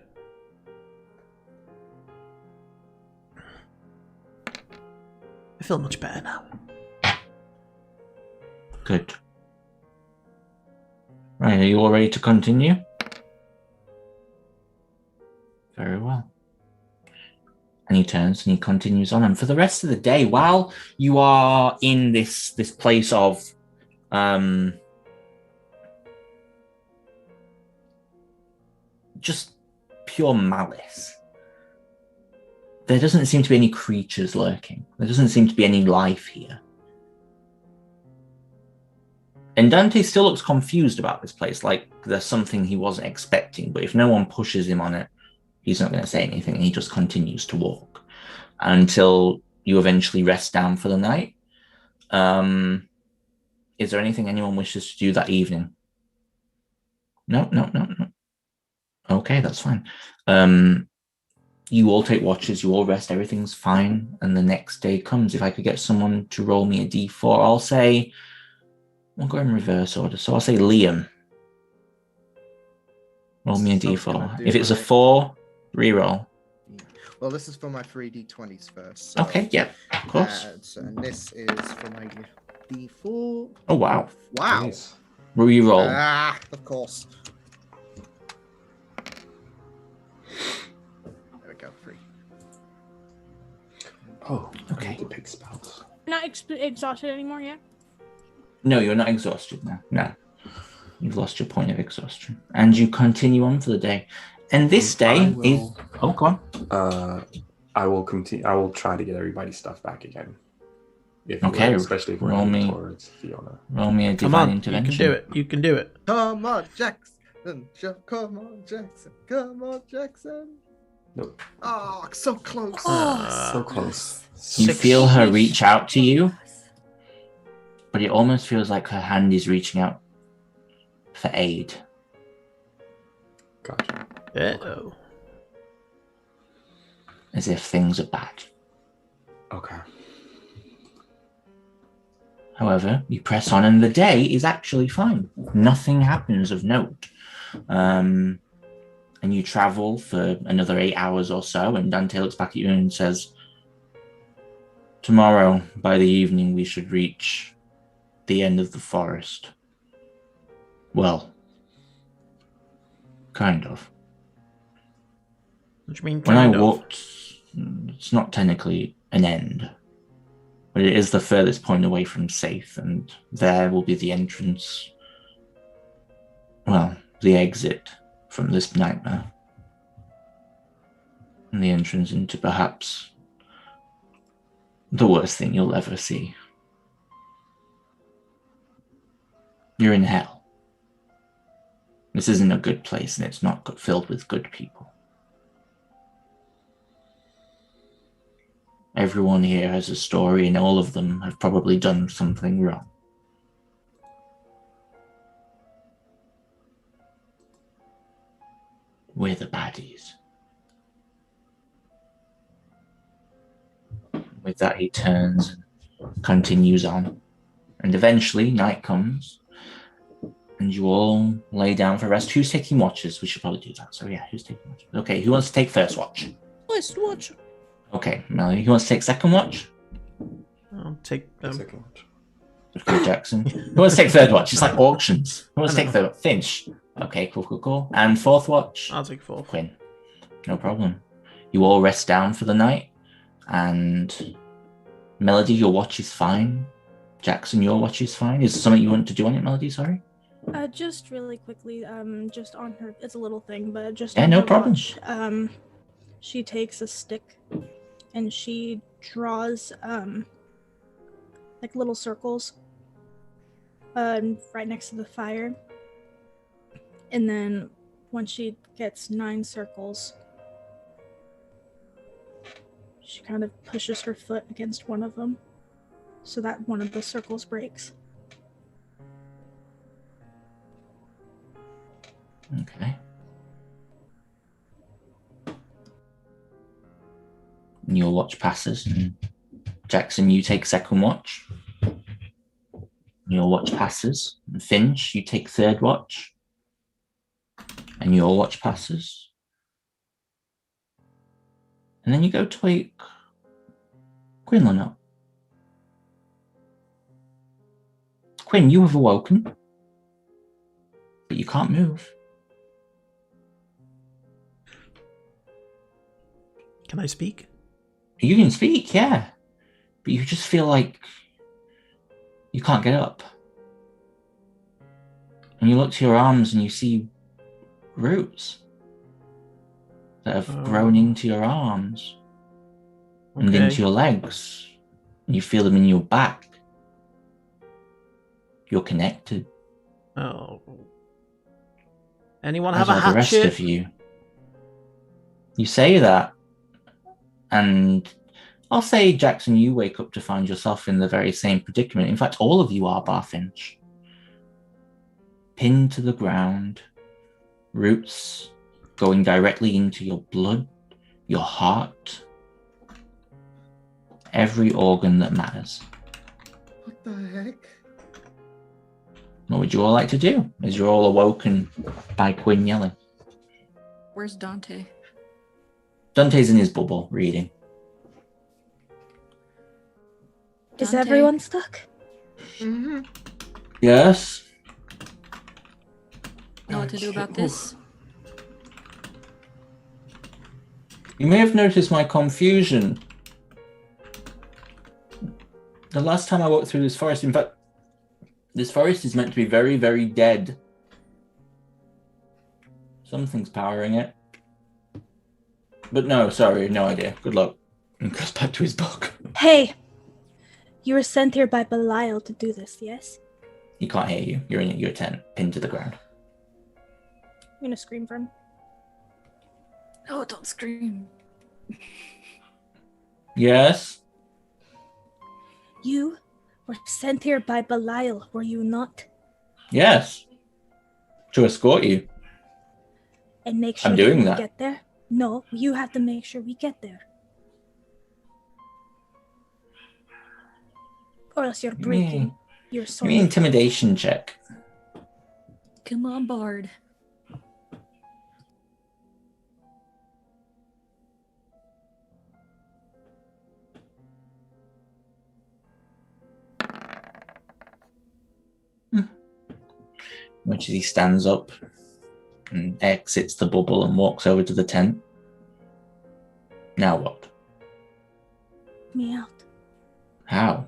I feel much better now. Good. Right, are you all ready to continue? Very well. And he turns and he continues on. And for the rest of the day, while you are in this place of just pure malice, there doesn't seem to be any creatures lurking. There doesn't seem to be any life here. And Dante still looks confused about this place, like there's something he wasn't expecting. But if no one pushes him on it, he's not going to say anything. He just continues to walk until you eventually rest down for the night. Is there anything anyone wishes to do that evening? No. Okay, that's fine. You all take watches, you all rest, everything's fine, and the next day comes. If I could get someone to roll me a d4, I'll say, we'll go in reverse order. So I'll say Liam. Roll me a d4. If it's a 4, reroll. Well, this is for my 3d20s first. So, Okay, yeah, of course. And this is for my d4. Oh, wow. Wow. Nice. Reroll. Of course. There we go, 3. Oh, Okay. I need to pick spells. Not exhausted anymore yet. No, you're not exhausted now. No. You've lost your point of exhaustion. And you continue on for the day. And this day is... Oh, go on. I will continue. I will try to get everybody's stuff back again. If Okay, especially if we're roll heading me. towards Fiona. Roll me a Come divine on, intervention. you can do it. You can do it. Come on, Jackson. Come on, Jackson. Come on, Jackson. Nope. Oh, so close. So close. You Six. feel her reach out to you, but it almost feels like her hand is reaching out for aid. Gotcha. Uh-oh. As if things are bad. Okay. However, you press on and the day is actually fine. Nothing happens of note. And you travel for another 8 hours or so, and Dante looks back at you and says, tomorrow, by the evening, we should reach the end of the forest. Well, kind of. What do you mean, When I kind of? walked, it's not technically an end, but it is the furthest point away from safe, and there will be the entrance, well, the exit from this nightmare. And the entrance into perhaps the worst thing you'll ever see. You're in hell. This isn't a good place, and it's not filled with good people. Everyone here has a story, and all of them have probably done something wrong. We're the baddies. With that, he turns and continues on. And eventually, night comes, and you all lay down for rest. Who's taking watches? We should probably do that. So yeah, who's taking watches? Okay, who wants to take first watch? First watch. Okay, Melody, who wants to take second watch? I'll take Second watch. Okay, Jackson. Who wants to take third watch? It's like auctions. Who wants to take third? Finch. Okay, cool. And fourth watch? I'll take fourth. Quinn. No problem. You all rest down for the night, and Melody, your watch is fine. Jackson, your watch is fine. Is there something you want to do on it, Melody? Sorry. Just really quickly, just on her, it's a little thing, but just Yeah, on no her problem. watch, she takes a stick and she draws, like little circles, right next to the fire. And then when she gets 9 circles, she kind of pushes her foot against one of them so that one of the circles breaks. Okay. And your watch passes. Jackson, you take second watch. Your watch passes. And Finch, you take third watch. And your watch passes. And then you go to wake Quinlan up. Quinn, you have awoken. But you can't move. Can I speak? You can speak, yeah. But you just feel like you can't get up. And you look to your arms and you see roots that have grown into your arms and into your legs. And you feel them in your back. You're connected. Oh. Anyone As have a are the rest hatchet? of you. You say that, and I'll say, Jackson, you wake up to find yourself in the very same predicament. In fact, all of you are, Barfinch. Pinned to the ground, roots going directly into your blood, your heart, every organ that matters. What the heck? What would you all like to do as you're all awoken by Quinn yelling? Where's Dante? Dante's in his bubble, reading. Is Dante? everyone stuck? Mm-hmm. Yes? Know what to do about this? You may have noticed my confusion. The last time I walked through this forest, in fact, this forest is meant to be very, very dead. Something's powering it. But no, sorry, no idea. Good luck. And goes back to his book. Hey! You were sent here by Belial to do this, yes? He can't hear you. You're in your tent, pinned to the ground. I'm gonna scream for him. Oh, don't scream. Yes? You were sent here by Belial, were you not? Yes. To escort you. And make sure I'm doing we that. get there? No, you have to make sure we get there. Or else you're breaking your Give soul. me an intimidation check. Come on, Bard. Which he stands up and exits the bubble and walks over to the tent. Now what? Me out. How?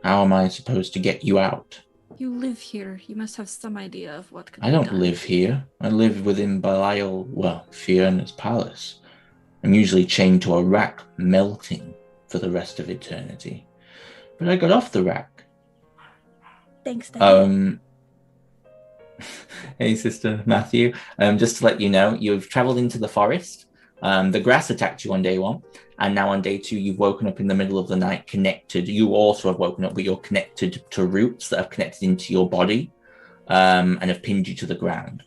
How am I supposed to get you out? You live here. You must have some idea of what could I be don't done. live here. I live within Belial, well, Fiona's palace. I'm usually chained to a rack, melting for the rest of eternity. But I got off the rack. Thanks, Daddy. Hey, Sister Matthew. Just to let you know, you've traveled into the forest. The grass attacked you on day 1, and now on day 2, you've woken up in the middle of the night, connected. You also have woken up, but you're connected to roots that have connected into your body, and have pinned you to the ground.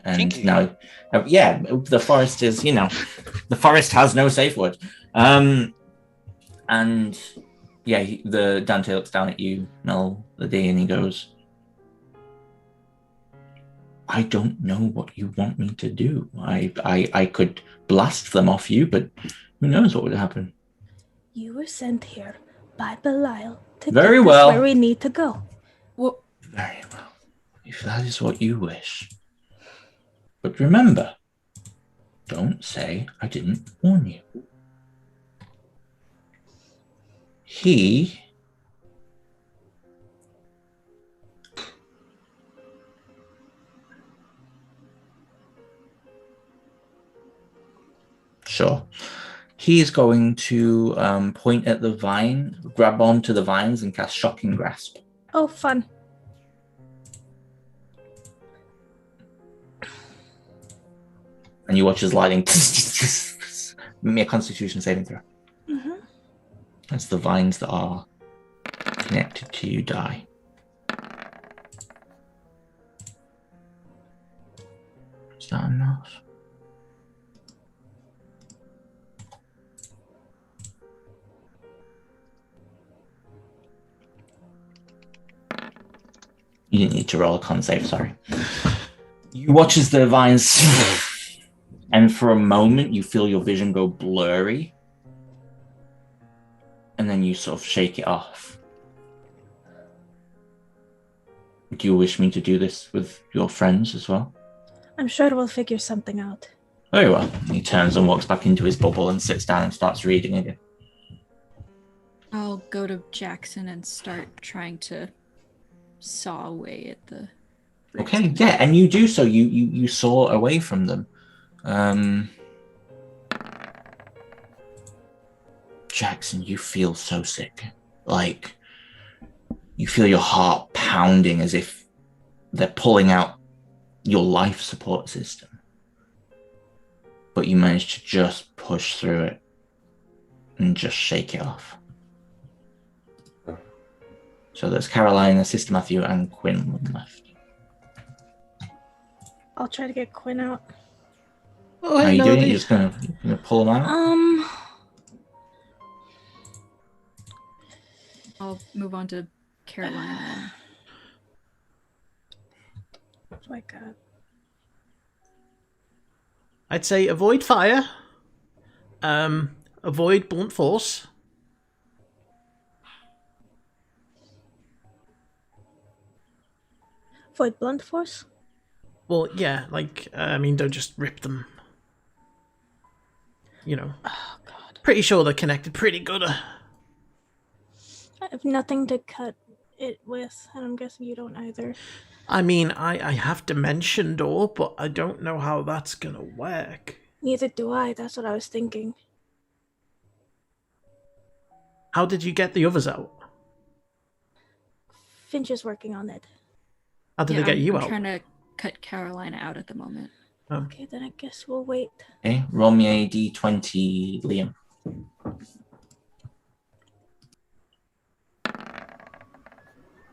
And Kinky. now, the forest is, the forest has no safe word. And yeah, the Dante looks down at you, Mel, the day, and he goes, I don't know what you want me to do. I could blast them off you, but who knows what would happen. You were sent here by Belial to Very get us well. where we need to go. Well, Very well, if that is what you wish. But remember, don't say I didn't warn you. He Sure. He is going to point at the vine, grab onto the vines, and cast Shocking Grasp. Oh, fun. And you watch his lightning. Make me a Constitution saving throw. Mm-hmm. As the vines that are connected to you die. Is that enough? You didn't need to roll a con save, sorry. You watch as the vines, and for a moment you feel your vision go blurry, and then you sort of shake it off. Do you wish me to do this with your friends as well? I'm sure we'll figure something out. Very well. He turns and walks back into his bubble and sits down and starts reading again. I'll go to Jackson and start trying to saw away at the roots. Okay, yeah, and you do so. You saw away from them. Jackson, you feel so sick. Like, you feel your heart pounding as if they're pulling out your life support system. But you manage to just push through it and just shake it off. So there's Caroline, Sister Matthew, and Quinn left. I'll try to get Quinn out. Oh, How hey, are you doing? Melody. You're just gonna pull them out? I'll move on to Carolina. Oh my god. I'd say avoid fire. Avoid blunt force. Avoid blunt force? Well, yeah, don't just rip them. Oh god. Pretty sure they're connected pretty good. I have nothing to cut it with, and I'm guessing you don't either. I mean, I have Dimension Door, but I don't know how that's gonna work. Neither do I, that's what I was thinking. How did you get the others out? Finch is working on it. How did they get you I'm out? trying to cut Carolina out at the moment. Okay, then I guess we'll wait. Okay, roll me a d20, Liam.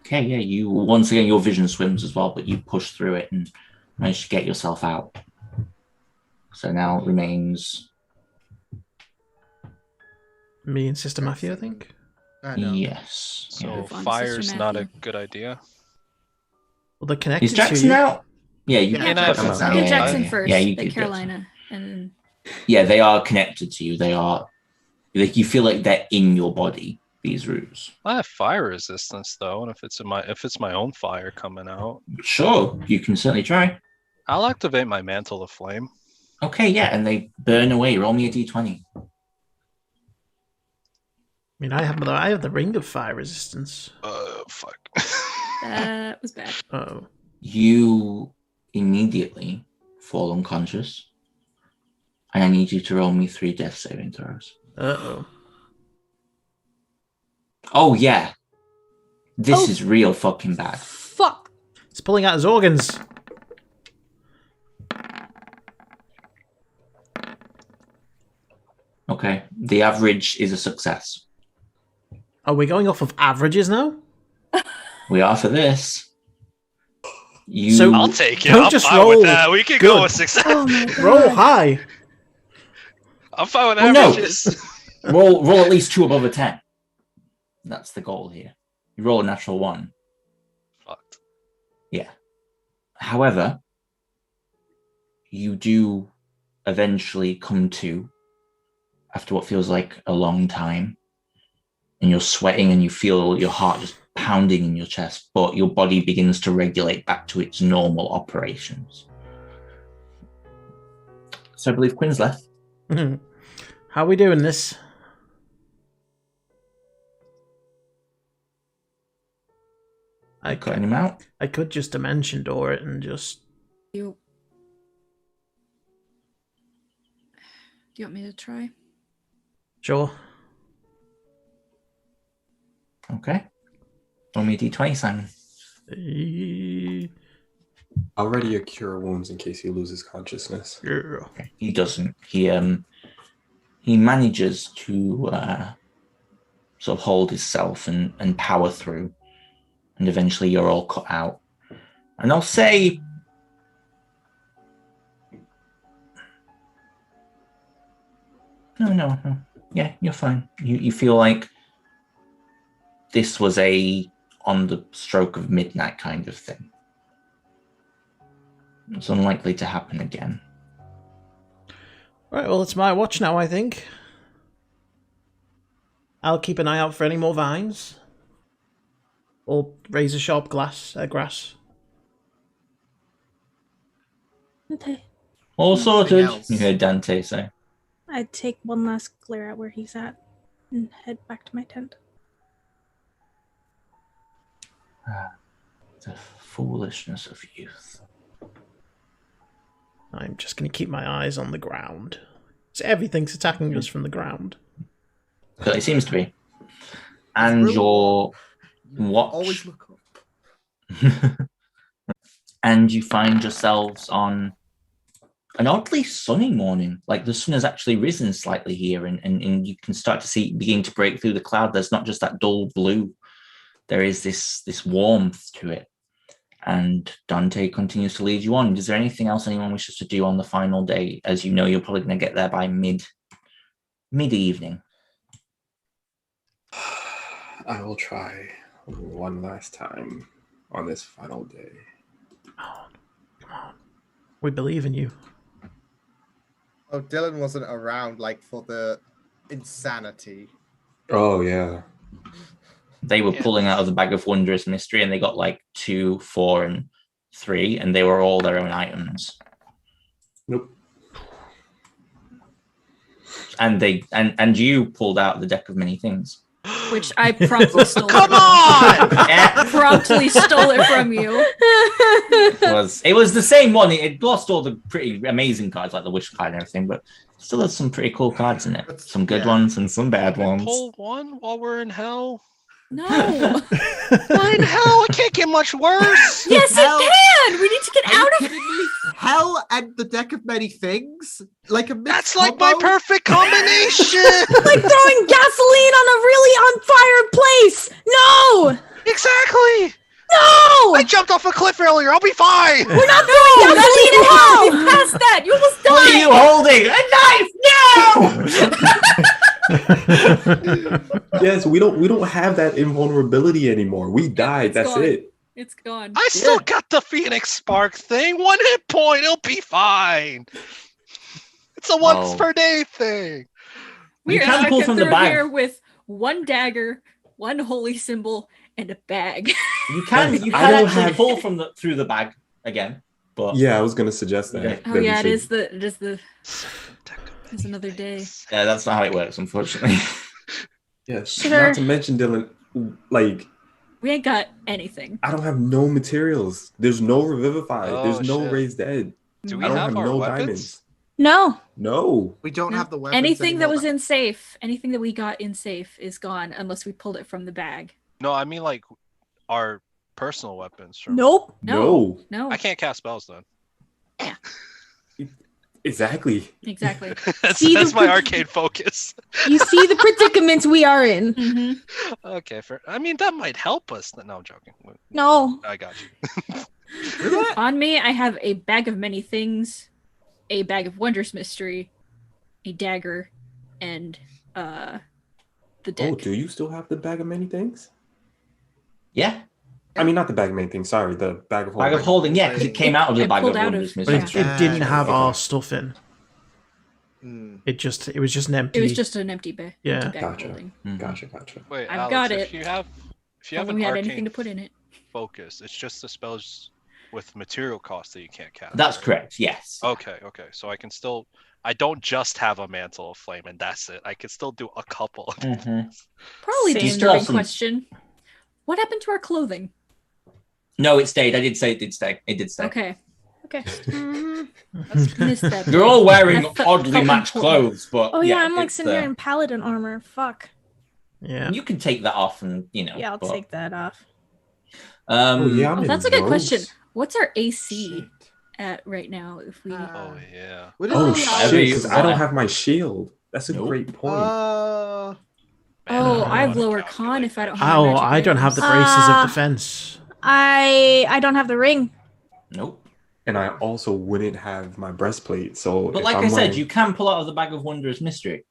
Okay, yeah, you once again your vision swims as well, but you push through it and manage to get yourself out. So now it remains Me and Sister Matthew, I think. No. yes. So Yeah. Move on to fire's Sister not a Matthew. good idea. Well, they're connected Is Jackson to you. out? Yeah, you Yeah, can Jackson's Jackson's out. out. Go Yeah, Jackson yeah, first, yeah, you then could Carolina, and Yeah, they are connected to you. They are like you feel like they're in your body. These roots. I have fire resistance though, and if it's my own fire coming out, Sure, you can certainly try. I'll activate my mantle of flame. Okay, yeah, and they burn away. Roll me a d20. I mean, I have the ring of fire resistance. Fuck. that was bad. Oh, You immediately fall unconscious And I need you to roll me 3 death saving throws. Uh-oh. Oh, yeah. This Oh. is real fucking bad. Fuck. He's pulling out his organs. Okay. The average is a success. Are we going off of averages now? We are for this. You So- I'll take it. Don't I'm just fine roll with that. We could good. go with success. Oh my god. Roll high. I'm fine with Well, no. averages. roll at least 2 above a 10. That's the goal here. You roll a natural 1. Fucked. Yeah. However, you do eventually come to, after what feels like a long time, and you're sweating and you feel your heart just pounding in your chest, but your body begins to regulate back to its normal operations. So I believe Quinn's left. How are we doing this? I cutting him out. I could just dimension door it and just... Do you want me to try? Sure. Okay. Roll me a d20, Simon. Already a cure wounds in case he loses consciousness. Yeah. Okay. He doesn't. He manages to sort of hold himself and power through, and eventually you're all cut out. And I'll say, no. Yeah, you're fine. You feel like this was on the stroke of midnight kind of thing. It's unlikely to happen again. Right, well, it's my watch now, I think. I'll keep an eye out for any more vines. Or razor-sharp grass. Okay. All sorted, else. you heard Dante say. I'd take one last glare at where he's at and head back to my tent. The foolishness of youth. I'm just going to keep my eyes on the ground. So everything's attacking us from the ground. So it seems to be. And your watch. Always look up. And you find yourselves on an oddly sunny morning. Like the sun has actually risen slightly here, and you can start to see it begin to break through the cloud. There's not just that dull blue. There is this warmth to it. And Dante continues to lead you on. Is there anything else anyone wishes to do on the final day? As you know, you're probably going to get there by mid-evening. I will try one last time on this final day. Come on. We believe in you. Oh, Dylan wasn't around, like, for the insanity. Oh, yeah. They were pulling out of the bag of wondrous mystery, and they got like 2, 4, and 3, and they were all their own items. Nope. And they and you pulled out the deck of many things. Which I promptly stole. Come on! Promptly stole it from you. It was the same one. It lost all the pretty amazing cards, like the wish card and everything, but still has some pretty cool cards in it. Some good ones and some bad ones. Pull one while we're in hell. No. We're in hell. It can't get much worse. Yes, Hell. it can. We need to get Are you out of kidding me? Hell and the deck of many things? Like a mixed That's like my combo? perfect combination. Like throwing gasoline on a really on fire place! No! Exactly. No! I jumped off a cliff earlier. I'll be fine. We're not throwing gasoline in hell! We passed that. You almost What are died. you holding? A knife! No! Yes, we don't have that invulnerability anymore. We died. It's That's gone. it. It's gone. I still got the Phoenix Spark thing. 1 hit point. It'll be fine. It's a once Oh. per day thing. We You are can pull walking from the through bag. here with 1 dagger, 1 holy symbol, and a bag. You can I actually don't have- pull from through the bag again, but Yeah, I was gonna suggest that. Okay. Oh that we yeah, should- it is it's another day. yeah, that's not how it works, unfortunately. Yes. Sure. Not to mention, Dylan, like We ain't got anything. I don't have no materials. There's no revivify. Oh, There's no shit. raised dead. Do we I don't have have our no weapons? diamonds. No. No. We don't No. have the weapons Anything that anymore. was in safe, anything that we got in safe is gone unless we pulled it from the bag. No, I mean like our personal weapons. From... Nope. No. No. I can't cast spells then. Exactly. Exactly. See that's the my pred- arcane focus. You see the predicaments we are in. hmm Okay, I mean that might help us. No, I'm joking. No. I got you. On me, I have a bag of many things, a bag of wondrous mystery, a dagger, and the deck. Oh, do you still have the bag of many things? Yeah. I mean, not the bag of many things. Sorry, the bag of holding. Bag of holding, yeah, because it came out of the I bag pulled of out wondrous of- But mystery. it didn't have Okay. our stuff in. Mm. It was just an empty. It was just an empty bag. Yeah. Empty bag of Gotcha. holding. Gotcha. Wait, I've Alex, got if it. you have If an we had arcane anything to put in it. focus, it's just the spells with material cost that you can't cast. That's right? correct, yes. Okay. So I don't just have a mantle of flame and that's it. I can still do a couple of Mhm. things. Probably Same. the Still have starting some- question. What happened to our clothing? No, it stayed. I did say it did stay. It did stay. Okay. Okay. Missed that. You're all wearing That felt- oddly felt matched important. clothes, but Oh yeah, I'm like it's, sitting here in paladin armor. Fuck. Yeah. You can take that off, and Yeah, I'll but, take that off. Oh yeah, I'm Oh, in that's a good robes. question. What's our AC Shit. at right now? If we Oh yeah. What is Oh the shit! Because I don't have my shield. That's a Nope. great point. Oh, I I have wanna lower calculate con if I that don't shit. have Oh, magic I don't have the items. braces Ah. of defense. I don't have the ring. nope. And I also wouldn't have my breastplate. So, But if like I'm I said, wearing- you can pull out of the bag of wondrous mystery.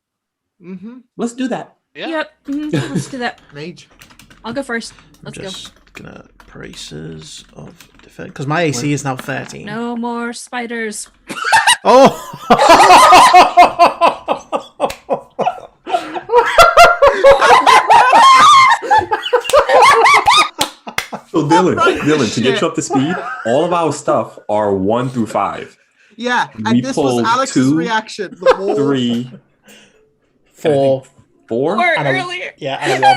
Mm-hmm. let's do that. Yeah. Yep. Let's do that. Mage. I'll go first. I'm Let's go. just gonna braces of defense because my AC is now 13. No more spiders. Oh. So Dylan, to get you up to speed, all of our stuff are 1 through 5. Yeah, We and this was pulled Alex's 2, reaction. The more... 3, 4. 4. Or And a- earlier. Yeah, and a 1.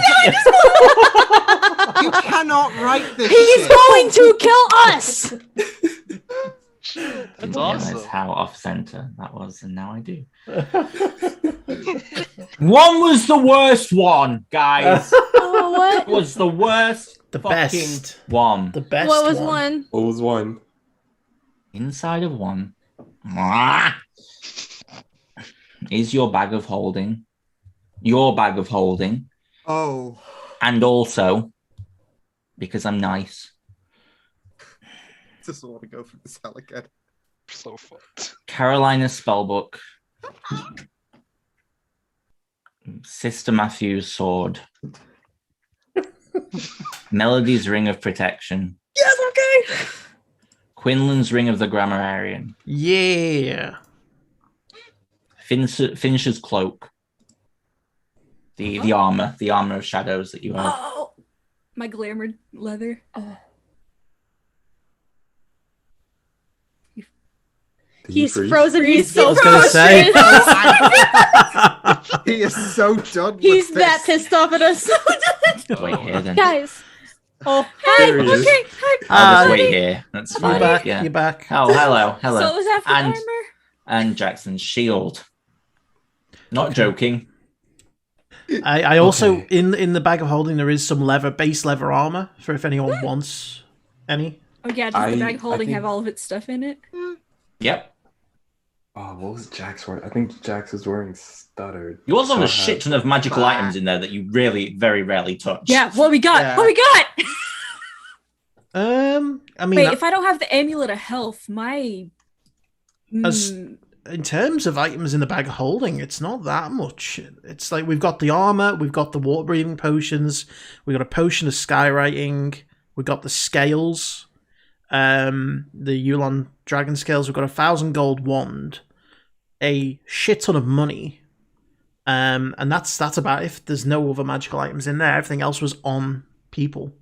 You cannot write this He's shit. going to kill us. Shit, that's Didn't realize awesome. how off center that was, and now I do. One was the worst one, guys. Oh, what? Was the worst The fucking best. one. The best. What was one? What was 1? Inside of one is your bag of holding. Your bag of holding. Oh. And also, because I'm nice, Just want to go for this hell again. So fucked. Carolina's spellbook, Sister Matthew's sword, Melody's ring of protection, Yes, okay. Quinlan's ring of the grammarian, Yeah. Fincher's cloak, the armor of shadows that you have. Oh, my glamored leather. Oh, Did you He's freeze? frozen. He's so I was gonna say. frozen. He is so done He's with that this. pissed off at us. Wait here then. Guys. Oh, There he is. okay. I'll just Hi. wait here. That's You're fine. back. Yeah. You're back. Oh, hello. So it was after And- the armor. And Jackson's shield. Not joking. I also Okay. in the bag of holding there is some base leather armor for if anyone wants any. Oh yeah, does I- the bag holding I have think- all of its stuff in it? Yep. Oh, what was Jax wearing? I think Jax was wearing stuttered. You also have a So I shit ton of magical items in there that you really very rarely touch. Yeah. What we got? Yeah. What we got? I mean, Wait, if I don't have the amulet of health, my As- Mm, in terms of items in the bag of holding, it's not that much. It's like we've got the armor, we've got the water breathing potions, we've got a potion of skywriting, we've got the scales, the Yulon dragon scales, we've got 1,000 gold wand, a shit ton of money, and that's about it. If there's no other magical items in there, everything else was on people.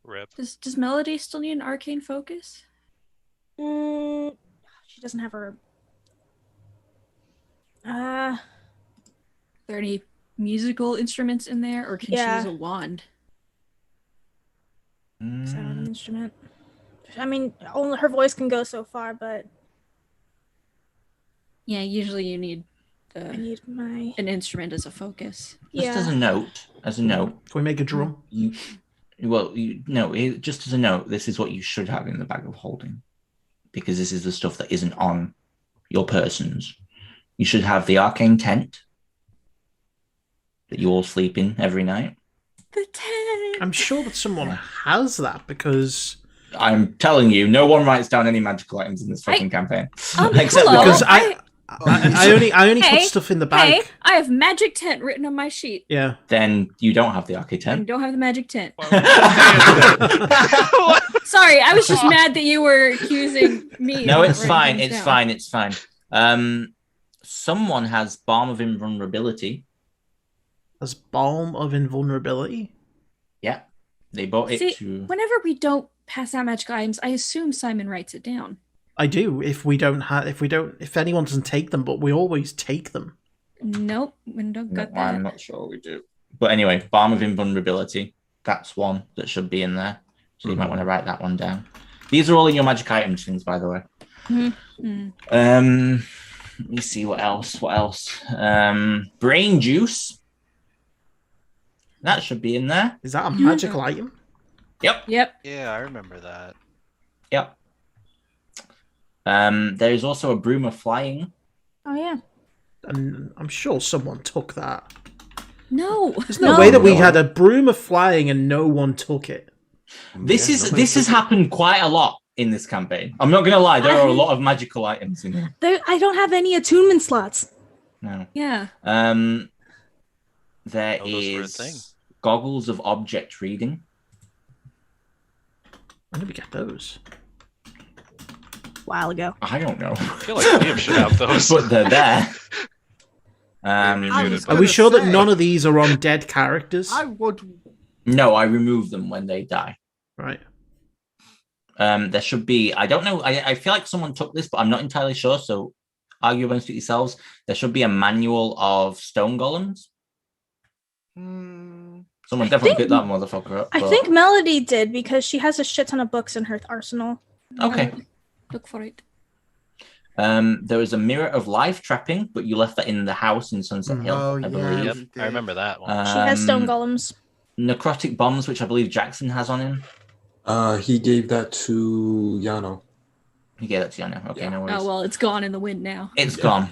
Rip. does Melody still need an arcane focus? She doesn't have her. Are there any musical instruments in there, or can Yeah. she use a wand? Is that an instrument? I mean, only her voice can go so far, but Yeah, usually you need I need my. an instrument as a focus. Just as Yeah. a note, Can we make a drum? Just as a note, this is what you should have in the bag of holding, because this is the stuff that isn't on your persons. You should have the arcane tent that you all sleep in every night. The tent. I'm sure that someone has that because I'm telling you, no one writes down any magical items in this fucking campaign. hello. because I only Hey, put stuff in the bag. Hey, I have magic tent written on my sheet. Yeah. Then you don't have the arcane I tent. don't have the magic tent. What? Sorry, I was just mad that you were accusing me. No, of it's not fine. writing It's things fine. It's fine. Someone has Balm of Invulnerability. As balm of invulnerability. Yeah, they bought it See, to. whenever we don't pass out magic items, I assume Simon writes it down. I do. If anyone doesn't take them, but we always take them. Nope, we don't No, got that. I'm not sure we do. But anyway, Balm of Invulnerability. That's one that should be in there. So you might want to write that one down. These are all in your magic items things, by the way. Mm-hmm. Let me see what else. Brain juice. That should be in there. Is that a magical item? Yep. Yeah, I remember that. Yep. There is also a broom of flying. Oh yeah. And I'm sure someone took that. No. There's no way that we had a broom of flying and no one took it. This has happened quite a lot in this campaign. I'm not gonna lie, there are a lot of magical items in here. I don't have any attunement slots. No. Yeah. There Oh, those were a thing. is goggles of object reading. When did we get those? While ago. I don't know. I feel like Liam should have those. But they're there. was Are we sure that none of these are on dead characters? I would. No, I remove them when they die. Right. There should be, I don't know, I feel like someone took this, but I'm not entirely sure, so argue amongst yourselves. There should be a manual of stone golems. Someone definitely picked that motherfucker up. I think Melody did because she has a shit ton of books in her arsenal. Okay. Look for it. There was a mirror of life trapping, but you left that in the house in Sunset Hill, Oh, I yeah. believe. Yep, I remember that one. She has stone golems. Necrotic bombs, which I believe Jackson has on him. He gave that to Yano. You gave that to Yano. Okay, no worries. Oh well, it's gone in the wind now. It's gone.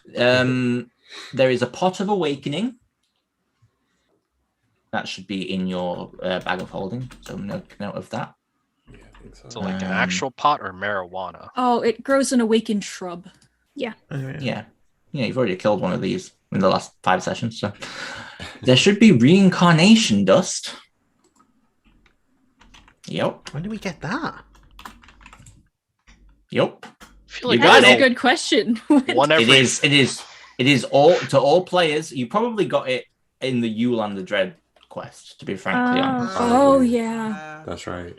There is a pot of awakening. That should be in your bag of holding, so note of that. Yeah, I think so. So like an actual pot or marijuana? Oh, it grows an awakened shrub. Anyway, Yeah, you've already killed one of these in the last 5 sessions, so there should be reincarnation dust. Yep. When did we get that? Yep. I feel like You got That is it. a good question. one It every is all to all players. You probably got it in the Yule and the Dread quest, to be frankly honest. Oh yeah, That's right.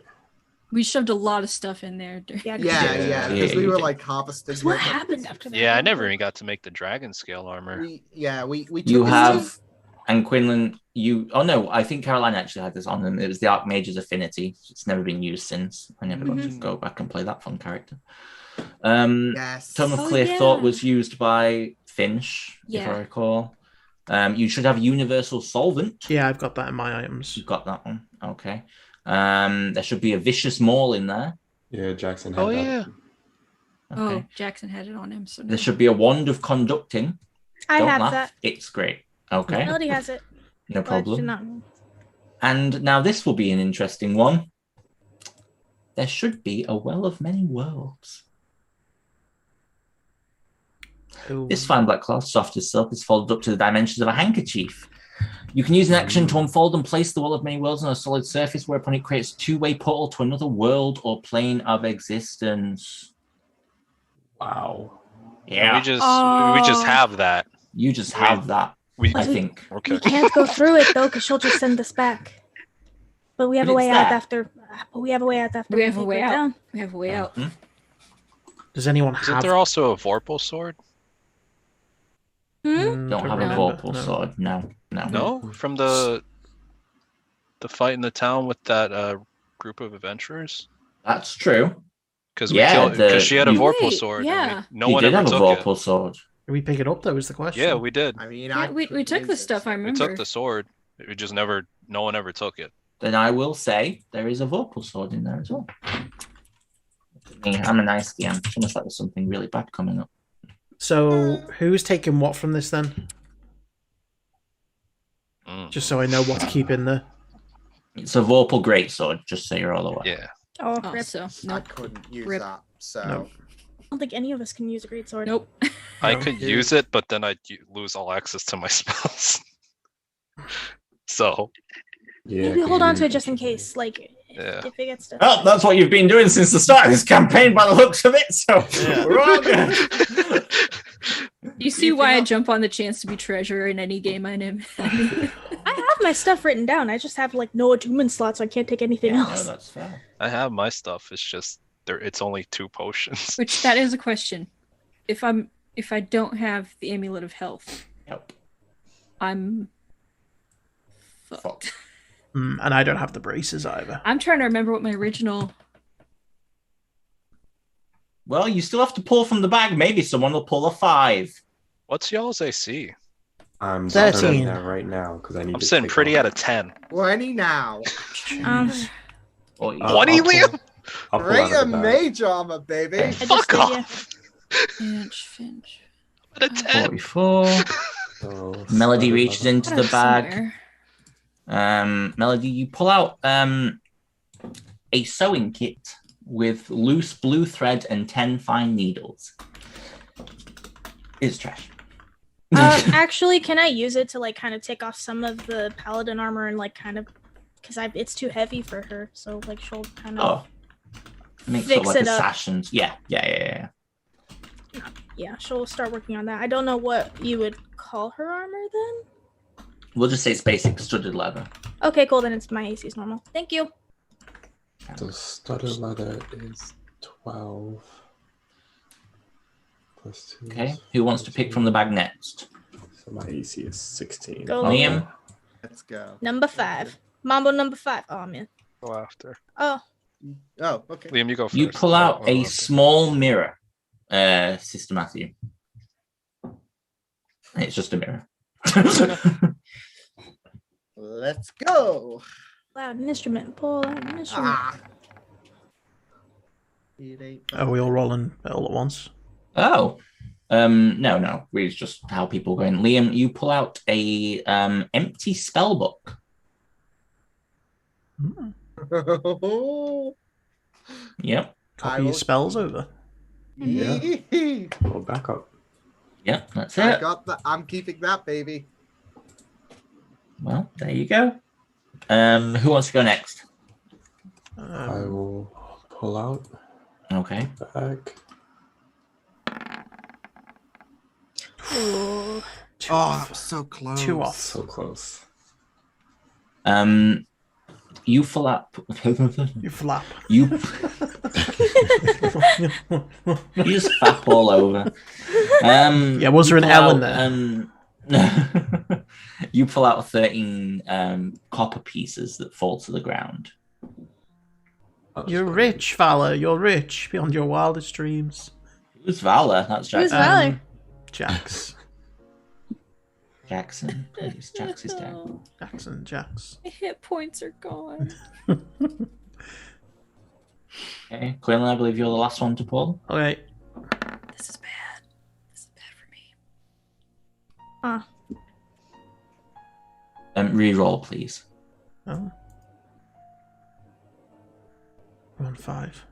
we shoved a lot of stuff in there. Yeah. Yeah, because Yeah, we you were did. like harvesting. What it. happened after that? Yeah, I never even got to make the dragon scale armor. We took You this have, and Quinlan, I think Caroline actually had this on them. It was the Archmage's Affinity. It's never been used since. I never got to go back and play that fun character. Yes. Tome of Oh, Clear yeah. Thought was used by Finch, if Yeah. I recall. You should have Universal Solvent. Yeah, I've got that in my items. You've got that one. Okay. There should be a Vicious Maul in there. Yeah, Jackson had Oh that. yeah. Okay. Oh, Jackson had it on him. So There should be a Wand of Conducting. I Don't have laugh. that. It's great. Okay. Melody has it. No but I do problem. not. And now this will be an interesting one. There should be a Well of Many Worlds. Ooh. This fine black cloth, soft as silk, is folded up to the dimensions of a handkerchief. You can use an action to unfold and place the Well of Many Worlds on a solid surface, whereupon it creates a two-way portal to another world or plane of existence. Wow. Yeah, We just have that. you just have that, We I think. okay. We can't go through it though, because she'll just send us back. But we have But a way it's out there. after. But we have a way out after. we have a take way her out. down. We have a way out. Does anyone Isn't have? there also a Vorpal sword? Hmm? Don't have a remember. Vorpal No. sword. No. No, from the fight in the town with that group of adventurers. That's true. Because Yeah, she had a you- Vorpal Wait, sword. yeah. And no you one did ever have a took Vorpal sword. Did we pick it up? That was the it. question. Yeah, we did. I mean, Yeah, we took couldn't the use stuff. it. I We remember. took the sword. It just never. No one ever took it. Then I will say there is a Vorpal sword in there as well. Look at me, I'm a nice DM. It's almost like there's something really bad coming up. So who's taking what from this then? Mm. Just so I know what to keep in there. It's a Vorpal greatsword, just so you're all aware. Yeah. Oh, Oh, rip. so I nope. couldn't use Rip. that. So Nope. I don't think any of us can use a great sword. Nope. I No. could use it, but then I'd lose all access to my spells. So, Yeah. Maybe 'cause hold on to you- it just in case, like Yeah. if it gets to. Well, that's what you've been doing since the start of this campaign by the looks of it, so Yeah. we're all good. You see You why I cannot- jump on the chance to be treasurer in any game I'm in? I have my stuff written down. I just have like no attunement slots, so I can't take anything Yeah, no, else. that's fair. I have my stuff. It's just it's only 2 potions. Which that is a question. If I don't have the amulet of health, Yep. I'm Fuck. fucked. And I don't have the braces either. I'm trying to remember what my original. Well, you still have to pull from the bag. Maybe someone will pull a 5. What's y'all's AC? I'm 13. setting that right now because I need I'm to sitting take pretty off. out of 10. 20 now. Or Uh, 20, I'll pull- Liam? I'll pull Great out of the bag. mage armor, baby. Okay. I just Fuck did, yeah. off! Finch. Out of 10. 44. So, Melody start reaches another- into the bag. Somewhere. Melody, you pull out a sewing kit with loose blue thread and 10 fine needles. It's trash. Actually, can I use it to like kind of take off some of the paladin armor and like kind of because it's too heavy for her, so like she'll kind of Makes fix it like it a up. sash and yeah. Yeah, she'll start working on that. I don't know what you would call her armor then. We'll just say it's basic studded leather. Okay, cool. Then it's my AC is normal. Thank you. The studded leather is 12. Plus 2. Okay, who wants to pick from the bag next? So my AC is 16. Go, Liam. Let's go. Number 5. Mambo number 5. Oh man. Go after. Oh, Oh, okay. Liam, you go first. You pull out Oh, a okay. small mirror, Sister Matthew. It's just a mirror. Let's go. loud an instrument. Pull out an instrument. Ah. It ain't Are we all rolling all at once? Oh, no. It's just how people go in. Liam, you pull out a empty spell book. Yep, Copy will- your spells over. Yeah. Pull back up. yep, that's I it. got that. I'm keeping that, baby. Well, there you go. Who wants to go next? I will pull out Okay. the bag. Ooh. Two Oh, off. that was so close. 2 off. So close. You pull up. You flap. you you just flap all over. Yeah, was there you an pull L in out, you pull out 13 copper pieces that fall to the ground. I'll just You're go rich, Valor. You're rich beyond your wildest dreams. Who's Valor? That's Who's Jackson. Valor? Jax. Jackson. Please, Jax is dead. Jackson, Jax. My hit points are gone. Okay, Quinlan, I believe you're the last one to pull. Okay. This is bad. This is bad for me. Reroll, please. Oh. 1, 5.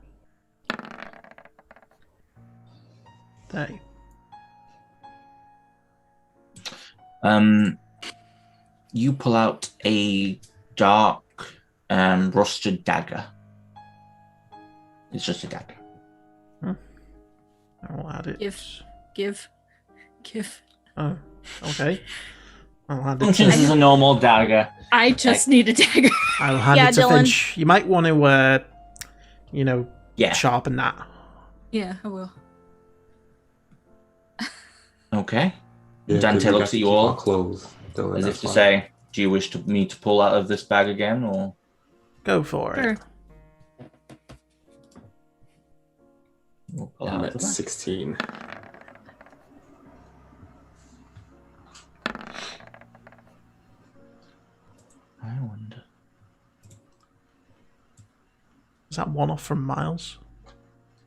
30. You pull out a dark, rusted dagger. It's just a dagger. I will add it. Give. Oh, okay. I'll hand it Functions as to, a normal dagger. I just need a dagger. I'll hand Yeah, it to Dylan. Finch. You might want to, Yeah. sharpen that. Yeah, I will. Okay. Yeah, 'cause Dante we looks got at to you keep all our clothes. Dylan, as that's if to fine. say, "Do you wish me to pull out of this bag again?" Or Go for Sure. it. We'll pull And out the that's die. 16. I wonder. Is that one off from Miles?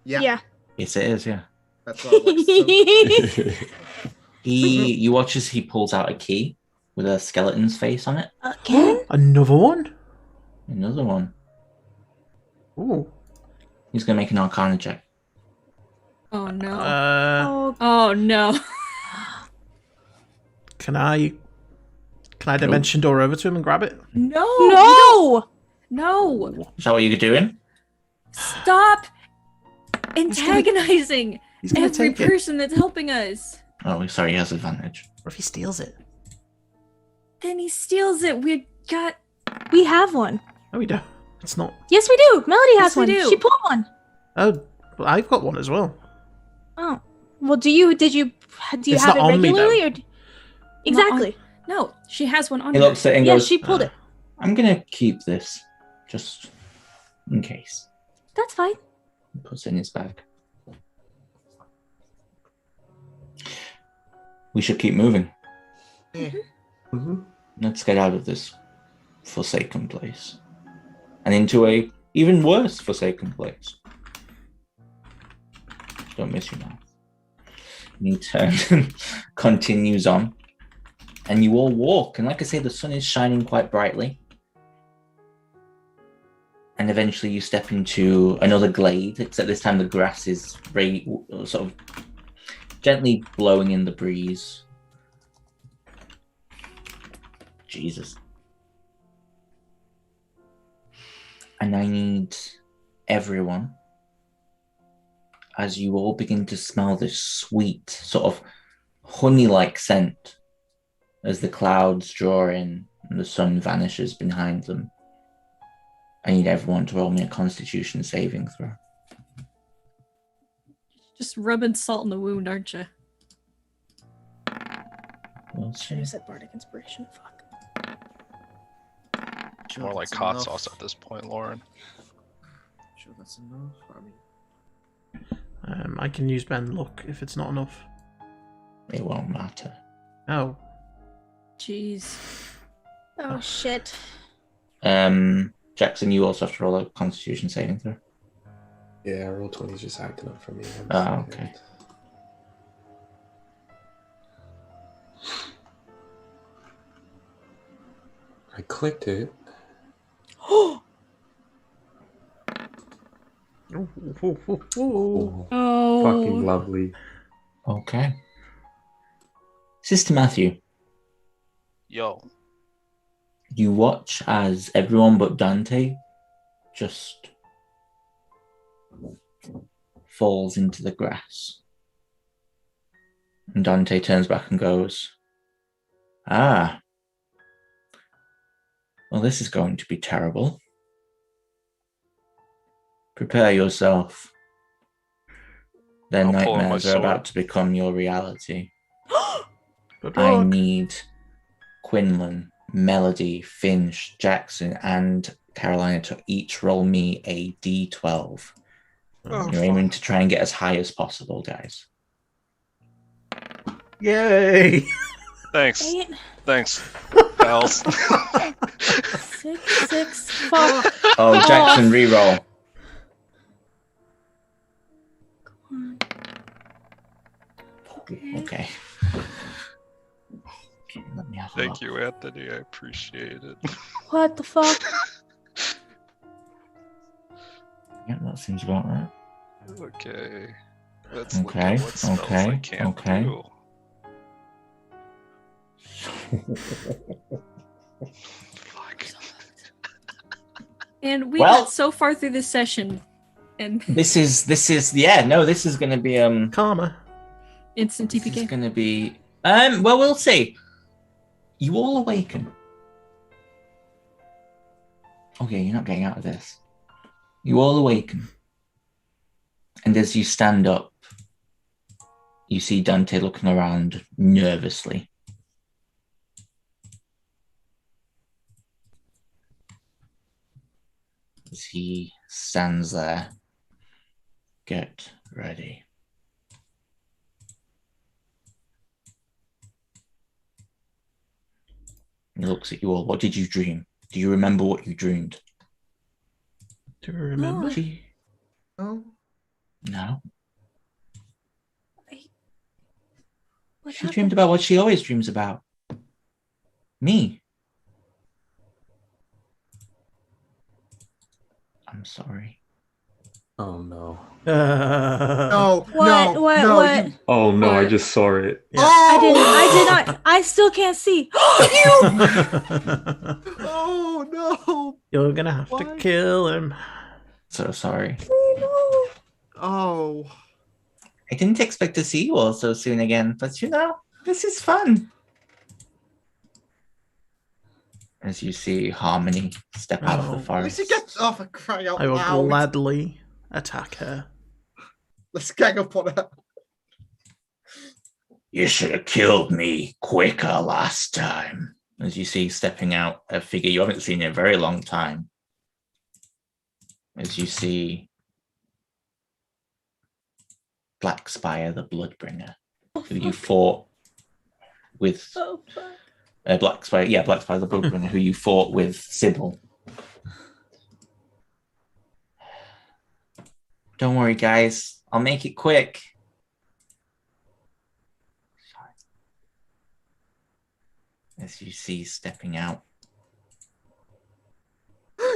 Yeah, Yes, it is. Yeah. that's why it looks so. You watch as he pulls out a key with a skeleton's face on it. Again? Another one? Another one. Ooh. He's gonna make an Arcana check. Oh no. Oh, Oh no. Can I dimension door over to him and grab it? No. no! No. Is that what you're doing? Stop antagonizing He's gonna every take it. person that's helping us. Oh, sorry, he has advantage. What if he steals it? Then he steals it. We got. We have one. No, we don't. It's not. Yes, we do. Melody has Yes, we one. do. She pulled one. Oh, well, I've got one as well. Oh. Well, do you It's have it not on me, regularly though. or exactly? No, she has one on He her. looks at it and Yeah, goes, she pulled it. I'm gonna keep this, just in case. That's fine. He puts it in his bag. We should keep moving. Mm-hmm. Let's get out of this forsaken place. And into a even worse forsaken place. Don't miss your mouth. And he turns and continues on. And you all walk. And like I say, the sun is shining quite brightly. And eventually you step into another glade, except this time the grass is very sort of gently blowing in the breeze. Jesus. And I need everyone, as you all begin to smell this sweet, sort of honey-like scent as the clouds draw in and the sun vanishes behind them. I need everyone to roll me a Constitution saving throw. Just rubbing salt in the wound, aren't you? We'll Should see. have said bardic inspiration. Fuck. Sure, More like that's hot enough. sauce at this point, Lauren. Sure, that's enough. I mean, I can use bend luck if it's not enough. It won't matter. Oh. Jeez. Oh shit. Jackson, you also have to roll a Constitution saving throw. Yeah, roll 20 is just acting up for me. Oh, okay. I clicked it. Ooh. Oh, Oh. fucking lovely. Okay. Sister Matthew, Yo. you watch as everyone but Dante just falls into the grass. And Dante turns back and goes, "Ah. Well, this is going to be terrible. Prepare yourself. Their I'll pull out my nightmares are sword. about to become your reality. Good I luck. need Quinlan, Melody, Finch, Jackson, and Carolina to each roll me a d12. Oh, You're aiming to try and get as high as possible, guys. Yay! Thanks. 8, Thanks, pals. 6, fuck. Oh, Jackson, reroll. Okay. Okay. Let me have a Thank look. you, Anthony. I appreciate it. What the fuck? Yeah, that seems about right. Okay. Let's look Okay, at what spells okay, I can't okay. do. Fuck. And we Well- got so far through this session, and This is this is gonna be Karma. instant this is TPK. gonna be well, we'll see. You all awaken. Okay, you're not getting out of this. You all awaken. And as you stand up, you see Dante looking around nervously. As he stands there. Get ready. He looks at you all. What did you dream? Do you remember what you dreamed? Do you remember? Oh, No. What She happened? dreamed about what she always dreams about. Me. I'm sorry. Oh no. no, What? no, What? no, What? you- Oh no, I What? just saw it. Yeah. I did not. I still can't see. Oh no! You're gonna have to Why? kill him. So sorry. Oh, I didn't expect to see you all so soon again, but this is fun. As you see Harmony step out of the Oh. we forest. should get off and cry out I will loud. gladly attack her. Let's gang up on her. You should have killed me quicker last time. As you see stepping out a figure you haven't seen in a very long time. As you see Black Spire, the Bloodbringer, who you fought with. Oh, fuck. Black Spire, the Bloodbringer, who you fought with Sybil. Don't worry, guys. I'll make it quick. As you see stepping out.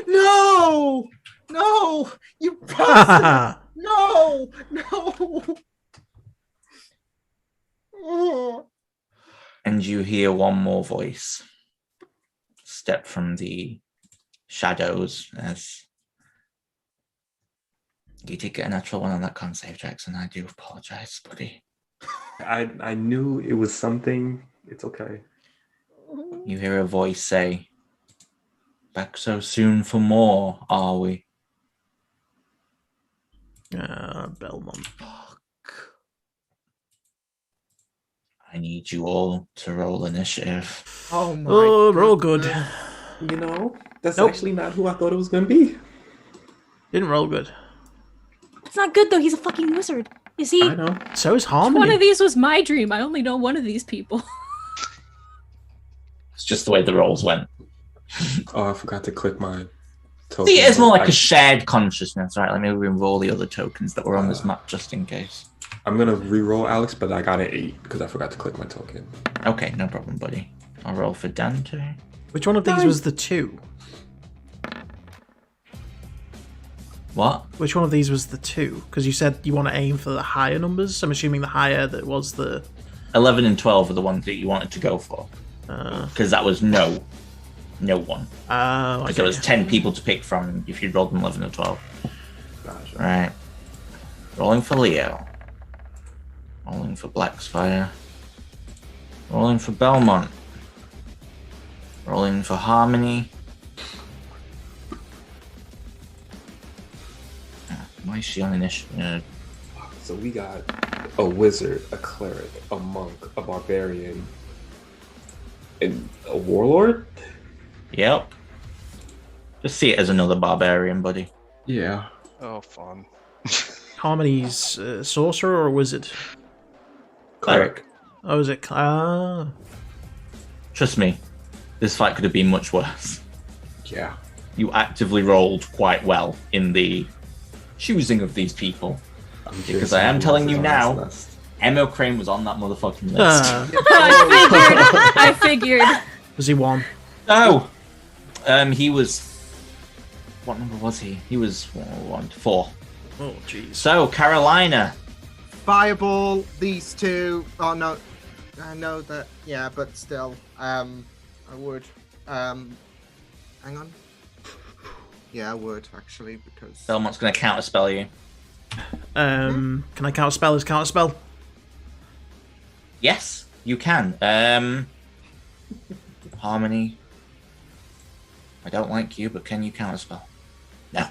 No! No! You bastard! No! No! Oh. And you hear one more voice step from the shadows as you did get a natural one on that con save, Jackson. I do apologize, buddy. I knew it was something. It's okay. You hear a voice say, "Back so soon for more, are we?" Belmont. I need you all to roll initiative. Oh my Oh, roll good. goodness. You know, that's Nope. actually not who I thought it was gonna be. Didn't roll good. It's not good though. He's a fucking wizard. Is he? I know. So is One Harmony. of these was my dream. I only know one of these people. It's just the way the rolls went. Oh, I forgot to click my token. See, it's more like a shared consciousness, right? Let me remove all the other tokens that were on this map just in case. I'm gonna re-roll Alex, but I got an 8 because I forgot to click my token. Okay, no problem, buddy. I'll roll for Dante. Which one of these was the 2? What? Which one of these was the 2? Because you said you want to aim for the higher numbers. I'm assuming the higher that was the... 11 and 12 are the ones that you wanted to go for. Because that was no one. Because there was 10 people to pick from if you'd rolled an 11 or 12. Gotcha. Right. Rolling for Leo. Rolling for Blackspire. Rolling for Belmont. Rolling for Harmony. Why is she on initiative? So we got a wizard, a cleric, a monk, a barbarian, and a warlord? Yep. Just see it as another barbarian, buddy. Yeah. Oh, fun. Harmony's sorcerer or wizard? Cleric. Oh, is it? Trust me, this fight could have been much worse. Yeah. You actively rolled quite well in the choosing of these people. Because I am telling you now, Emil Crane was on that motherfucking list. I figured. Was he 1? Oh! He was... What number was he? He was 4. Oh, jeez. So, Carolina. Fireball, these two. Oh no. I know that, yeah, but still. I would. Hang on. Yeah, I would, actually, because... Belmont's going to counterspell you. Can I counterspell his counterspell? Yes, you can. Harmony. I don't like you, but can you counterspell? No.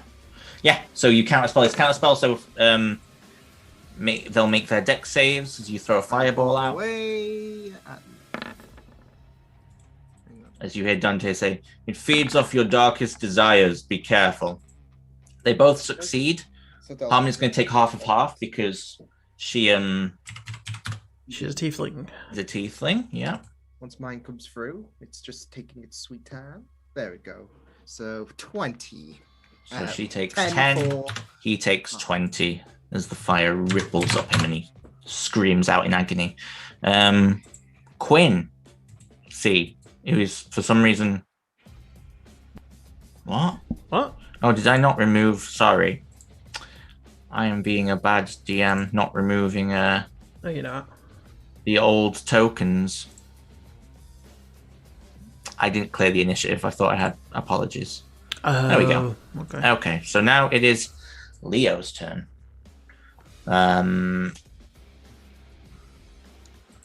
Yeah, so you counterspell his counterspell, so they'll make their dex saves as you throw a fireball out. Away. As you hear Dante say, "It feeds off your darkest desires, be careful." They both succeed, So they'll- Harmony's going to take half of half because she She's a tiefling. is a tiefling. Yeah. Once mine comes through, it's just taking its sweet time. There we go. So 20. So she takes 10 10. for- He takes 20 as the fire ripples up him and he screams out in agony. Quinn, see, it was for some reason. What? What? Oh, did I not remove? Sorry. I am being a bad DM, not removing No, you're not. the old tokens. I didn't clear the initiative. I thought I had. Apologies. There we go. Okay. Okay, so now it is Leo's turn.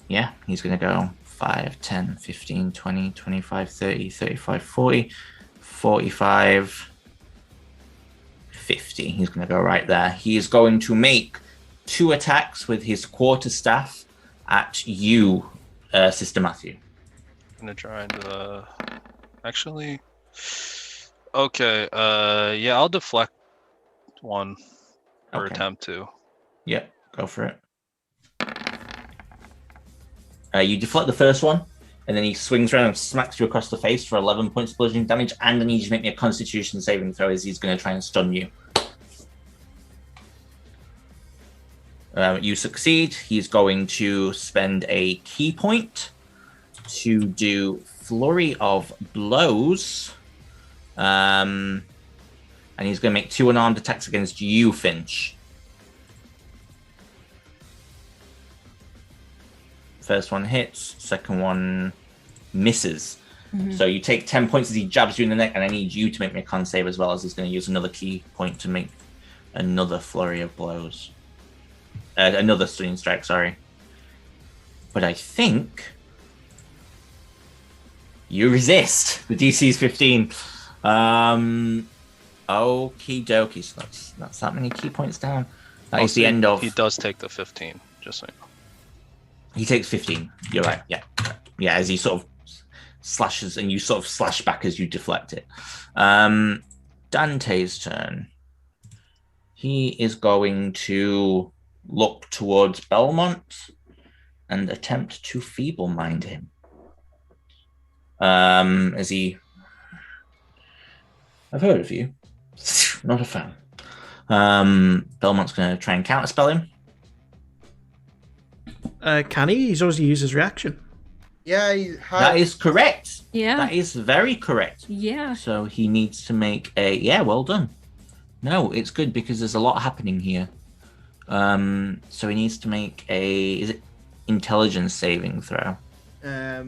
Yeah, he's going to go 5, 10, 15, 20, 25, 30, 35, 40, 45, 50. He's going to go right there. He is going to make 2 attacks with his quarterstaff at you, Sister Matthew. I'm gonna try and actually. Okay. Yeah, I'll deflect one or Okay. attempt to. Yep, go for it. You deflect the first one, and then he swings around and smacks you across the face for 11 points of bludgeoning damage, and I need you to make me a Constitution saving throw as he's going to try and stun you. You succeed. He's going to spend a key point to do Flurry of Blows. And he's going to make 2 unarmed attacks against you, Finch. First one hits, second one misses. So you take 10 points as he jabs you in the neck, and I need you to make me a con save as well, as he's going to use another key point to make another Flurry of Blows. Another stunning strike, sorry. But I think you resist. The DC is 15. Okie dokie. So that's that many key points down. That is the end of. He does take the 15, just so you know. He takes 15. You're right. Yeah. Yeah, as he sort of slashes and you sort of slash back as you deflect it. Dante's turn. He is going to look towards Belmont and attempt to feeble-mind him. As he... I've heard of you. Not a fan. Belmont's going to try and counterspell him. Can he? He's always used his reaction. Yeah, That is correct. Yeah. That is very correct. Yeah. So he needs to make a... Yeah, well done. No, it's good because there's a lot happening here. So he needs to make a... Is it intelligence saving throw? yeah.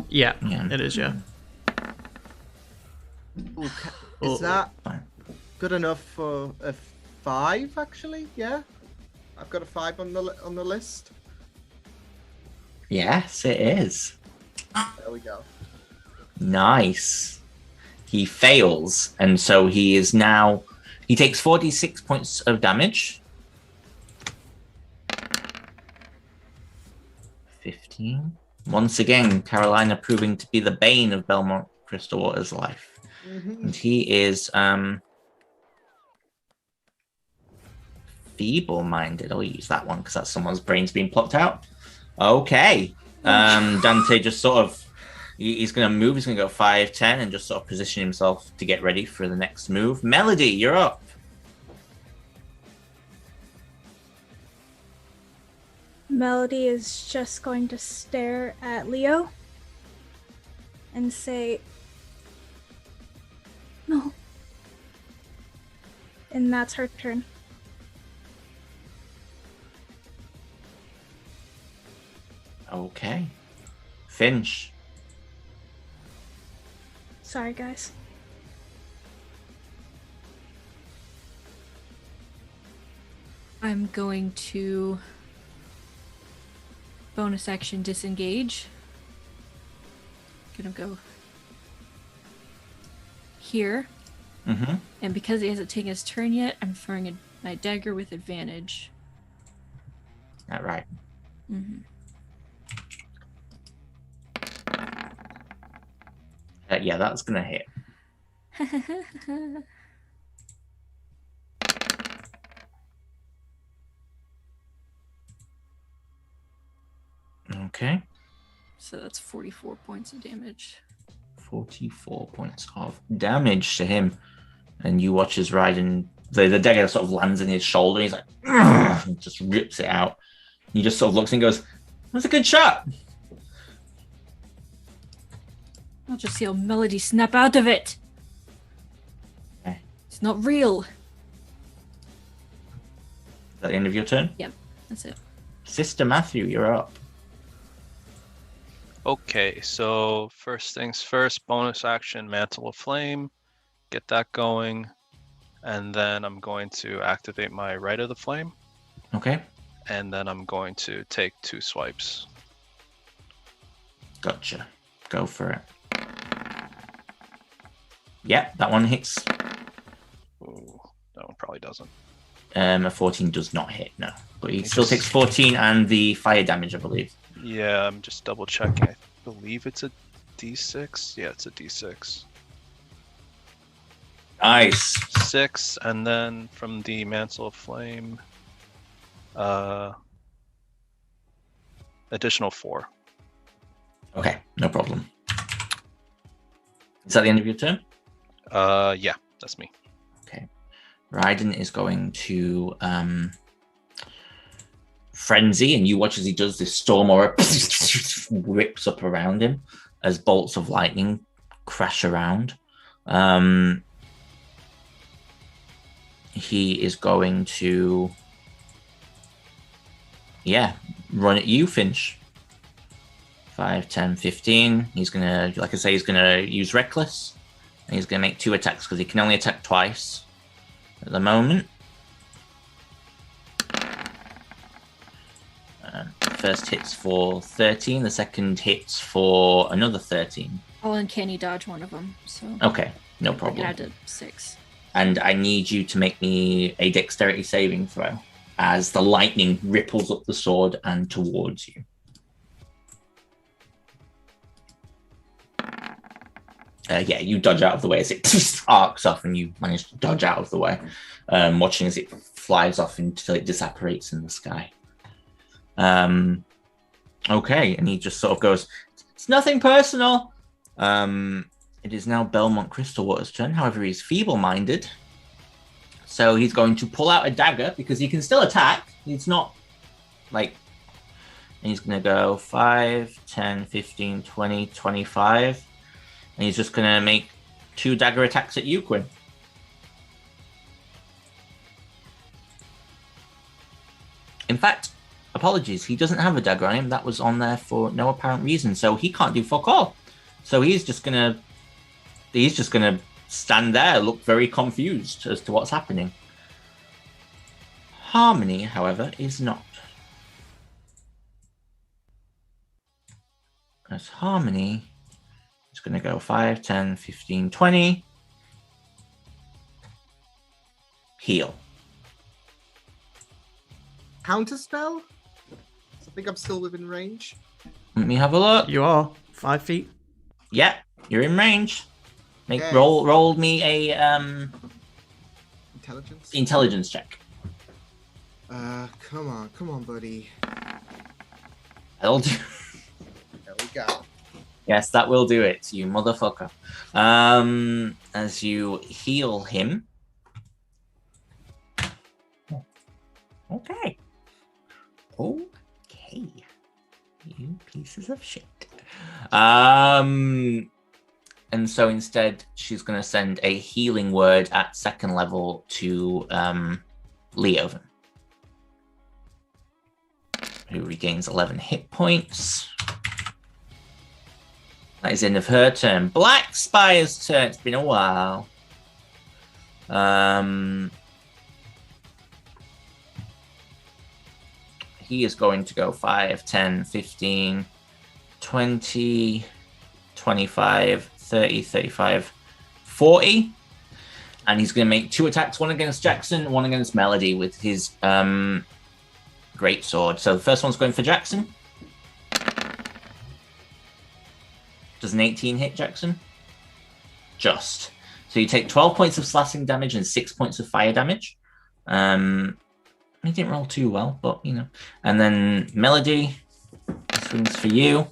Yeah, Yeah. it is, yeah. Ooh, is that Fine. good enough for a 5? Actually, yeah. I've got a 5 on the list. Yes, it is. There we go. Nice. He fails, and so he is now... He takes 46 points of damage. 15. Once again, Carolina proving to be the bane of Belmont Crystalwater's life. And he is feeble-minded. I'll use that one because that's someone's brain's being plucked out. Okay. Dante just sort of... He's going to move. He's going to go 5, 10, and just sort of position himself to get ready for the next move. Melody, you're up. Melody is just going to stare at Leo and say, "No." And that's her turn. Okay. Finch. Sorry, guys. I'm going to bonus action disengage. Gonna go here. Mm-hmm. And because he hasn't taken his turn yet, I'm throwing my dagger with advantage. All right. Mm-hmm. Yeah, that's going to hit. Okay. So that's 44 points of damage. 44 points of damage to him. And you watch his Raiden, the dagger sort of lands in his shoulder. He's like, and just rips it out. He just sort of looks and goes, "That's a good shot." I'll just see a Melody snap out of it. Okay. It's not real. Is that the end of your turn? Yep, that's it. Sister Matthew, you're up. Okay, so first things first, bonus action, Mantle of Flame. Get that going. And then I'm going to activate my Rite of the Flame. Okay. And then I'm going to take 2 swipes. Gotcha. Go for it. Yeah, that one hits. Ooh, that one probably doesn't. A 14 does not hit, no. But he still just- takes 14 and the fire damage, I believe. Yeah, I'm just double checking. I believe it's a D6. Yeah, it's a D6. Nice. 6, and then from the Mantle of Flame, additional 4. Okay, no problem. Is that the end of your turn? Yeah, that's me. Okay. Raiden is going to frenzy, and you watch as he does this storm aura whips up around him as bolts of lightning crash around. He is going to, run at you, Finch. 5, 10, 15. He's going to, like I say, he's going to use Reckless. And he's going to make 2 attacks because he can only attack twice at the moment. First hits for 13. The second hits for another 13. I'll uncanny dodge one of them. So Okay, no I can problem. add to 6. And I need you to make me a dexterity saving throw as the lightning ripples up the sword and towards you. You dodge out of the way as it arcs off, and you manage to dodge out of the way, watching as it flies off until it disapparates in the sky. Okay, and he just sort of goes, "It's nothing personal." It is now Belmont Crystalwater's turn. However, he's feeble-minded. So he's going to pull out a dagger because he can still attack. He's not like... And he's going to go 5, 10, 15, 20, 25. And he's just going to make 2 dagger attacks at you, Quinn. In fact, apologies, he doesn't have a dagger on him. That was on there for no apparent reason. So he can't do fuck all. So he's just gonna stand there, look very confused as to what's happening. Harmony, however, is not. As Harmony is going to go 5, 10, 15, 20. Heal. Counterspell? I think I'm still within range. Let me have a look. You are 5 feet. Yeah, you're in range. Make Okay. roll me a Intelligence? intelligence check. Come on, buddy. That'll do. There we go. Yes, that will do it, you motherfucker. As you heal him. Okay. Okay. You pieces of shit. And so instead, she's going to send a healing word at 2nd level to Leoven, who regains 11 hit points. That is the end of her turn. Black Spire's turn. It's been a while. He is going to go 5, 10, 15, 20, 25, 30, 35, 40. And he's going to make 2 attacks, one against Jackson, one against Melody with his great sword. So the first one's going for Jackson. Does an 18 hit Jackson? Just. So you take 12 points of slashing damage and 6 points of fire damage. He didn't roll too well, but you know. And then Melody, swings for you.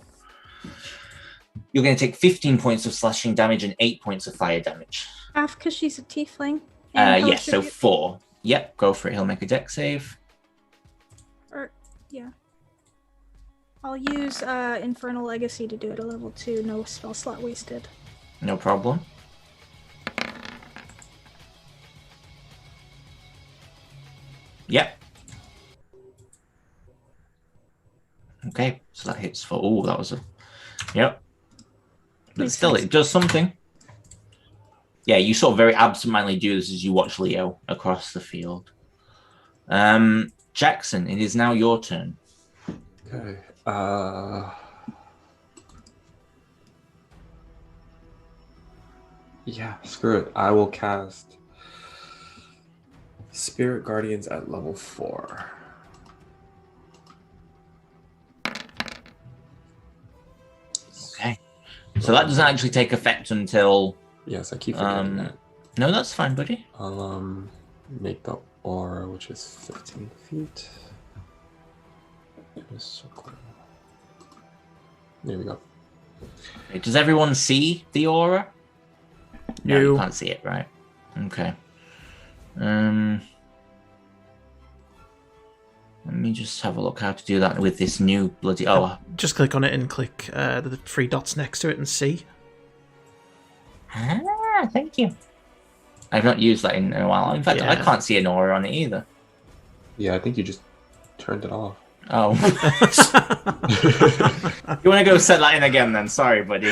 You're going to take 15 points of slashing damage and 8 points of fire damage. Half because she's a tiefling. And Yes, so 4. Yep, go for it. He'll make a dex save. Yeah. I'll use Infernal Legacy to do it at level 2. No spell slot wasted. No problem. Yep. Okay, so that hits for... Oh, that was a... Yep. But Makes still, sense. it does something. Yeah, you sort of very absentmindedly do this as you watch Leo across the field. Jackson, it is now your turn. Okay. Yeah, screw it. I will cast Spirit Guardians at level 4. Okay. So that doesn't actually take effect until... Yes, I keep forgetting that. No, that's fine, buddy. I'll make the aura, which is 15 feet. In a circle. There we go. Okay, does everyone see the aura? No, You. you can't see it, right? Okay. Let me just have a look how to do that with this new bloody... Oh, Just click on it and click the 3 dots next to it and see. Thank you. I've not used that in a while. In fact, I Yeah. can't see an aura on it either. Yeah, I think you just turned it off. Oh. You want to go set that in again then? Sorry, buddy.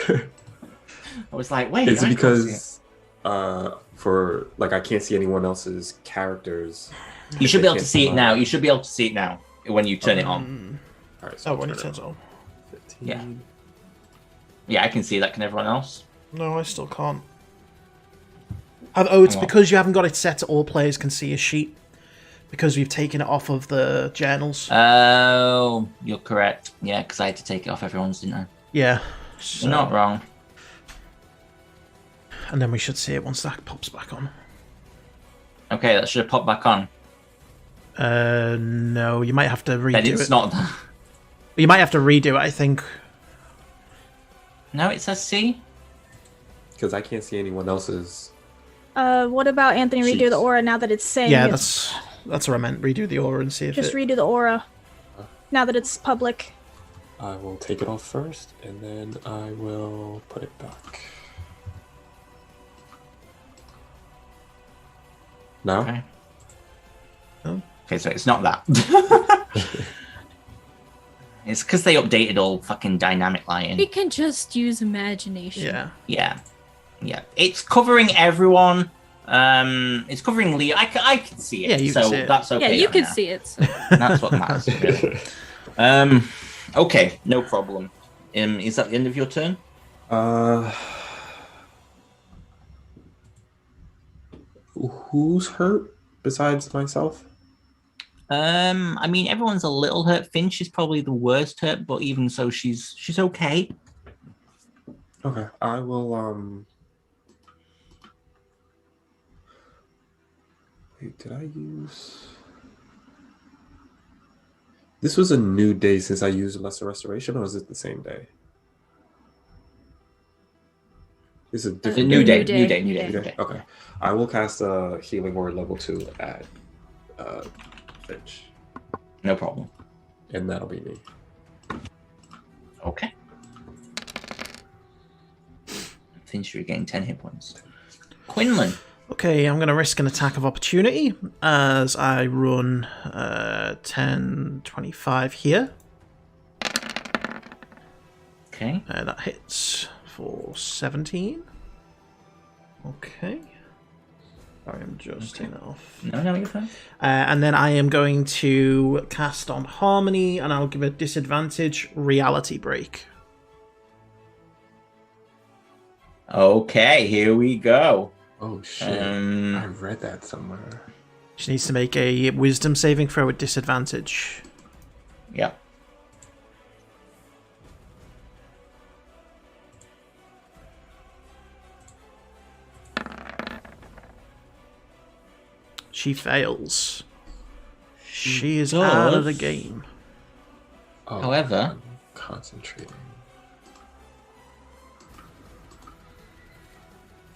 I was like, wait. It's I can't see it. because for like I can't see anyone else's characters. You should be able to can't see it come now. out. You should be able to see it now when you turn it on. All right, so Oh, when you turn turn it on. 15. Yeah. Yeah, I can see that. Can everyone else? No, I still can't. Oh, it's Hang on. because you haven't got it set to all players can see a sheet. Because we've taken it off of the journals. Oh, you're correct. Yeah, because I had to take it off everyone's, didn't I? Yeah. So, You're not wrong. And then we should see it once that pops back on. Okay, that should have popped back on. No, you might have to redo Then it's it. not. You might have to redo it, I think. No, it says C. Because I can't see anyone else's. What about Anthony redo Sheets. the aura now that it's saying Yeah, it's... that's what I meant. Redo the aura and see if Just it... redo the aura. Now that it's public. I will take it off first, and then I will put it back. Now? Okay. Oh. Okay, so it's not that. It's because they updated all fucking dynamic lighting. We can just use imagination. Yeah. Yeah. It's covering everyone. It's covering Leo. I can see it. Yeah, you so can see it. that's okay. Yeah, you right can now. see it. So. That's what matters. Really. Okay, no problem. Is that the end of your turn? Who's hurt besides myself? I mean, everyone's a little hurt. Finch is probably the worst hurt, but even so, she's okay. Okay, I will. Wait, did I use? This was a new day since I used Lesser Restoration, or is it the same day? It's a different New day. day. Okay, I will cast a Healing Word level 2 at Finch, No problem. and that'll be me. Okay. Finch regained 10 hit points. Quinlan. Okay, I'm going to risk an attack of opportunity as I run 10, 25 here. Okay. That hits for 17. Okay. Sorry, I'm just taking that off. No, you're fine. And then I am going to cast on Harmony, and I'll give a disadvantage Reality Break. Okay, here we go. Oh shit! I read that somewhere. She needs to make a Wisdom saving throw at disadvantage. Yeah. She fails. She is out of the game. Oh, However, concentrating.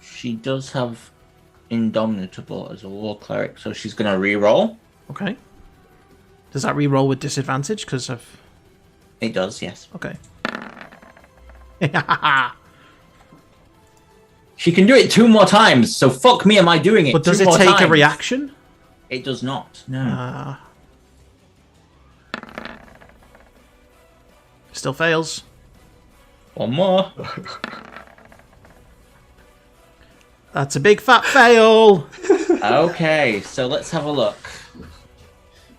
She does have Indomitable as a war cleric, so she's going to re-roll. Okay. Does that re-roll with disadvantage because of... It does, yes. Okay. She can do it 2 more times, so fuck me, am I doing it? But does 2 it more take a times. reaction? It does not, no. Still fails. 1 more. That's a big fat fail. Okay, so let's have a look.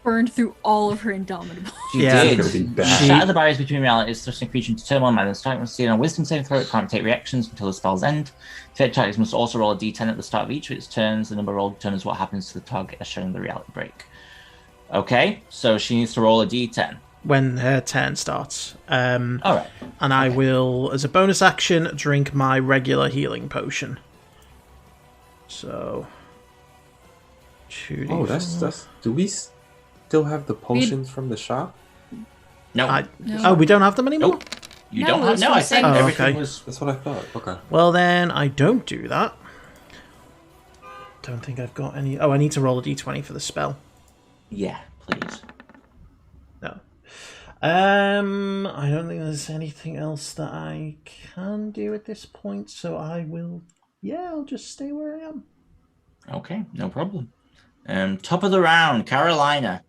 Burned through all of her Indomitable. She Yeah. did. It's gonna be bad. Shatter the barriers between realities, thrusting a creature into turmoil. Man, starting with stealing a wisdom saving throw, it can't take reactions until the spell's end. Target targets must also roll a d10 at the start of each of its turns. The number rolled determines what happens to the target as shown in the reality break. Okay, so she needs to roll a d10. When her turn starts. Alright. And I will, as a bonus action, drink my regular healing potion. So... 2d4. Oh, that's. Do we still have the potions from the shop? No. No. Oh, we don't have them anymore? Nope. You No, don't it have. was No, from I said the same- everything okay. was. That's what I thought. Okay. Well, then I don't do that. Don't think I've got any... Oh, I need to roll a d20 for the spell. Yeah, please. No. I don't think there's anything else that I can do at this point, so I will... Yeah, I'll just stay where I am. Okay, no problem. Top of the round, Carolina.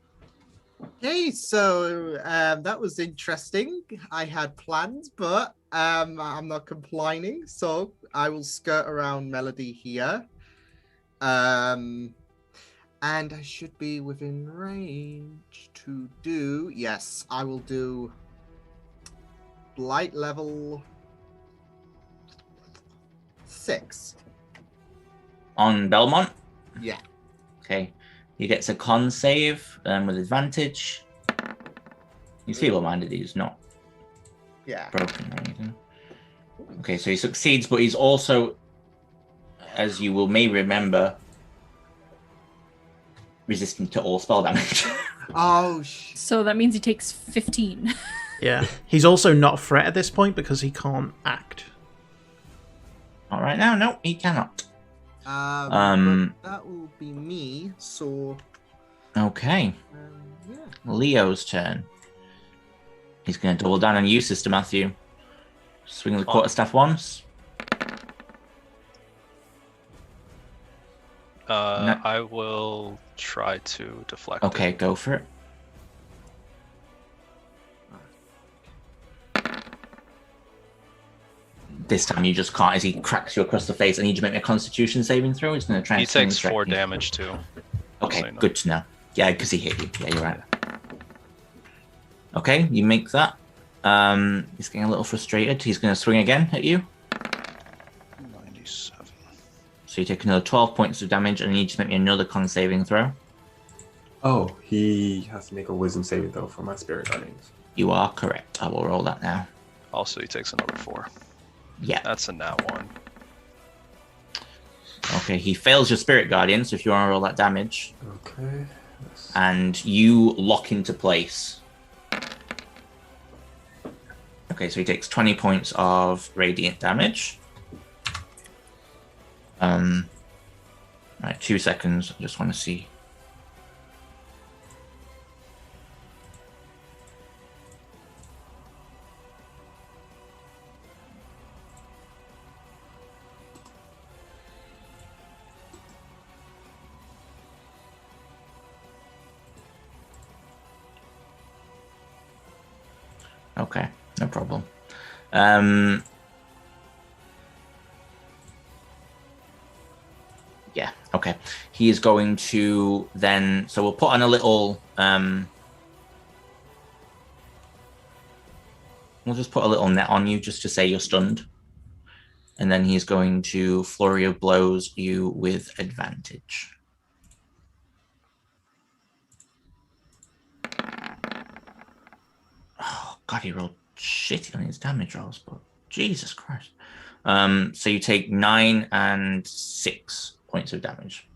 Okay, so that was interesting. I had plans, but I'm not complaining. So I will skirt around Melody here. And I should be within range to do... Yes, I will do Blight level 6. On Belmont. Yeah. Okay. He gets a con save with advantage. He's feeble-minded, he's not Yeah. broken or anything. Okay, so he succeeds, but he's also, as you may remember, resistant to all spell damage. Oh, So that means he takes 15. Yeah. He's also not a threat at this point because he can't act. Not right now, no, he cannot. But that will be me. So, Okay, yeah. Leo's turn. He's going to double down on you, Sister Matthew. Swing the quarterstaff once. No. I will try to deflect Okay, it. go for it. This time you just can't, as he cracks you across the face. I need you to make me a Constitution saving throw. He's going to try He and swing takes straight 4 at you. damage too. Okay, So you know. good to know. Yeah, because he hit you. Yeah, you're right. Okay, you make that. He's getting a little frustrated. He's going to swing again at you. 97. So you take another 12 points of damage, and you need to make me another con saving throw. Oh, he has to make a wisdom saving throw for my spirit guardians. You are correct. I will roll that now. Also, he takes another 4. Yeah. That's a nat 1. Okay, he fails your spirit guardian, so if you want to roll that damage, Okay. and you lock into place. Okay, so he takes 20 points of radiant damage. Right, 2 seconds. I just want to see. Okay, no problem. Yeah, okay. He is going to then... So we'll put on a little... We'll just put a little net on you just to say you're stunned. And then he's going to Flurry of Blows you with advantage. Oh, God, he rolled shitty on his damage rolls, but Jesus Christ. So you take 9 and 6 points of damage.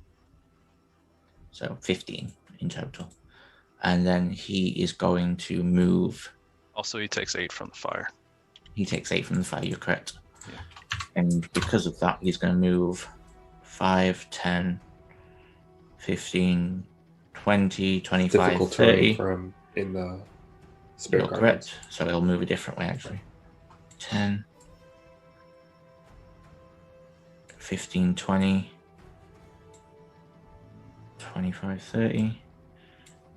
So 15 in total. And then he is going to move. Also, he takes 8 from the fire. He takes 8 from the fire, you're correct. Yeah. And because of that, he's going to move 5, 10, 15, 20, 25, Difficult 30. terrain for him in the spirit You're garden. correct. So he'll move a different way, actually. 10, 15, 20, 25, 30,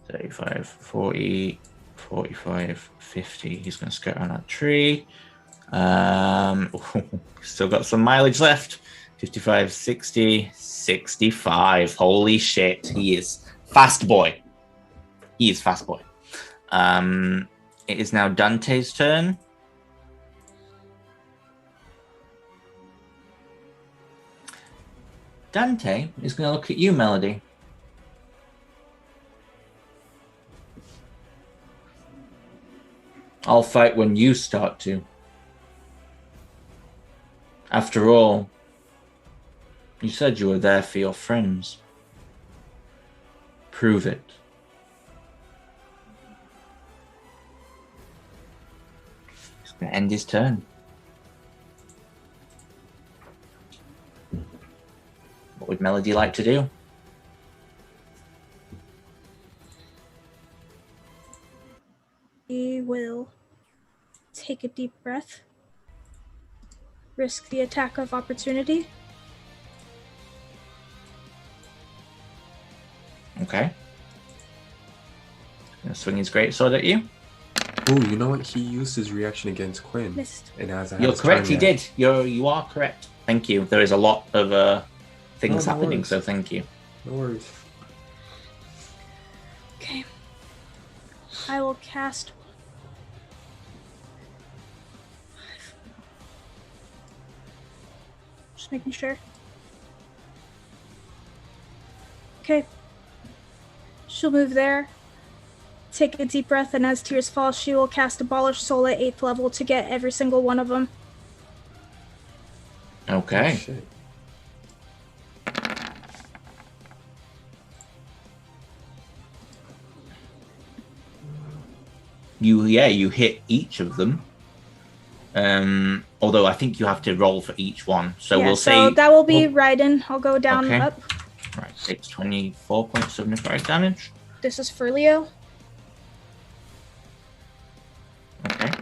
35, 40, 45, 50. He's going to skirt around that tree. Still got some mileage left. 55, 60, 65. Holy shit. He is fast boy. He is fast boy. It is now Dante's turn. Dante is going to look at you, Melody. I'll fight when you start to. After all, you said you were there for your friends. Prove it. He's going to end his turn. What would Melody like to do? He will take a deep breath, risk the attack of opportunity. Okay. Gonna swing his greatsword at you. Oh, you know what? He used his reaction against Quinn. Missed. And hasn't had You're his correct. turn He yet. did. You are correct. Thank you. There is a lot of things No happening, worries. so thank you. No worries. Okay. I will cast. Just making sure. Okay. She'll move there. Take a deep breath, and as tears fall, she will cast Abolish Soul at 8th level to get every single one of them. Okay. Shit. You hit each of them. Although I think you have to roll for each one. So yeah, we'll so say that will be Raiden. I'll go down Okay. up. right, takes 24 points of necrotic damage. This is for Leo. Okay.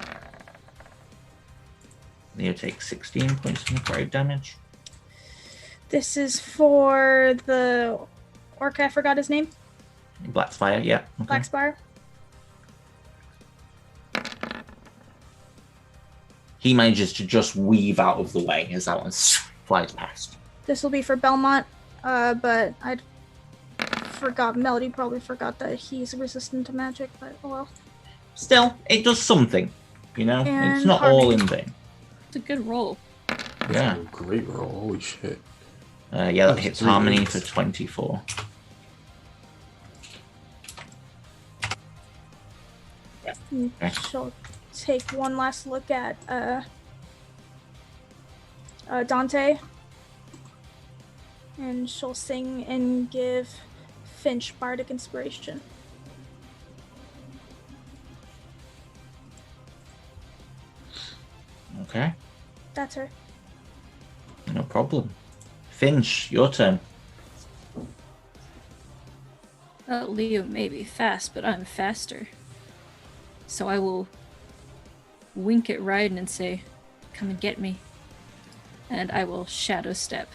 Leo takes 16 points of necrotic damage. This is for the orc. I forgot his name. Blackspire, yeah. Okay. Blackspire. He manages to just weave out of the way as that one flies past. This will be for Belmont. But I forgot. Melody probably forgot that he's resistant to magic. But oh well. Still, it does something. You know, it's And not all Harmony. in vain. It's a good roll. Yeah. Oh, great roll. Holy shit. Yeah, that That's hits 3 Harmony hits. for 24. Okay. She'll take one last look at Dante, and she'll sing and give Finch bardic inspiration. Okay, That's her. no problem. Finch, your turn. Leo may be fast, but I'm faster. So I will wink at Raiden and say, "Come and get me." And I will shadow step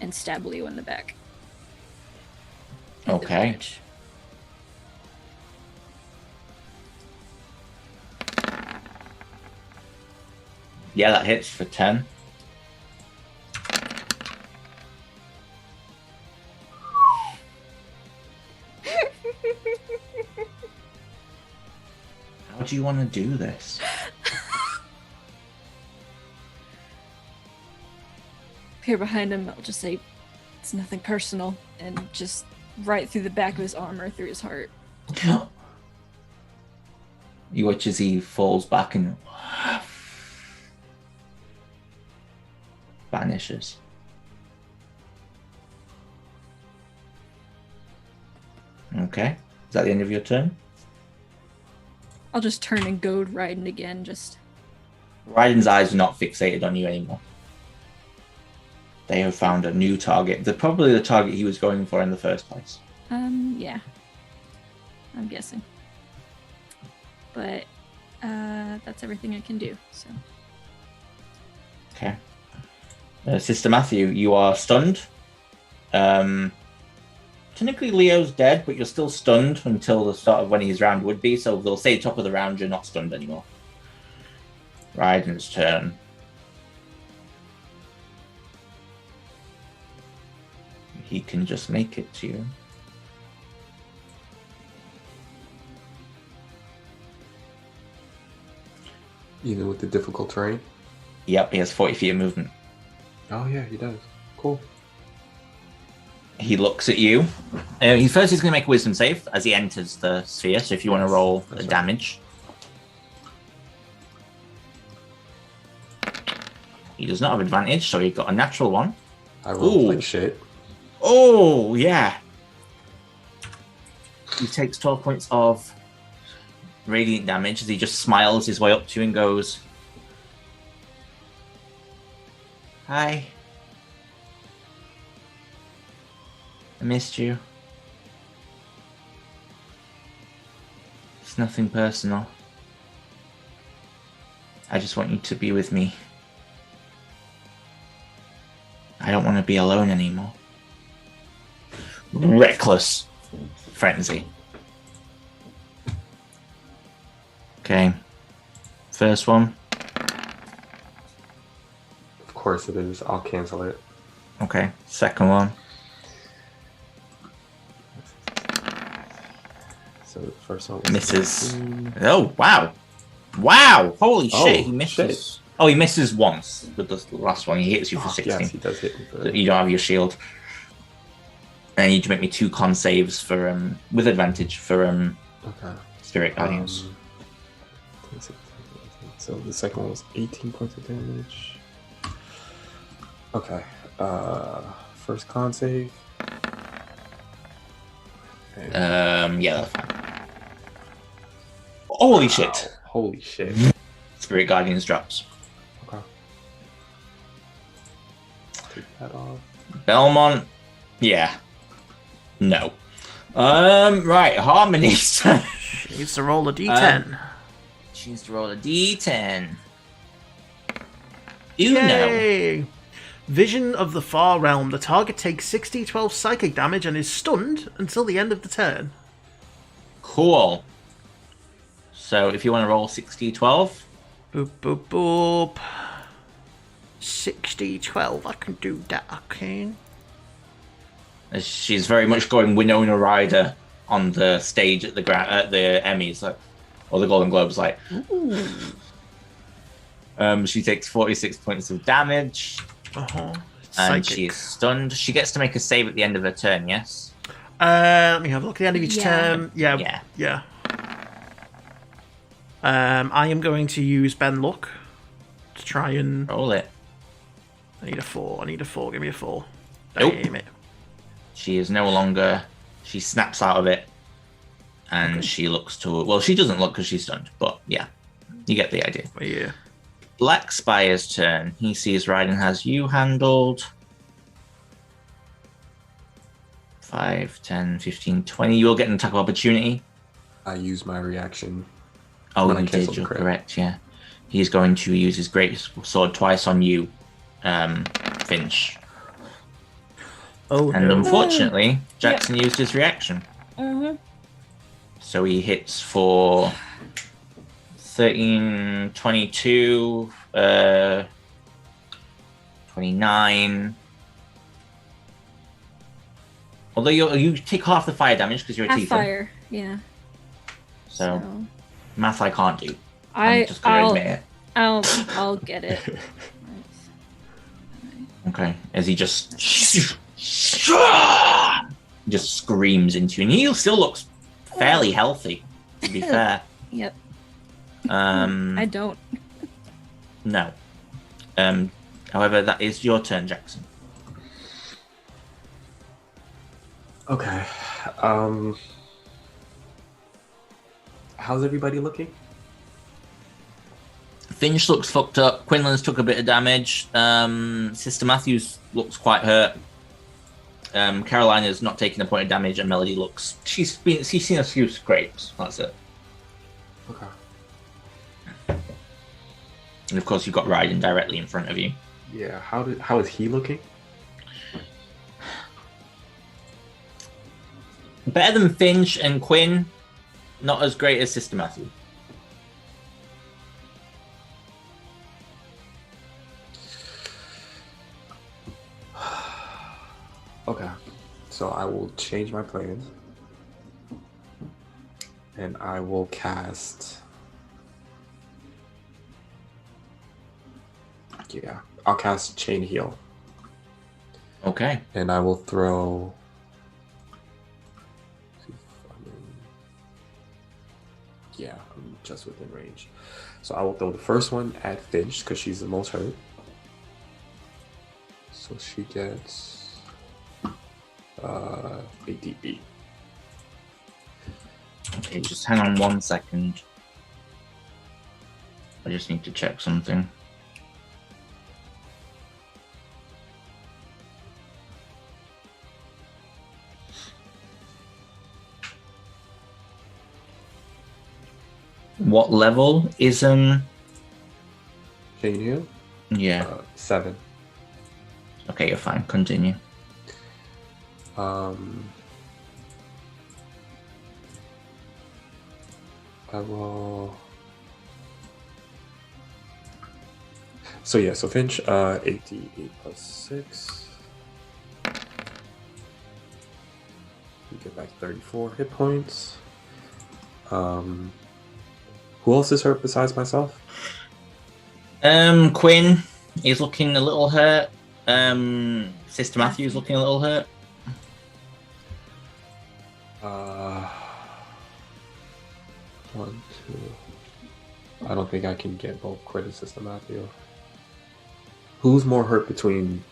and stab Leo in the back. With the Okay. bridge. Yeah, that hits for 10. How do you want to do this? Here behind him, I'll just say, "It's nothing personal," and just right through the back of his armor, through his heart. You watch as he falls back and vanishes. Okay. Is that the end of your turn? I'll just turn and goad Raiden again. Just Raiden's eyes are not fixated on you anymore. They have found a new target. They're probably the target he was going for in the first place. yeah, I'm guessing. But that's everything I can do. So. Okay. Sister Matthew, you are stunned. Technically, Leo's dead, but you're still stunned until the start of when his round would be. So they'll say top of the round, you're not stunned anymore. Raiden's turn. He can just make it to you. Even with the difficult terrain? Yep, he has 40 feet of movement. Oh, yeah, he does. Cool. He looks at you. He's going to make a wisdom save as he enters the sphere. So if you want to roll the damage. He does not have advantage, so he got a natural one. I rolled like shit. Oh, yeah. He takes 12 points of radiant damage as he just smiles his way up to you and goes, "Hi. I missed you. It's nothing personal. I just want you to be with me. I don't want to be alone anymore." Reckless frenzy. Okay. First one. Of course it is. I'll cancel it. Okay. Second one. So the first one was Misses. 16. Oh, wow. Wow. Holy shit. He misses. Shit. Oh, he misses once with the last one. He hits you for 16. Yes, he does hit me. So you don't have your shield. And you need to make me 2 con saves for with advantage for Okay. Spirit Guardians. 26, so the second one was 18 points of damage. Okay. First con save. Yeah, that's fine. Holy shit. Holy shit. Spirit Guardians drops. Okay. Take that off. Belmont. Yeah. No. Right, Harmony's turn. She needs to roll a d10. She needs to roll a d10. Uno. Yay! Vision of the Far Realm. The target takes 6d12 psychic damage and is stunned until the end of the turn. Cool. So if you want to roll 6d12. Boop, boop, boop. 6d12. I can do that, I can. She's very much going Winona Ryder on the stage at the Emmys, like, or the Golden Globes, like. She takes 46 points of damage. Uh-huh. And she's stunned. She gets to make a save at the end of her turn, yes? Let me have a look at the end of each turn. Yeah. I am going to use Ben Luck to try and... Roll it. I need a 4. Give me a 4. Nope. Damn it. She is no longer... She snaps out of it. And she looks to... Well, she doesn't look because she's stunned. But, yeah. You get the idea. Yeah. Black Spire's turn. He sees Raiden has you handled. 5, 10, 15, 20. You will get an attack of opportunity. I use my reaction. Oh, when I you cancel did. the You're crit. correct, yeah. He's going to use his great sword twice on you, Finch. Oh, And no. unfortunately, Jackson used his reaction. Mm-hmm. So he hits for 13, 22, 29. Although you take half the fire damage because you're a Half tiefling. fire, yeah. So math I can't do. I I'm just gonna admit it. I'll get it. Okay, as he just screams into you, and he still looks fairly healthy, to be fair. Yep. I don't. No. However, that is your turn, Jackson. Okay. How's everybody looking? Finch looks fucked up. Quinlan's took a bit of damage. Sister Matthews looks quite hurt. Carolina's not taking a point of damage, and Melody looks. She's seen a few scrapes. That's it. Okay. And of course, you've got Raiden directly in front of you. Yeah. How is he looking? Better than Finch and Quinn. Not as great as Sister Matthew. Okay. So I will change my plans. And I will cast. Yeah. I'll cast Chain Heal. Okay. And I will throw. Yeah, I'm just within range. So I will throw the first one at Finch because she's the most hurt. So she gets 8 Okay, just hang on 1 second. I just need to check something. What level is Chain Heal? Yeah. 7. Okay, you're fine. Continue. I will. So yeah, so Finch, 8d8 plus 6. You get back 34 hit points. Who else is hurt besides myself? Quinn is looking a little hurt. Sister Matthew is looking a little hurt. One, two. I don't think I can get both Quinn and Sister Matthew. Who's more hurt between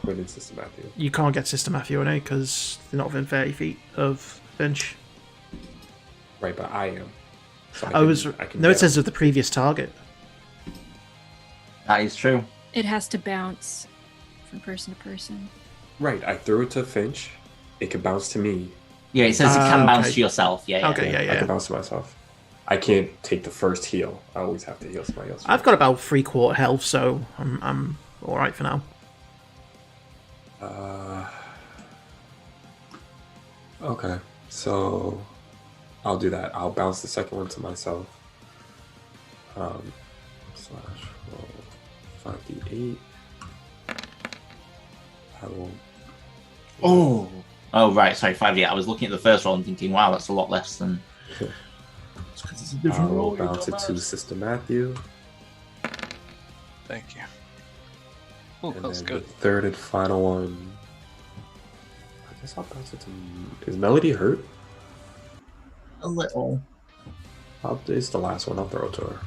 Quinn and Sister Matthew? You can't get Sister Matthew on it because they're not within 30 feet of Finch. Right, but I am. So it says of the previous target. That is true. It has to bounce from person to person. Right, I threw it to Finch. It could bounce to me. Yeah, it says you can bounce okay. to yourself. Yeah. Okay, yeah. I can bounce to myself. I can't take the first heal. I always have to heal somebody else. I've got about 3/4 health, so I'm all right for now. Okay, so I'll do that. I'll bounce the second one to myself. Slash roll 5d8. I will. Oh, right. Sorry, 5D. I was looking at the first roll and thinking, wow, that's a lot less than. It's 'cause it's a different I will roll. you bounce it to dumbass. Sister Matthew. Thank you. Oh, And that was then good. the third and final one. I guess I'll bounce it to. Is Melody hurt? A little. It's the last one. I'll throw it to her.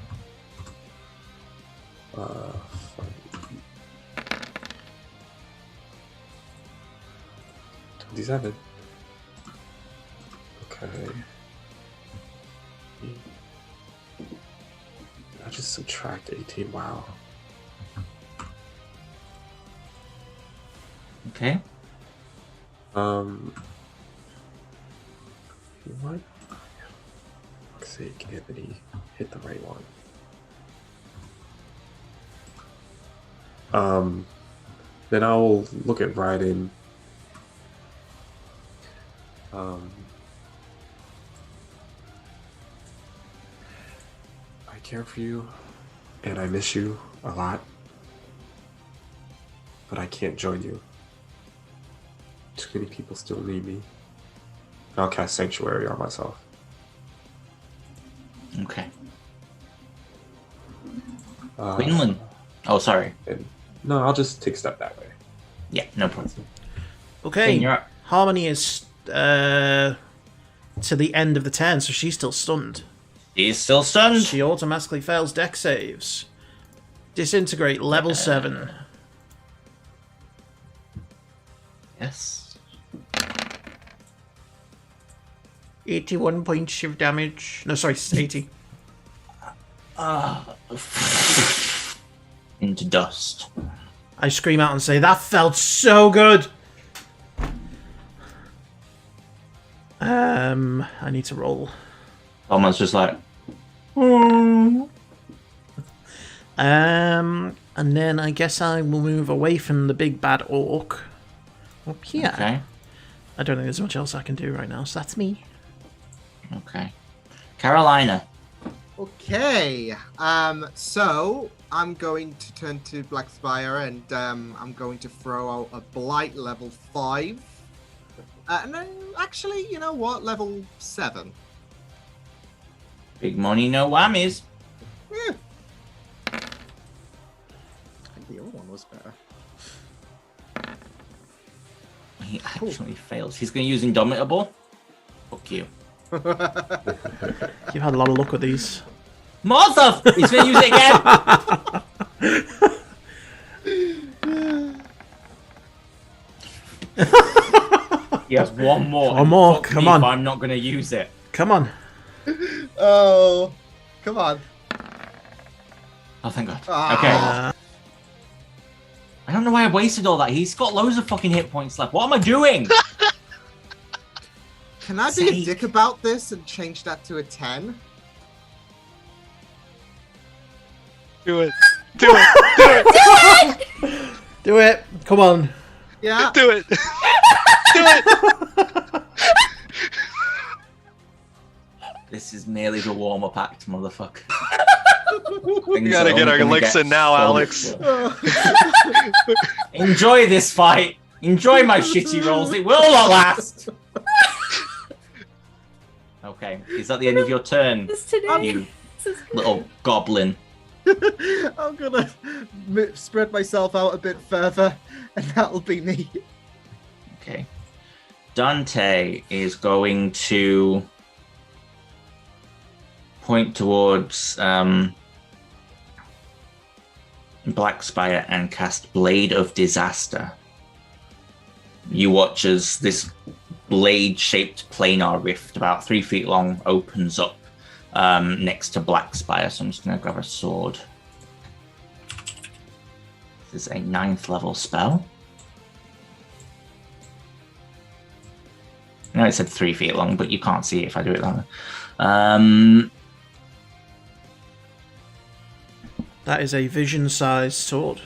27. Okay. I just subtract 18. Wow. Okay. What? For fuck's sake, Anthony, hit the right one. Then I'll look at Raiden. I care for you, and I miss you a lot, but I can't join you. Too many people still need me. I'll cast Sanctuary on myself. Okay. Quinlan. Oh, sorry. And no, I'll just take a step that way. Yeah, no problem. Okay, Quinn, you're up. Harmony is to the end of the turn, so she's still stunned. He's still stunned. She automatically fails deck saves. Disintegrate, level 7. Yes. 81 points of damage. No, sorry, 80. into dust. I scream out and say, that felt so good! I need to roll. Almost just like, And then I guess I will move away from the big bad orc. Up here. okay, I don't think there's much else I can do right now, so that's me. okay. Carolina. Okay. So I'm going to turn to Blackspire and I'm going to throw out a blight level 5. No, actually, you know what? Level 7. Big money, no whammies. Yeah. I think the other one was better. He actually fails. He's going to use Indomitable. Fuck you. You've had a lot of luck with these. Mother! He's going to use it again. He has one more. One more, Fuck come me on. if I'm not going to use it. Come on. Oh, come on. Oh, thank God. Ah. Okay. I don't know why I wasted all that. He's got loads of fucking hit points left. What am I doing? Can I be a dick about this and change that to a 10? Do it. Do it. Do it. Do it. Come on. Yeah. Do it. Do it. This is merely the warm-up act, motherfucker. We gotta get our licks in now, Alex. Enjoy this fight. Enjoy my shitty rolls. It will not last. Okay, is that the end of your turn, This today. you This is good. little goblin? I'm gonna spread myself out a bit further, and that'll be me. Okay. Dante is going to point towards Blackspire and cast Blade of Disaster. You watch as this blade-shaped planar rift, about 3 feet long, opens up next to Blackspire. So I'm just going to grab a sword. This is a 9th level spell. I know it said 3 feet long, but you can't see it if I do it that way. That is a vision-sized sword.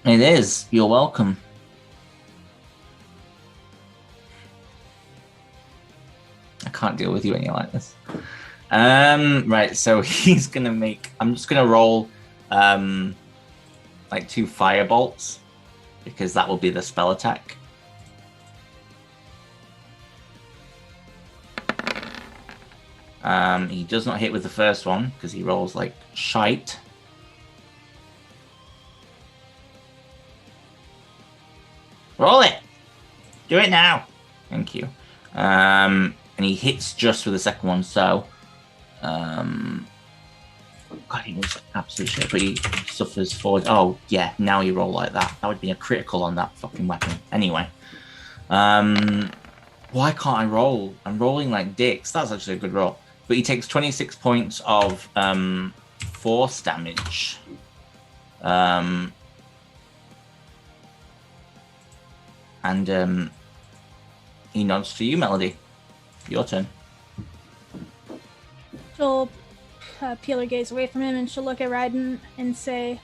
It is. You're welcome. I can't deal with you when you're like this. Right, so he's gonna make. I'm just gonna roll like 2 firebolts because that will be the spell attack. He does not hit with the first one because he rolls like shite. Roll it! Do it now! Thank you. And he hits just with the second one, so... God, he was absolute shit, but he suffers forward. Oh, yeah, now you roll like that. That would be a critical on that fucking weapon. Anyway. Why can't I roll? I'm rolling like dicks. That's actually a good roll. But he takes 26 points of force damage. And he nods to you, Melody. Your turn. She'll peel her gaze away from him and she'll look at Raiden and say,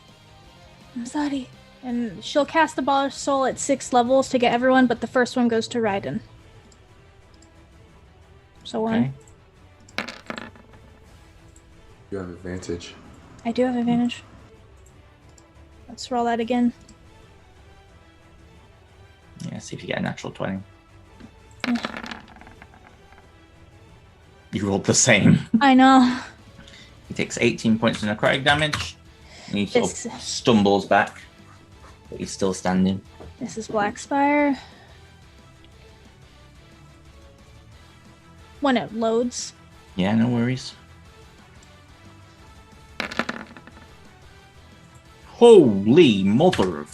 I'm sorry. And she'll cast the Ball of Soul at 6 levels to get everyone, but the first one goes to Raiden. So one. Okay. You have advantage. I do have advantage. Let's roll that again. Yeah, see if you get a natural 20. You rolled the same. I know. He takes 18 points of necrotic damage. And he sort This- of stumbles back. But he's still standing. This is Blackspire. When it loads. Yeah, no worries. Holy mother of...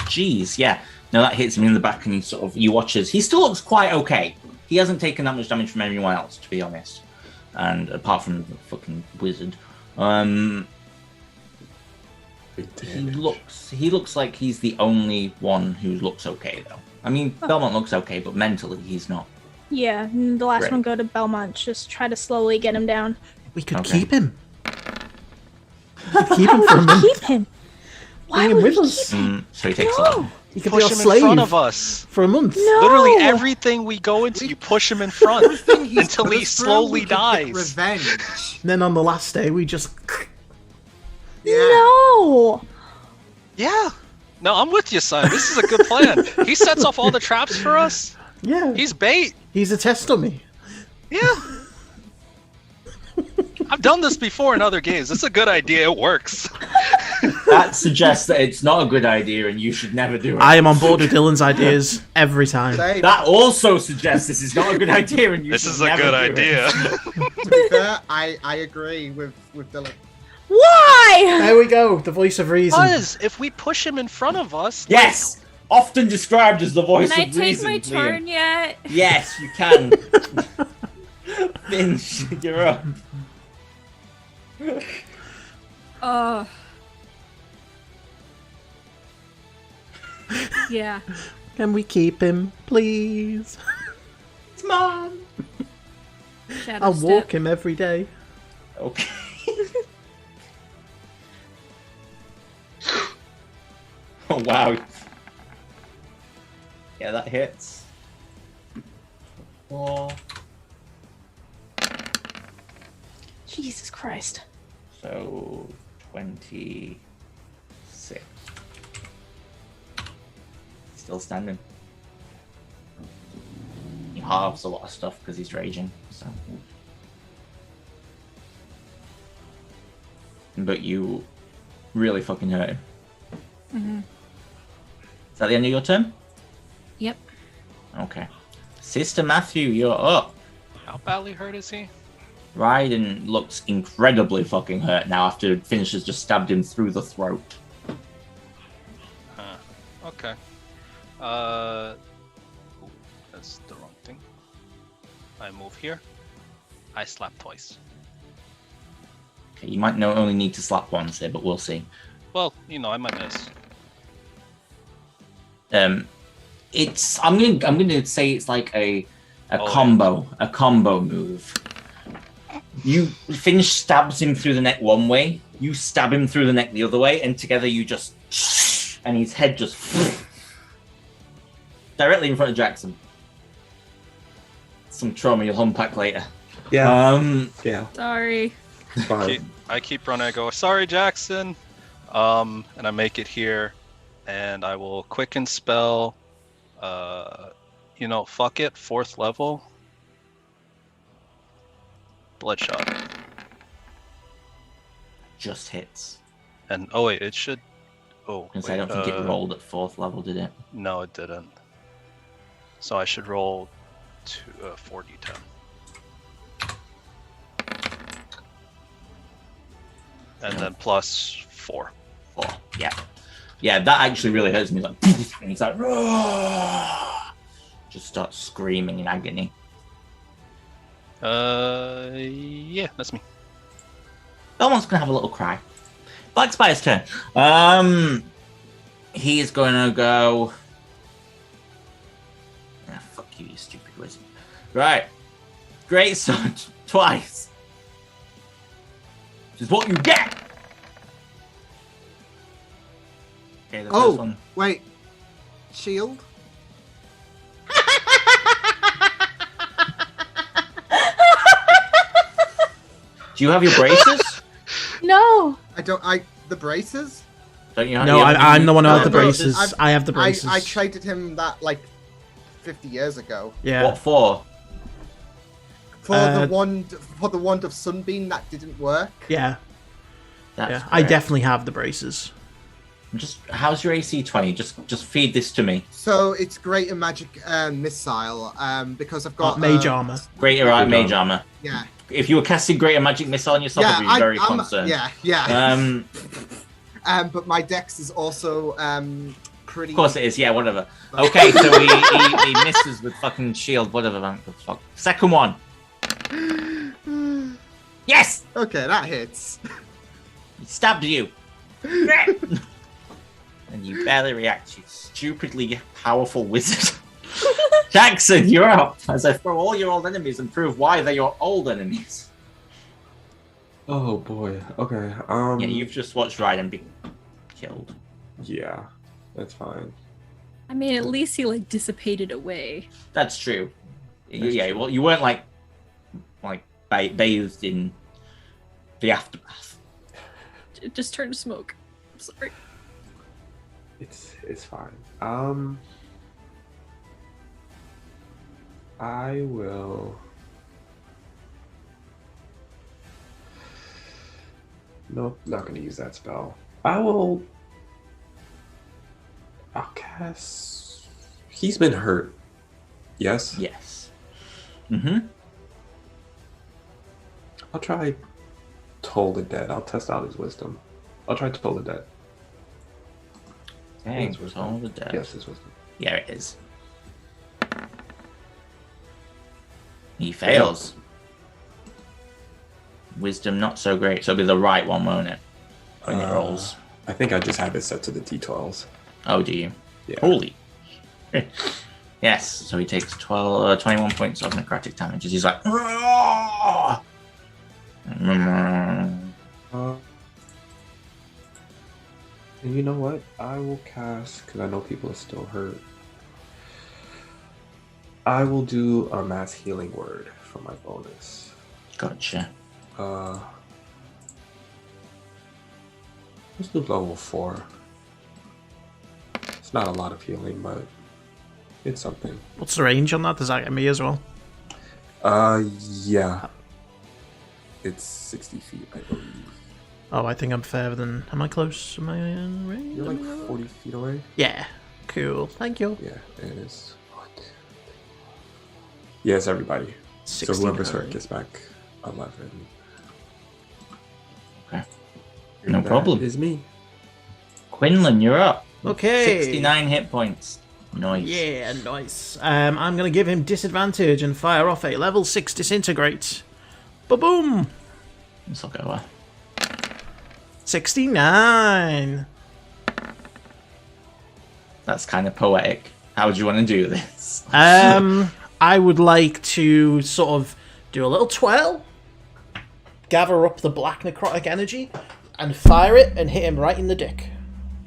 Jeez, yeah. No, that hits him in the back and you watch as... He still looks quite okay. He hasn't taken that much damage from anyone else, to be honest. And apart from the fucking wizard. He looks like he's the only one who looks okay though. I mean, Belmont looks okay, but mentally he's not. Yeah, the last Great. one go to Belmont. Just try to slowly get him down. We could Okay. keep him. We could keep him for a month. Keep him. Why Bring him would with we us. keep him? So he takes No. He could be Push our him in slave front of us. for a month. No. Literally everything we go into, you push him in front Everything he's until put he us through, slowly we could get dies. Revenge. And then on the last day, we just. Yeah. No. Yeah. No, I'm with you, son. This is a good plan. He sets off all the traps for us. Yeah. He's bait. He's a test dummy. Yeah. I've done this before in other games. It's a good idea. It works. That suggests that it's not a good idea and you should never do it. I am on board with Dylan's ideas every time. Same. That also suggests this is not a good idea and you This should is a never good do it. idea. To be fair, I agree with Dylan. Why? There we go. The voice of reason. Because if we push him in front of us, Yes! Often described as the voice Can I of take reason. my Liam. turn yet? Yes, you can. Finch, you're up. Oh. Yeah. Can we keep him, please? Come on. Shadow I'll step. walk him every day. Okay. Oh wow. Yeah, that hits. 4. Jesus Christ. So 26. Still standing. He halves a lot of stuff because he's raging. So. But you really fucking hurt him. Mhm. Is that the end of your turn? Yep. Okay. Sister Matthew, you're up. how badly hurt is he? Raiden looks incredibly fucking hurt now after Finch has just stabbed him through the throat. Huh. Okay. Ooh, that's the wrong thing. I move here. I slap twice. Okay, you might not only need to slap once here, but we'll see. Well, I might miss. I'm gonna say it's like a Oh, combo move. Finch stabs him through the neck one way, you stab him through the neck the other way, and together you just and his head just directly in front of Jackson. Some trauma you'll unpack later. Yeah. Yeah. Sorry. Fine. I keep running. I go, sorry, Jackson. And I make it here, and I will quicken spell. Fuck it. 4th level. Bloodshot. Just hits. And oh wait, it should. Oh, Because I don't think it rolled at 4th level, did it? No, it didn't. So I should roll 4d10. And then plus 4. 4. Yeah. Yeah, that actually really hurts me. Like, and he's like, "Roar!" Just starts screaming in agony. Yeah, that's me. Belmont's gonna have a little cry. Black Spire's turn. He is gonna go. Ah, fuck you, you stupid wizard. Right. Great sword twice. Which is what you get. Okay, the first one. Wait. Shield? Do you have your braces? No. The braces? Don't you have? No, I'm the one who No, has the no, braces. I've- I have the braces. I traded him that like 50 years ago. Yeah. What for? For Uh, the wand of Sunbeam that didn't work. Yeah. That's Yeah. I correct. definitely have the braces. Just how's your AC 20? Just feed this to me. So it's greater magic missile because I've got Mage armor. Greater mage armor. Yeah. If you were casting greater magic missile on yourself, I'd be very I'm- concerned. Yeah. But my dex is also pretty. Of course it is. Yeah, whatever. Okay, so he misses with fucking shield. Whatever, man. Fuck. Second one. Yes! Okay, that hits. He stabbed you. And you barely react, you stupidly powerful wizard. Jackson, you're up as I throw all your old enemies and prove why they're your old enemies. Oh boy. Okay. Yeah, you've just watched Raiden be killed. Yeah, that's fine. I mean, at least he like dissipated away. That's true. That's Yeah, true. well, you weren't like bathed in the aftermath. It just turned to smoke. I'm sorry. It's fine. I will. Nope, not gonna use that spell. I'll cast. He's been hurt. Yes? Yes. Mm-hmm. I'll try Toll the Dead. I'll test out his wisdom. I'll try Toll the Dead. Okay, His wisdom. Toll the Dead. Yes, his wisdom. Yeah, it is. He fails. Wisdom not so great, so it'll be the right one, won't it? When it rolls. I think I just have it set to the D12s. Oh, do you? Yeah. Holy. Yes, so he takes 21 points of necrotic damage as he's like... Uh, and you know what? I will cast, because I know people are still hurt. I will do a mass healing word for my bonus. Gotcha. Let's do level 4. It's not a lot of healing, but it's something. What's the range on that? Does that get me as well? Yeah. It's 60 feet, I believe. Oh, I think I'm further than... Am I close? Am I in range? You're like 40 feet away? Yeah. Cool. Thank you. Yeah, it is. Yes, everybody. So 16 whoever's hurt hurt. gets back 11. Okay. No problem. Is me. Quinlan, you're up. Okay. 69 hit points. Nice. Yeah, nice. I'm going to give him disadvantage and fire off a level 6 disintegrate. Ba-boom! This will go well. 69. That's kind of poetic. How would you want to do this? I would like to sort of do a little twirl, gather up the black necrotic energy, and fire it and hit him right in the dick.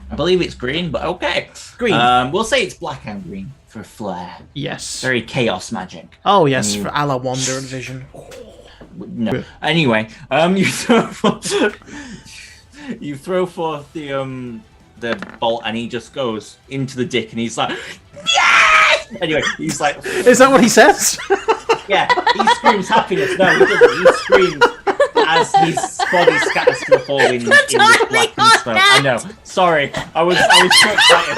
I believe it's green, but okay. Green. We'll say it's black and green for flair. Yes. Very chaos magic. Oh, yes, And you- for a la Wonder and Vision. No. Anyway, you throw you throw forth the bolt, and he just goes into the dick, and he's like, yes! Anyway, he's like, Is that what he says? yeah, he screams happiness. No, he doesn't. He screams as his body scatters to the floor in black and smoke. I know. Sorry, I was so excited.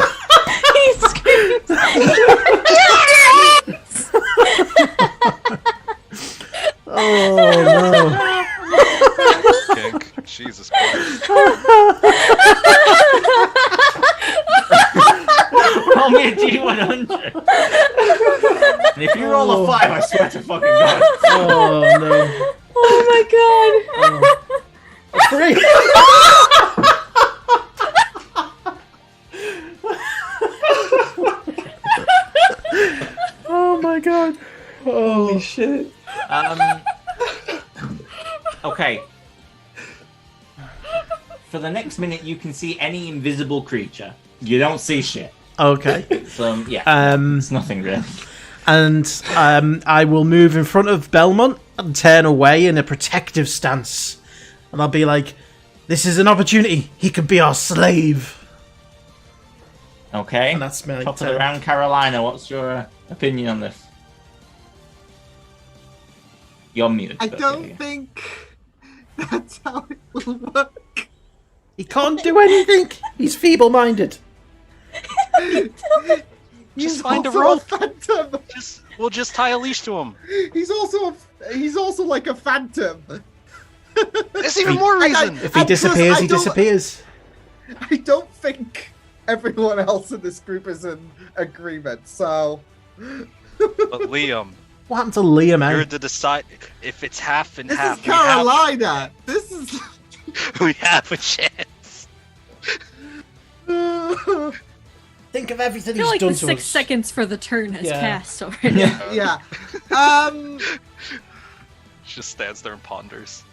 Oh, no. Kink. Jesus Christ. Roll me a D100. And if you roll a 5, I swear to fucking God. Oh, no. Oh my god. 3. Oh, my God. Holy shit. Okay. For the next minute, you can see any invisible creature. You don't see shit. Okay. So, yeah, it's nothing really. And I will move in front of Belmont and turn away in a protective stance. And I'll be like, this is an opportunity. He could be our slave. Okay. And that's my Top of the turn. round, Carolina. What's your opinion on this? You're muted. I but don't yeah. think that's how it will work. He can't do anything. He's feeble-minded. He's find a also rope. phantom. We'll just tie a leash to him. He's also like a phantom. There's even more reason. If he And plus, disappears, I he don't- disappears. I don't think everyone else in this group is in agreement. So But Liam, What happened to Liam, eh? You're the decide if it's half and This half. is Carolina. This is. We have a chance. Think of everything I feel he's like done the to 6 us. seconds for the turn has Yeah. passed already. Yeah. Just stands there and ponders.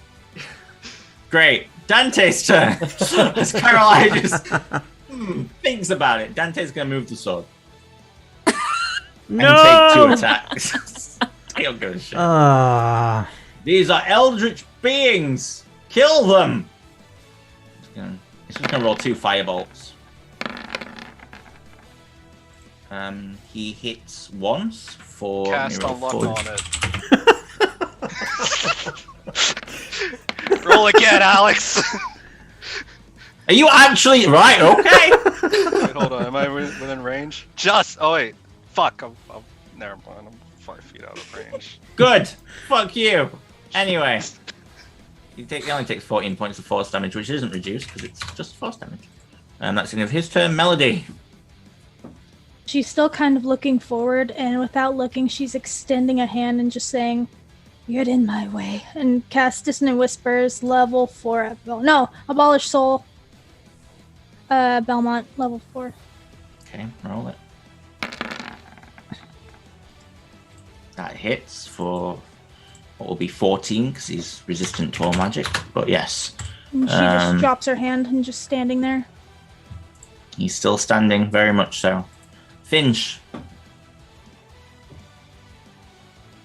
Great. Dante's turn. As Caroline just thinks about it. Dante's going to move the sword. No! And take 2 attacks. They don't give a shit. Ah. These are eldritch beings. Kill them. He's just gonna roll 2 firebolts. He hits once for. Cast roll unlock 4. on it. Roll again, Alex. Are you actually right? Okay. Wait, hold on. Am I within range? Oh wait. Fuck. I'm never mind. I'm 5 feet out of range. Good. Fuck you. Anyway, he only takes 14 points of force damage, which isn't reduced because it's just force damage. And that's the end of his turn. Melody. She's still kind of looking forward, and without looking, she's extending a hand and just saying, "You're in my way." And cast Dissonant Whispers, level 4. No, Abolish Soul. Belmont, level 4. Okay, roll it. That hits for what will be 14 because he's resistant to all magic. But yes, And she just drops her hand and just standing there. he's still standing, very much so. Finch.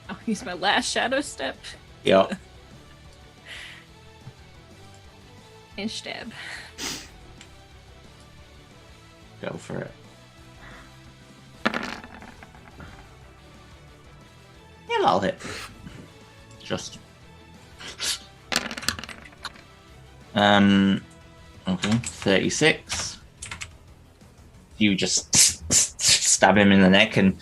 I'll use my last shadow step Yep. and stab. Go for it. Yeah, that'll hit. Just. Okay, 36. You just stab him in the neck, and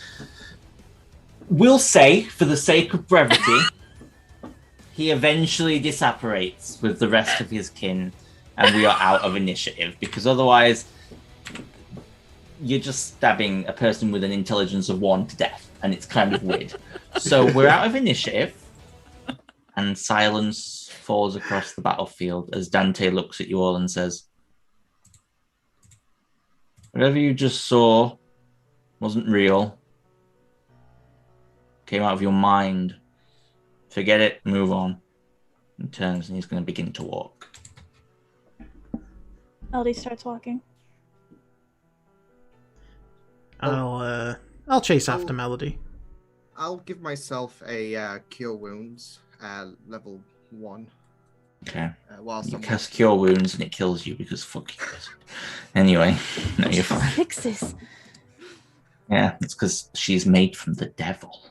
we'll say, for the sake of brevity, he eventually disapparates with the rest of his kin, and we are out of initiative, because otherwise you're just stabbing a person with an intelligence of 1 to death, and it's kind of weird. So we're out of initiative, and silence falls across the battlefield as Dante looks at you all and says, "Whatever you just saw wasn't real. Came out of your mind. Forget it, move on." He turns and he's going to begin to walk. Elodie starts walking. I'll chase after Melody. I'll give myself a Cure Wounds, level 1. Okay. Whilst You I'm cast Cure Wounds and it kills you because fuck you. Anyway, no, you're fine. Fixes. Yeah, it's because she's made from the devil.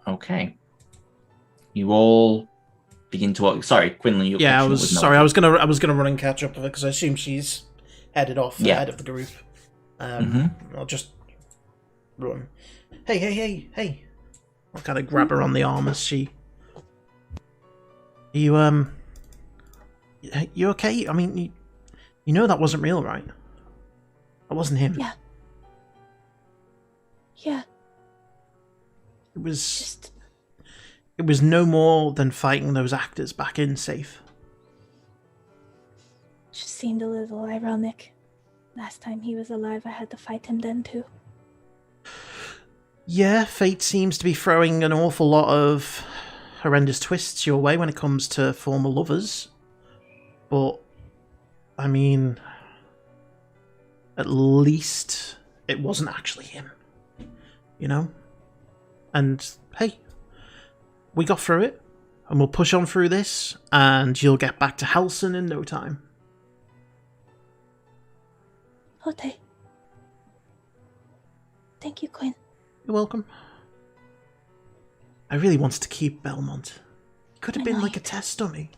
Okay. You all begin to walk. Sorry, Quinlan. You. Yeah, I was sorry. I was gonna run and catch up with her because I assume she's headed off ahead of the group. I'll just run. Hey! I'll kind of grab her on the arm as she. You okay? I mean, you know that wasn't real, right? That wasn't him. Yeah. Yeah. It was no more than fighting those actors back in Safe. Just seemed a little ironic. Last time he was alive, I had to fight him then too. Yeah, fate seems to be throwing an awful lot of horrendous twists your way when it comes to former lovers. But, I mean, at least it wasn't actually him. You know? And, hey, we got through it, and we'll push on through this, and you'll get back to Halson in no time. Okay. Thank you, Quinn. You're welcome. I really wanted to keep Belmont. He could have I been know like you a test dummy.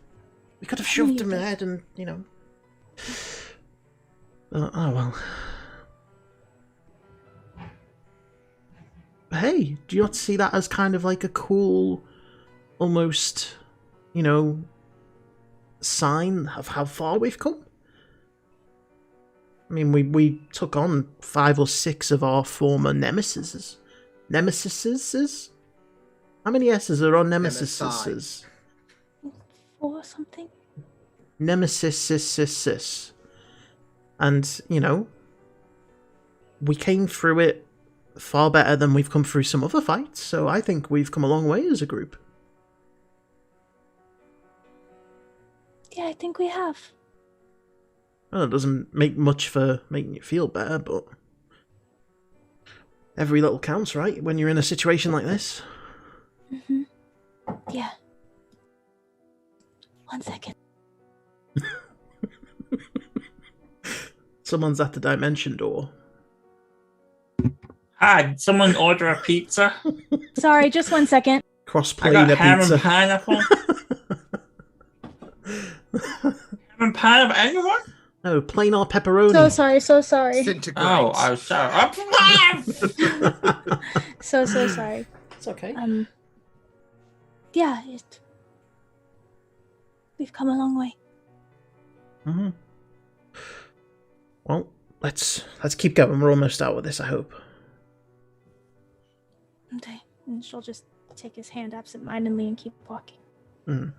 We could have I know shoved you him did. ahead and, you know... oh well. Hey, do you not see that as kind of like a cool, almost, you know, sign of how far we've come? I mean, we took on 5 or 6 of our former nemesises. Nemesises? How many S's are on nemesises? Or something. Nemesis. And, you know, we came through it far better than we've come through some other fights, so I think we've come a long way as a group. Yeah, I think we have. Well, it doesn't make much for making you feel better, but every little counts, right? When you're in a situation like this. Mm-hmm. Yeah. 1 second. Someone's at the dimension door. Hi, did someone order a pizza? Sorry, just 1 second. I Cross-planar got ham pizza. and pineapple. Ham and pineapple, anyone? No, planar pepperoni. So sorry. Disintegrate. Oh, I was sorry. So sorry. It's okay. Yeah, we've come a long way. Mm-hmm. Well, let's keep going. We're almost out with this, I hope. Okay. And she'll just take his hand absentmindedly and keep walking. Mm.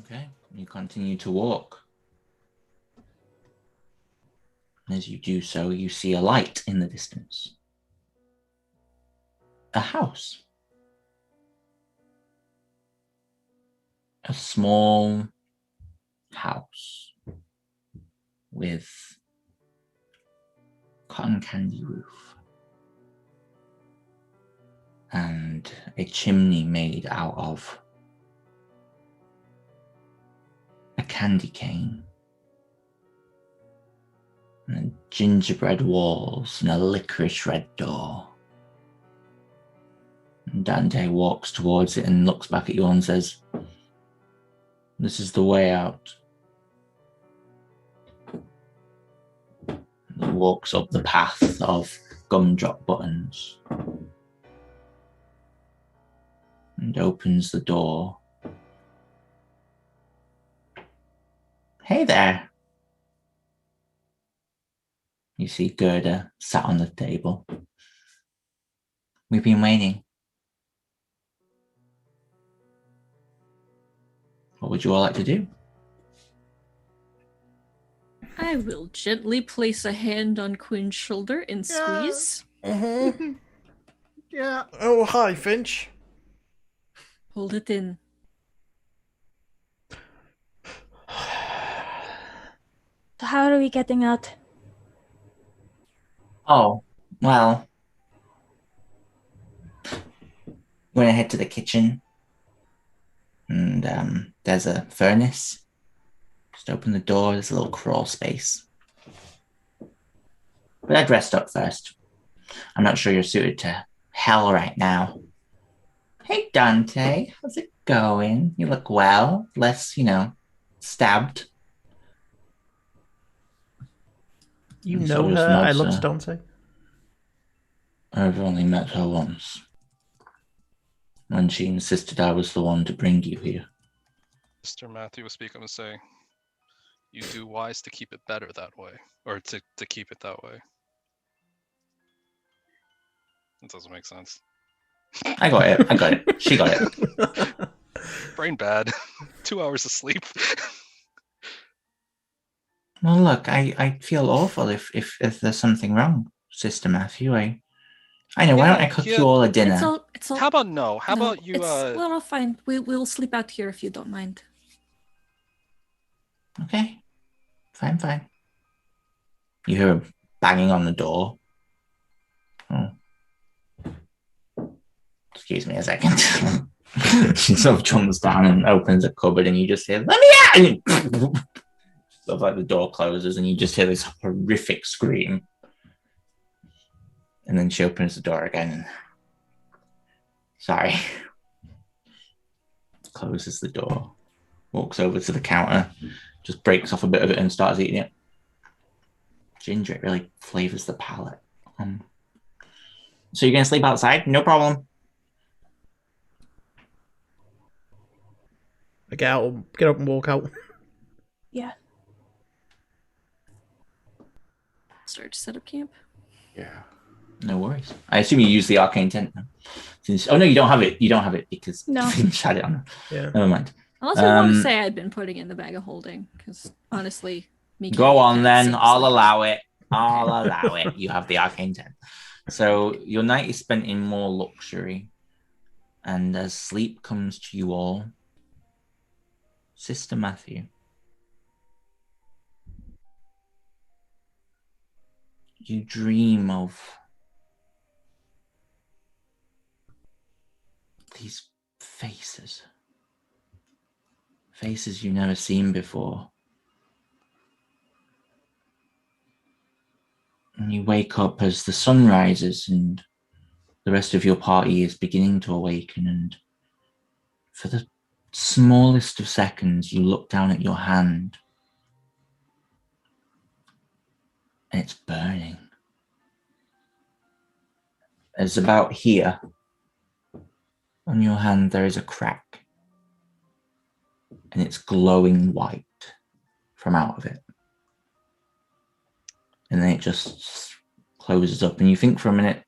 Okay, you continue to walk. As you do so, you see a light in the distance. A house. A small house with cotton candy roof and a chimney made out of a candy cane and gingerbread walls and a licorice red door. And Dante walks towards it and looks back at you and says, "This is the way out." He walks up the path of gumdrop buttons and opens the door. Hey there. You see Gerda sat on the table. We've been waiting. What would you all like to do? I will gently place a hand on Quinn's shoulder and squeeze. Mm-hmm. Yeah. Oh, hi, Finch. Hold it in. So how are we getting out? Oh, well, we're gonna head to the kitchen. And there's a furnace. Just open the door, there's a little crawl space. But I'd rest up first. I'm not sure you're suited to hell right now. Hey, Dante, how's it going? You look well, less, stabbed. You And know so does her. I Nodza. looked at Dante. I've only met her once. When she insisted I was the one to bring you here. Mr. Matthew was speaking and say, you do wise to keep it better that way. Or to keep it that way. It doesn't make sense. I got it. She got it. Brain bad. 2 hours of sleep. Well, look, I feel awful if there's something wrong, Sister Matthew. I know. Why don't I cook you all a dinner? It's all. How about no? How about you? Well, fine. We'll sleep out here if you don't mind. Okay, fine. You hear a banging on the door. Oh. Excuse me a second. She sort of jumps down and opens a cupboard, and you just hear, "Let me out!" Sort of like the door closes, and you just hear this horrific scream. And then she opens the door again. And... Sorry. Closes the door. Walks over to the counter. Just breaks off a bit of it and starts eating it. Ginger, it really flavors the palate. So you're going to sleep outside? No problem. I get up and walk out. Yeah. start to set up camp. Yeah. No worries. I assume you use the arcane tent now. Oh no, you don't have it. You don't have it because No. Finch had it on. Yeah. Never mind. Unless we want to say I'd been putting in the bag of holding, because honestly, me. Go on kinda then. seems I'll like- allow it. I'll allow it. You have the arcane tent. So your night is spent in more luxury, and as sleep comes to you all, Sister Matthew, you dream of these faces you've never seen before. And you wake up as the sun rises and the rest of your party is beginning to awaken, and for the smallest of seconds you look down at your hand and it's burning. It's about here. On your hand there is a crack and it's glowing white from out of it. And then it just closes up and you think for a minute,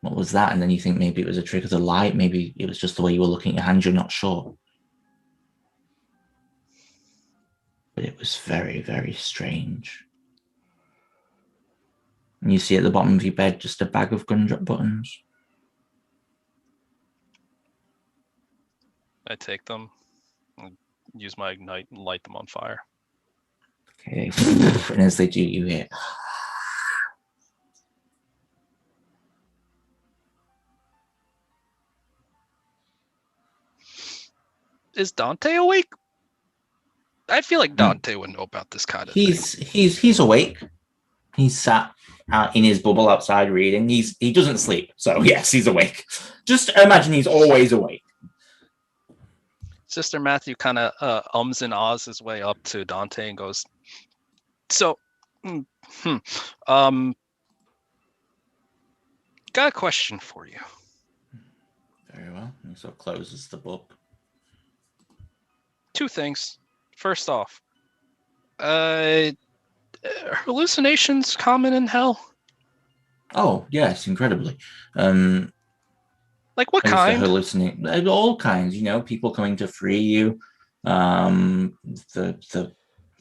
what was that? And then you think maybe it was a trick of the light, maybe it was just the way you were looking at your hand, you're not sure. But it was very, very strange. And you see at the bottom of your bed just a bag of gumdrop buttons. I take them and use my ignite and light them on fire. Okay. And as they do, you hear. Is Dante awake? I feel like Dante would know about this kind of thing. He's awake. He's sat out in his bubble outside reading. He doesn't sleep, so yes, he's awake. Just imagine he's always awake. Sister Matthew kind of ums and ahs his way up to Dante and goes, "So, got a question for you." Very well. He sort of closes the book. Two things. First off, hallucinations common in hell? Oh yes, incredibly. Like what I used to kind? hallucinate all kinds. You know, people coming to free you. The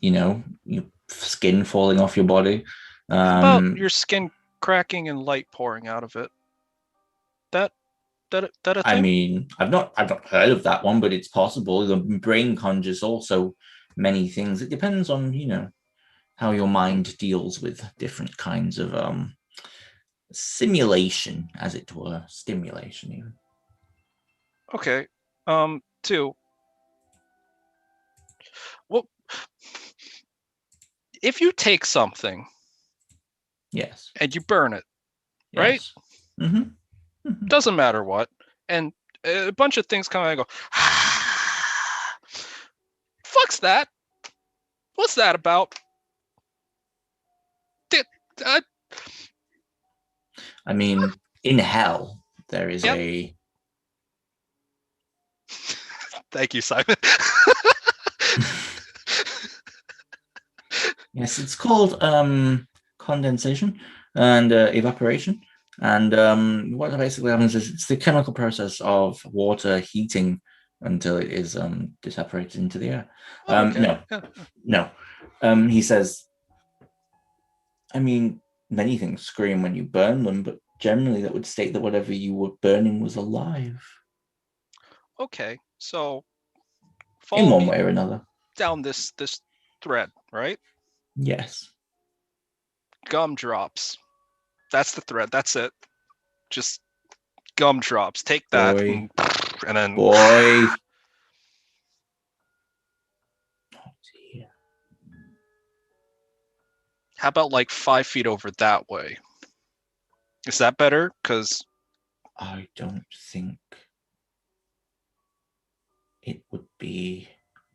your skin falling off your body. How about your skin cracking and light pouring out of it? That a thing? I mean, I've not heard of that one, but it's possible. The brain conjures also many things. It depends on, how your mind deals with different kinds of simulation, as it were, stimulation even. Okay. Two. Well, if you take something Yes. and you burn it, right? Yes. Mm-hmm. Mm-hmm. Doesn't matter what, and a bunch of things come out and go, fuck's that? What's that about? I mean, in hell, there is a... Thank you, Simon. Yes, it's called condensation and evaporation. And what basically happens is it's the chemical process of water heating until it is disapparated into the air. Okay. No. He says, I mean, many things scream when you burn them, but generally that would state that whatever you were burning was alive. Okay, so in one way or another. Down this thread, right? Yes. Gumdrops. That's the thread. That's it. Just gumdrops. Take that, and then. Boy. Oh dear. How about like 5 feet over that way? Is that better? Because I don't think it would be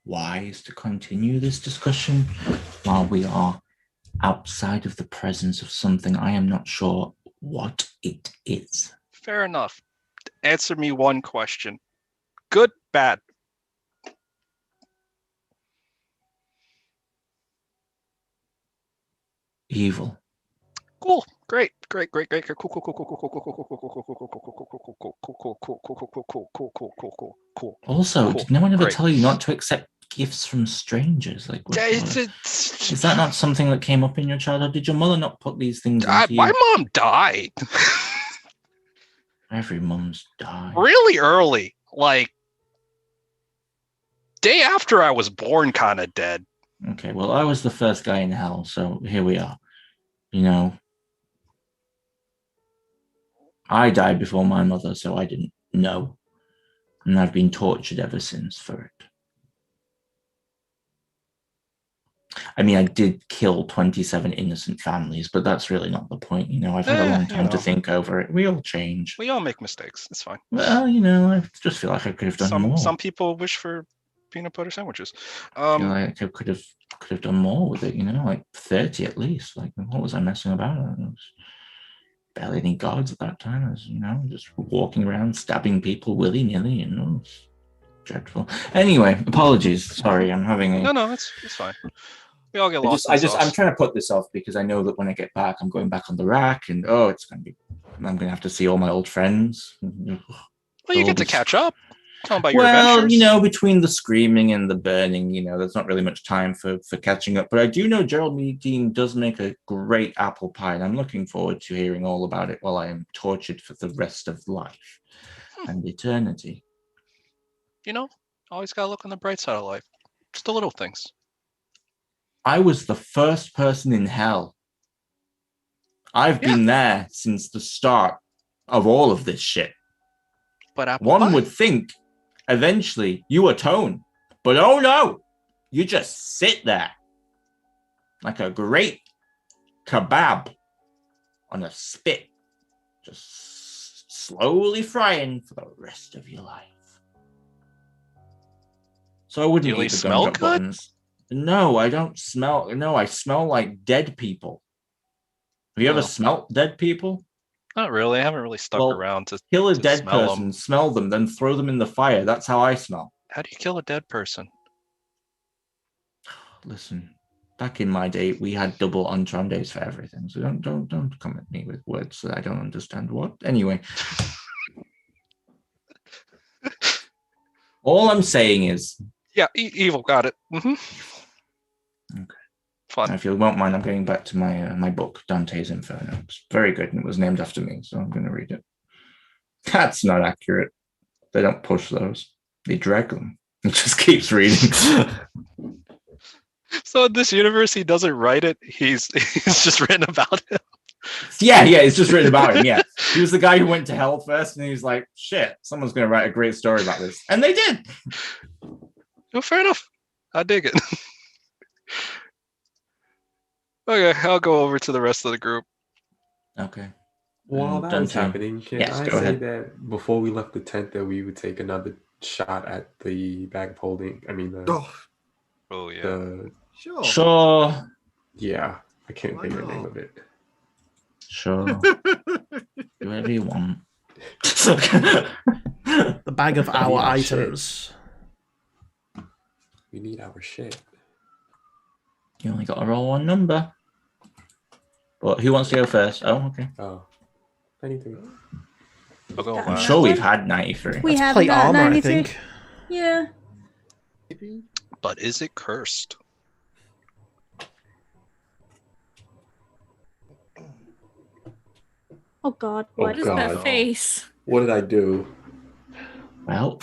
wise to continue this discussion while we are outside of the presence of something I am not sure what it is. Fair enough. Answer me one question. Good, bad? evil. Cool. Great. Cool. Cool. Also, Cool. did no one ever Great. tell you not to accept gifts from strangers? Like, Yeah, is that not something that came up in your childhood? Did your mother not put these things into my you? mom died. Every mum's died. Really early. Like, day after I was born, kind of dead. Okay, well, I was the first guy in hell, so here we are. You know, I died before my mother, so I didn't know. And I've been tortured ever since for it. I mean, I did kill 27 innocent families, but that's really not the point. You know, I've had a long time to think over it. We all change. We all make mistakes. It's fine. Well, you know, I just feel like I could have done more. Some people wish for peanut butter sandwiches. I feel like I could have done more with it, you know, like 30 at least. Like, what was I messing about? I was barely any guards at that time. I was, you know, just walking around stabbing people willy-nilly, and it was dreadful. Anyway, apologies. Sorry, I'm having a... No, it's fine. We all get lost. I'm trying to put this off because I know that when I get back, I'm going back on the rack, and I'm going to have to see all my old friends. Well, you get to catch up. Tell them about your Well, adventures. you know, between the screaming and the burning, you know, there's not really much time for catching up. But I do know Geraldine does make a great apple pie, and I'm looking forward to hearing all about it while I am tortured for the rest of life and eternity. You know, always got to look on the bright side of life. Just the little things. I was the first person in hell. I've been there since the start of all of this shit. But one would think eventually you atone, but oh no, you just sit there like a great kebab on a spit, just slowly frying for the rest of your life. So I wouldn't eat the gumdrop buttons. No, I don't smell. No, I smell like dead people. Have you ever smelt dead people? Not really. I haven't really stuck around to kill a dead smell person, them. Smell them, then throw them in the fire. That's how I smell. How do you kill a dead person? Listen, back in my day, we had double entendres for everything. So don't come at me with words that I don't understand. What? Anyway. All I'm saying is... Yeah, evil. Got it. Mm-hmm. Okay. Fun. If you won't mind, I'm getting back to my book, Dante's Inferno. It's very good, and it was named after me, so I'm going to read it. That's not accurate. They don't push those. They drag them. It just keeps reading. So in this universe, he doesn't write it. He's just written about it. Yeah, it's just written about him, yeah. He was the guy who went to hell first, and he was like, shit, someone's going to write a great story about this. And they did. Oh, fair enough. I dig it. Okay, I'll go over to the rest of the group. Okay. While that was happening, can I go say ahead. that before we left the tent that we would take another shot at the bag of holding? I mean, Oh, yeah. Sure. Yeah, I can't think of the name of it. Sure. Do whatever you want. The bag of our Yeah, items. We need our shit. You only got to roll one number. But who wants to go first? Oh, okay. Oh, 93. I'll go I'm last. sure we've had 93. We have Plate got armor, I 93. think. Yeah. But is it cursed? Oh God. Oh, What is God. that face? What did I do? Well,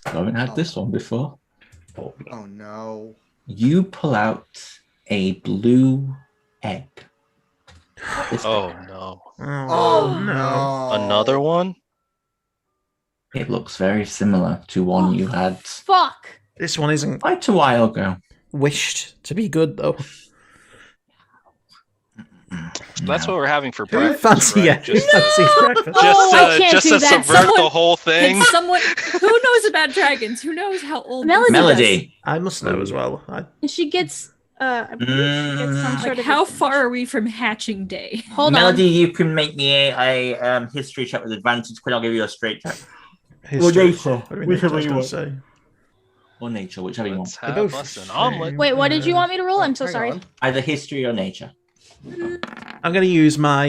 I haven't had this one before. Oh, no. Oh no. You pull out a blue egg. Oh, no. Oh, no. Another one? It looks very similar to one you had Fuck. This one isn't quite a while ago. wished to be good, though. That's what we're having for Who breakfast. fancy right? Who fancies breakfast? Oh, I can't Just do to that. subvert the whole thing. Can someone who knows about dragons? Who knows how old Melody. Melody. I must know as well. And she gets I believe she gets some Like, sort of how far are we from hatching day? Hold Melody, on. you can make me a history check with advantage, but I'll give you a straight check. History. nature. What do we need? I was gonna say. Or nature, whichever you Let's want. have us an omelet. Wait, what did you want me to roll? I'm so Hang sorry. on. Either history or nature. I'm going to use my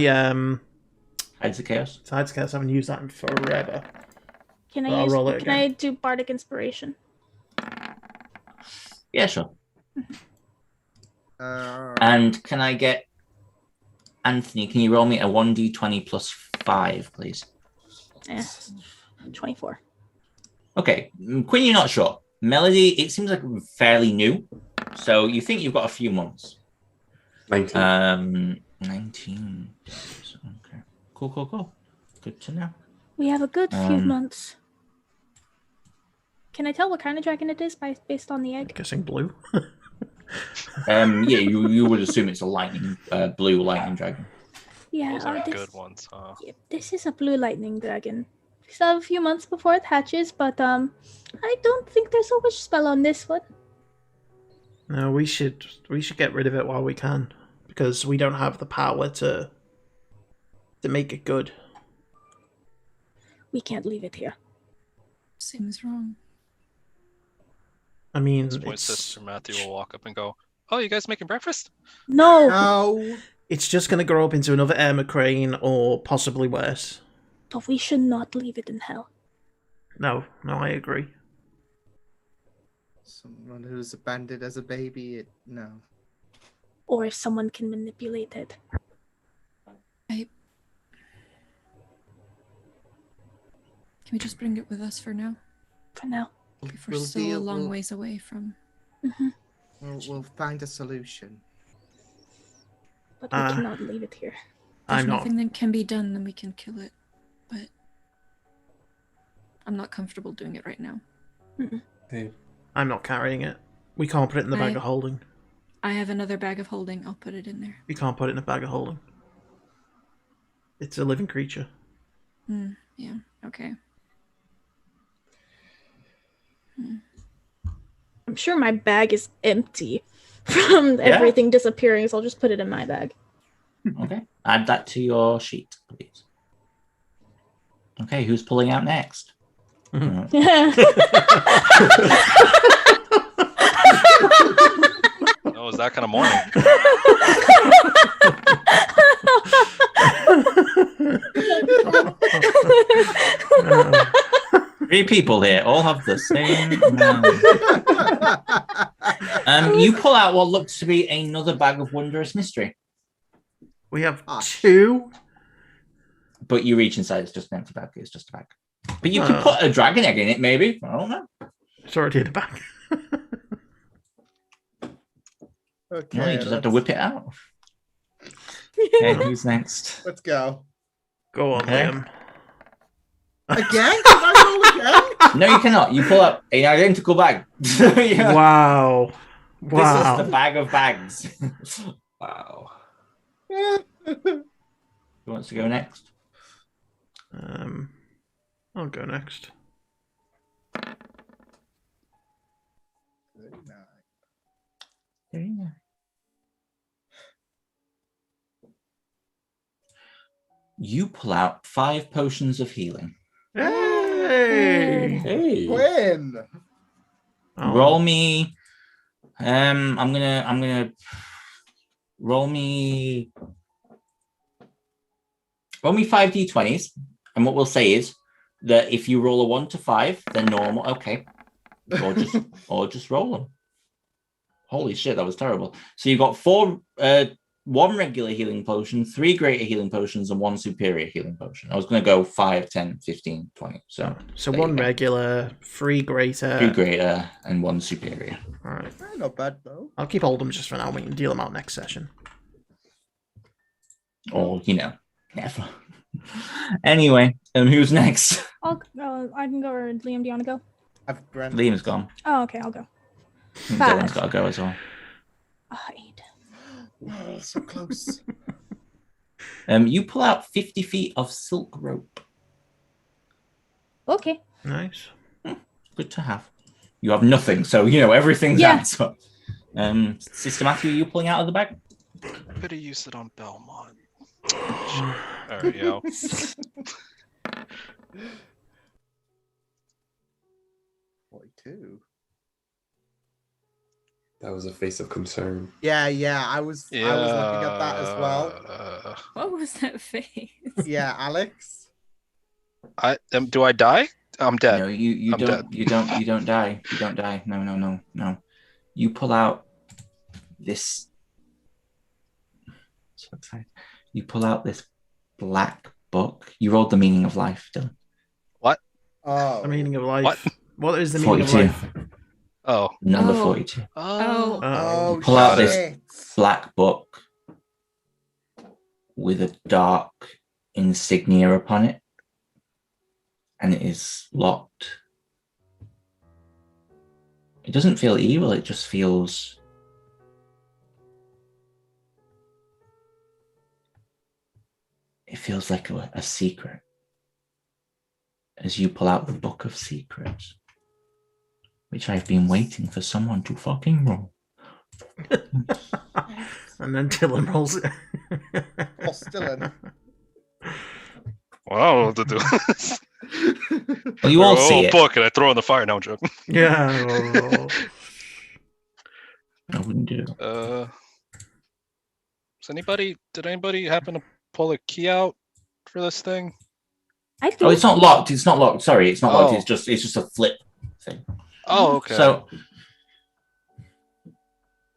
Tides of Chaos. Tides of Chaos. I haven't used that in forever. Can I'll roll it Can I do Bardic Inspiration? Yeah, sure. Uh, And can I get Anthony? Can you roll me a 1d20 plus 5, please? 24. Okay, Quinn, you're not sure. Melody, it seems like fairly new, so you think you've got a few months. 19. 19 days. Okay, cool. Good to know. We have a good few months. Can I tell what kind of dragon it is based on the egg? Guessing blue. Yeah, you would assume it's a blue lightning dragon. Yeah, Those are good ones, huh? Yep, this is a blue lightning dragon. We still have a few months before it hatches, but I don't think there's a wish spell on this one. No, we should get rid of it while we can, because we don't have the power to make it good. We can't leave it here. Seems wrong. I mean, At this point, Sister Matthew will walk up and go, "Oh, you guys making breakfast?" no. It's just going to grow up into another Emma Crane, or possibly worse. But we should not leave it in hell. No, I agree. Someone who's abandoned as a baby, no. Or if someone can manipulate it. Can we just bring it with us for now? For now. If we're still a long ways away from... We'll find a solution. But we cannot leave it here. There's nothing that can be done, then we can kill it. But I'm not comfortable doing it right now. Hey. I'm not carrying it. We can't put it in the bag of holding. I have another bag of holding. I'll put it in there. You can't put it in a bag of holding. It's a living creature. Yeah, okay. I'm sure my bag is empty from everything disappearing, so I'll just put it in my bag. Okay, add that to your sheet, please. Okay, who's pulling out next? Oh, is that kind of morning? 3 people here, all have the same amount. You pull out what looks to be another bag of wondrous mystery. We have 2. But you reach inside, it's just an empty bag. It's just a bag. But you could put a dragon egg in it, maybe. I don't know. It's already in the bag. Okay. No, you just have to whip it out. Okay, who's next? Let's go. Go on, Liam. Again? Can I roll again? No, you cannot. You pull up an identical bag. Wow. This is the bag of bags. Wow. Who wants to go next? I'll go next. 39. You pull out 5 potions of healing. Hey! When? Roll me. I'm gonna roll me 5d20s, and what we'll say is that if you roll a 1 to 5, then normal. Okay, or just roll them. Holy shit, that was terrible. So you got 4, 1 regular healing potion, 3 greater healing potions, and 1 superior healing potion. I was going to go 5, 10, 15, 20. So 1 regular, 3 greater. 3 greater, and 1 superior. All right. Not bad, though. I'll keep hold of them just for now. We can deal them out next session. Or, never. Anyway, who's next? I can go, or Liam, do you want to go? Liam's gone. Oh, okay, I'll go. Dylan's got to go as well. 8. Oh, so close. You pull out 50 feet of silk rope. Okay. Nice. Good to have. You have nothing, so everything's out. So, Sister Matthew, are you pulling out of the bag? Could have used it on Belmont. There we go. 42. That was a face of concern. Yeah, I was looking at that as well. What was that face? Yeah, Alex. Do I die? I'm dead. No, you I'm don't. dead. You don't die. You don't die. No. You pull out this. So excited. You pull out this black book. You rolled the meaning of life, Dylan. What? Oh, The meaning of life. What is the meaning of 42. life? Oh. Number Oh. 42. Oh. Oh, Pull out shit. this black book with a dark insignia upon it, and it is locked. It doesn't feel evil, it just feels like a secret. As you pull out the book of secrets, which I've been waiting for someone to fucking roll. And then Dylan rolls it. Oh, Dylan. Wow, to do. Well, you all see it. Book and I throw it in the fire. Now I'm joking. Yeah. I wouldn't do it. Did anybody happen to pull a key out for this thing? I think Oh, it's not locked. It's not locked. Sorry, it's not locked. Oh. It's just a flip thing. Oh, okay. So,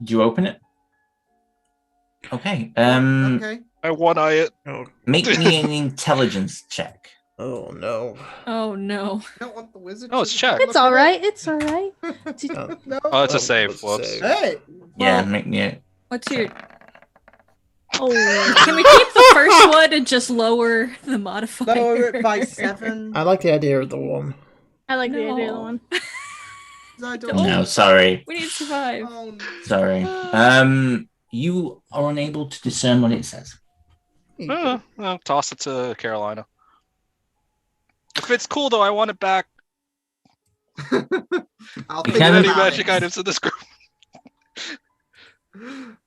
do you open it? Okay. Okay. I one-eye it. Oh. Make me an intelligence check. Oh no. Oh no. I don't want the wizard. Oh, it's to checked. look it's at all it. right. It's all right. No. Oh, it's a Oh, save. it's a Whoops. save. Hey. Yeah, Well- make me it. What's your? Oh, Can we keep the first one and just lower the modifier? Lower it by 7. I like the idea of the one. I like the idea of the No. one. I don't No, sorry. We need to survive. Oh, no. Sorry. You are unable to discern what it says. I'll toss it to Carolina. If it's cool though, I want it back. I'll You think can- Any about magic it. items in this group?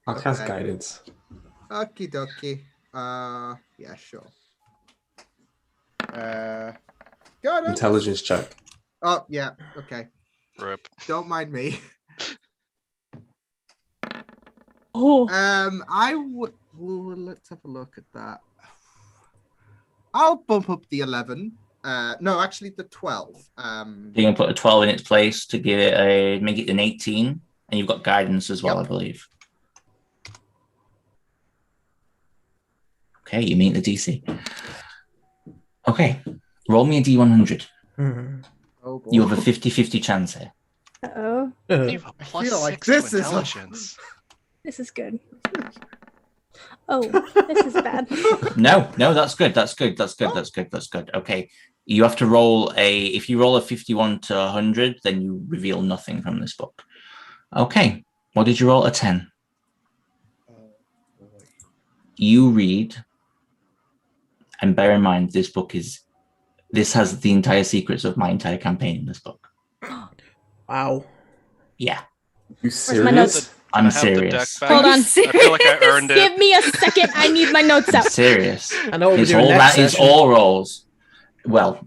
I'll cast Okay. guidance. Okie dokie. Yeah, sure. Got it. Intelligence check. Oh, yeah. Okay. Rip. Don't mind me. Oh, I would. Let's have a look at that. I'll bump up the 11. No, actually the 12. You're gonna put a 12 in its place to give it make it an 18, and you've got guidance as well, Yep. I believe. Okay, you meet the DC. Okay, roll me a D100. Mhm. Oh boy. You have a 50-50 chance here. oh, You have a plus feel like 6 this to is a- intelligence. this is good. Oh, this is bad. No, that's good. That's good. Okay, you have to roll if you roll a 51 to 100, then you reveal nothing from this book. Okay, what did you roll? A 10. You read, and bear in mind, this has the entire secrets of my entire campaign in this book. Wow. Yeah, You my notes? serious? I'm I have the deck serious. back. Hold on. I feel like I earned it. Give me a second. I need my notes I'm out. serious. I know what we're It's doing all next that. It's session. all rolls. Well,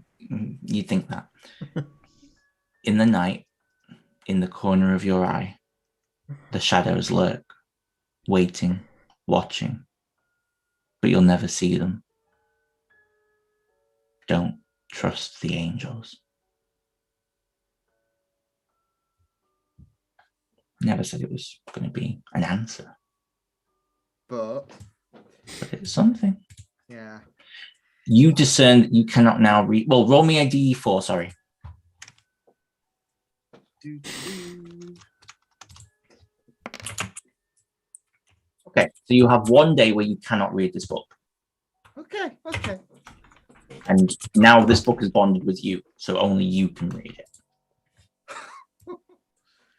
you'd think that. In the night, in the corner of your eye, the shadows lurk, waiting, watching, but you'll never see them. Don't trust the angels. Never said it was going to be an answer, But but it's something. yeah. You discern that you cannot now read. Well, roll me a D4, sorry. Do-do-do. Okay, so you have one day where you cannot read this book. Okay. And now this book is bonded with you, so only you can read it.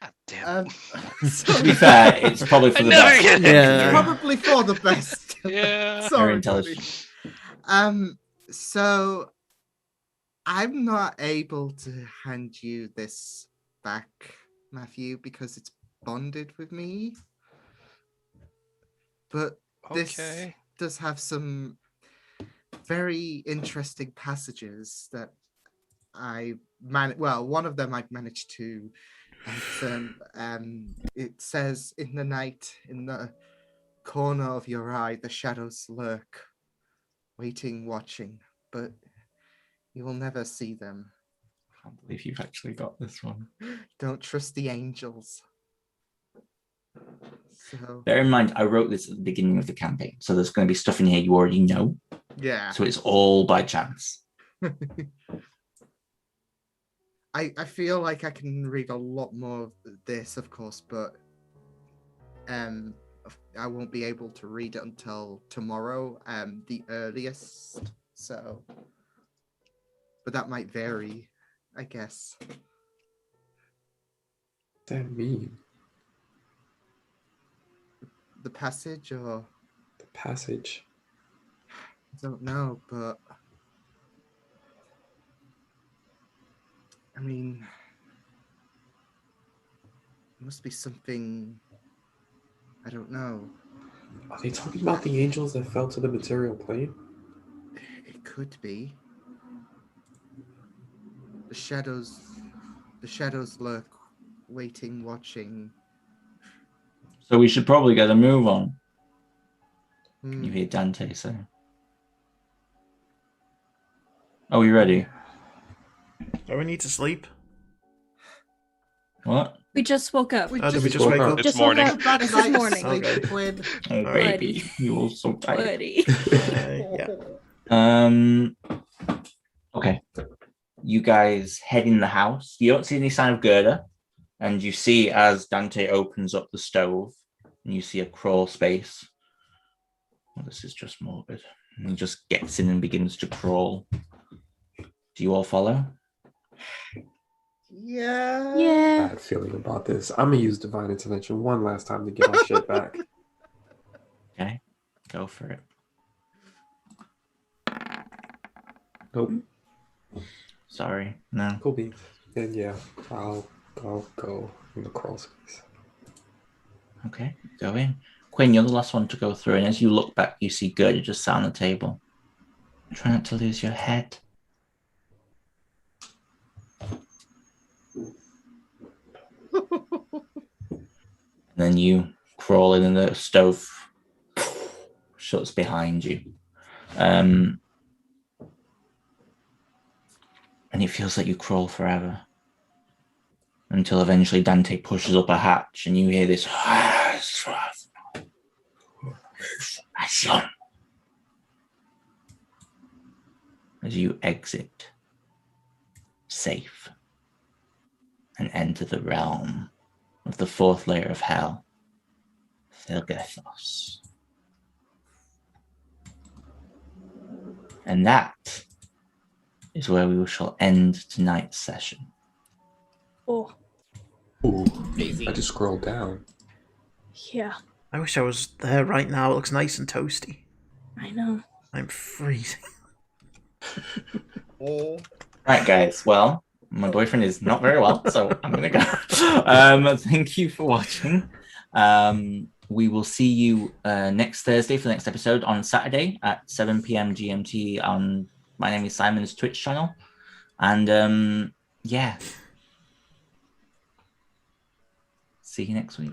God damn. To be fair, it's probably for the never best. get it. Yeah. Probably for the best. Yeah. Sorry, Very intelligent. buddy. So I'm not able to hand you this back, Matthew, because it's bonded with me. But this Okay. does have some very interesting passages that one of them I've managed to It says, in the night, in the corner of your eye, the shadows lurk, waiting, watching, but you will never see them. I can't believe you've actually got this one. Don't trust the angels. So, Bear in mind, I wrote this at the beginning of the campaign, so there's going to be stuff in here you already know. yeah. So it's all by chance. I feel like I can read a lot more of this, of course, but I won't be able to read it until tomorrow, the earliest. So, but that might vary, I guess. That mean The passage, or the passage. I don't know, but I mean, it must be something. I don't know. Are they talking about the angels that fell to the material plane? It could be. The shadows lurk, waiting, watching. So we should probably get a move on. Hmm. You hear Dante say. Are we ready? Do we need to sleep? What? We just woke up. Did we just wake up? It's Just woke morning. up. Bad This is night's morning. sleep, Okay. Quinn. Oh, baby. You all so tired. Buddy. Yeah. Okay. You guys head in the house. You don't see any sign of Gerda, and you see as Dante opens up the stove, and you see a crawl space. Well, this is just morbid. And he just gets in and begins to crawl. Do you all follow? Yeah. Yeah. Bad feeling about this. I'm gonna use divine intervention one last time to get my shit back. Okay, go for it. Nope. Sorry, no. Cool beans. And yeah, I'll go in the crawl space. Okay, go in. Quinn, you're the last one to go through, and as you look back, you see Gerda just sat on the table. Try not to lose your head. And then you crawl in, and the stove shuts behind you. And it feels like you crawl forever. Until eventually Dante pushes up a hatch, and you hear this. As you exit, safe, and enter the realm of the fourth layer of hell, Thilgathos. And that is where we shall end tonight's session. Oh, Ooh, I just scrolled down. yeah. I wish I was there right now. It looks nice and toasty. I know. I'm freezing. Right, guys. Well, my boyfriend is not very well, so I'm gonna go. Thank you for watching. We will see you next Thursday for the next episode on Saturday at 7 p.m. GMT on My Name is Simon's Twitch channel. And yeah. See you next week.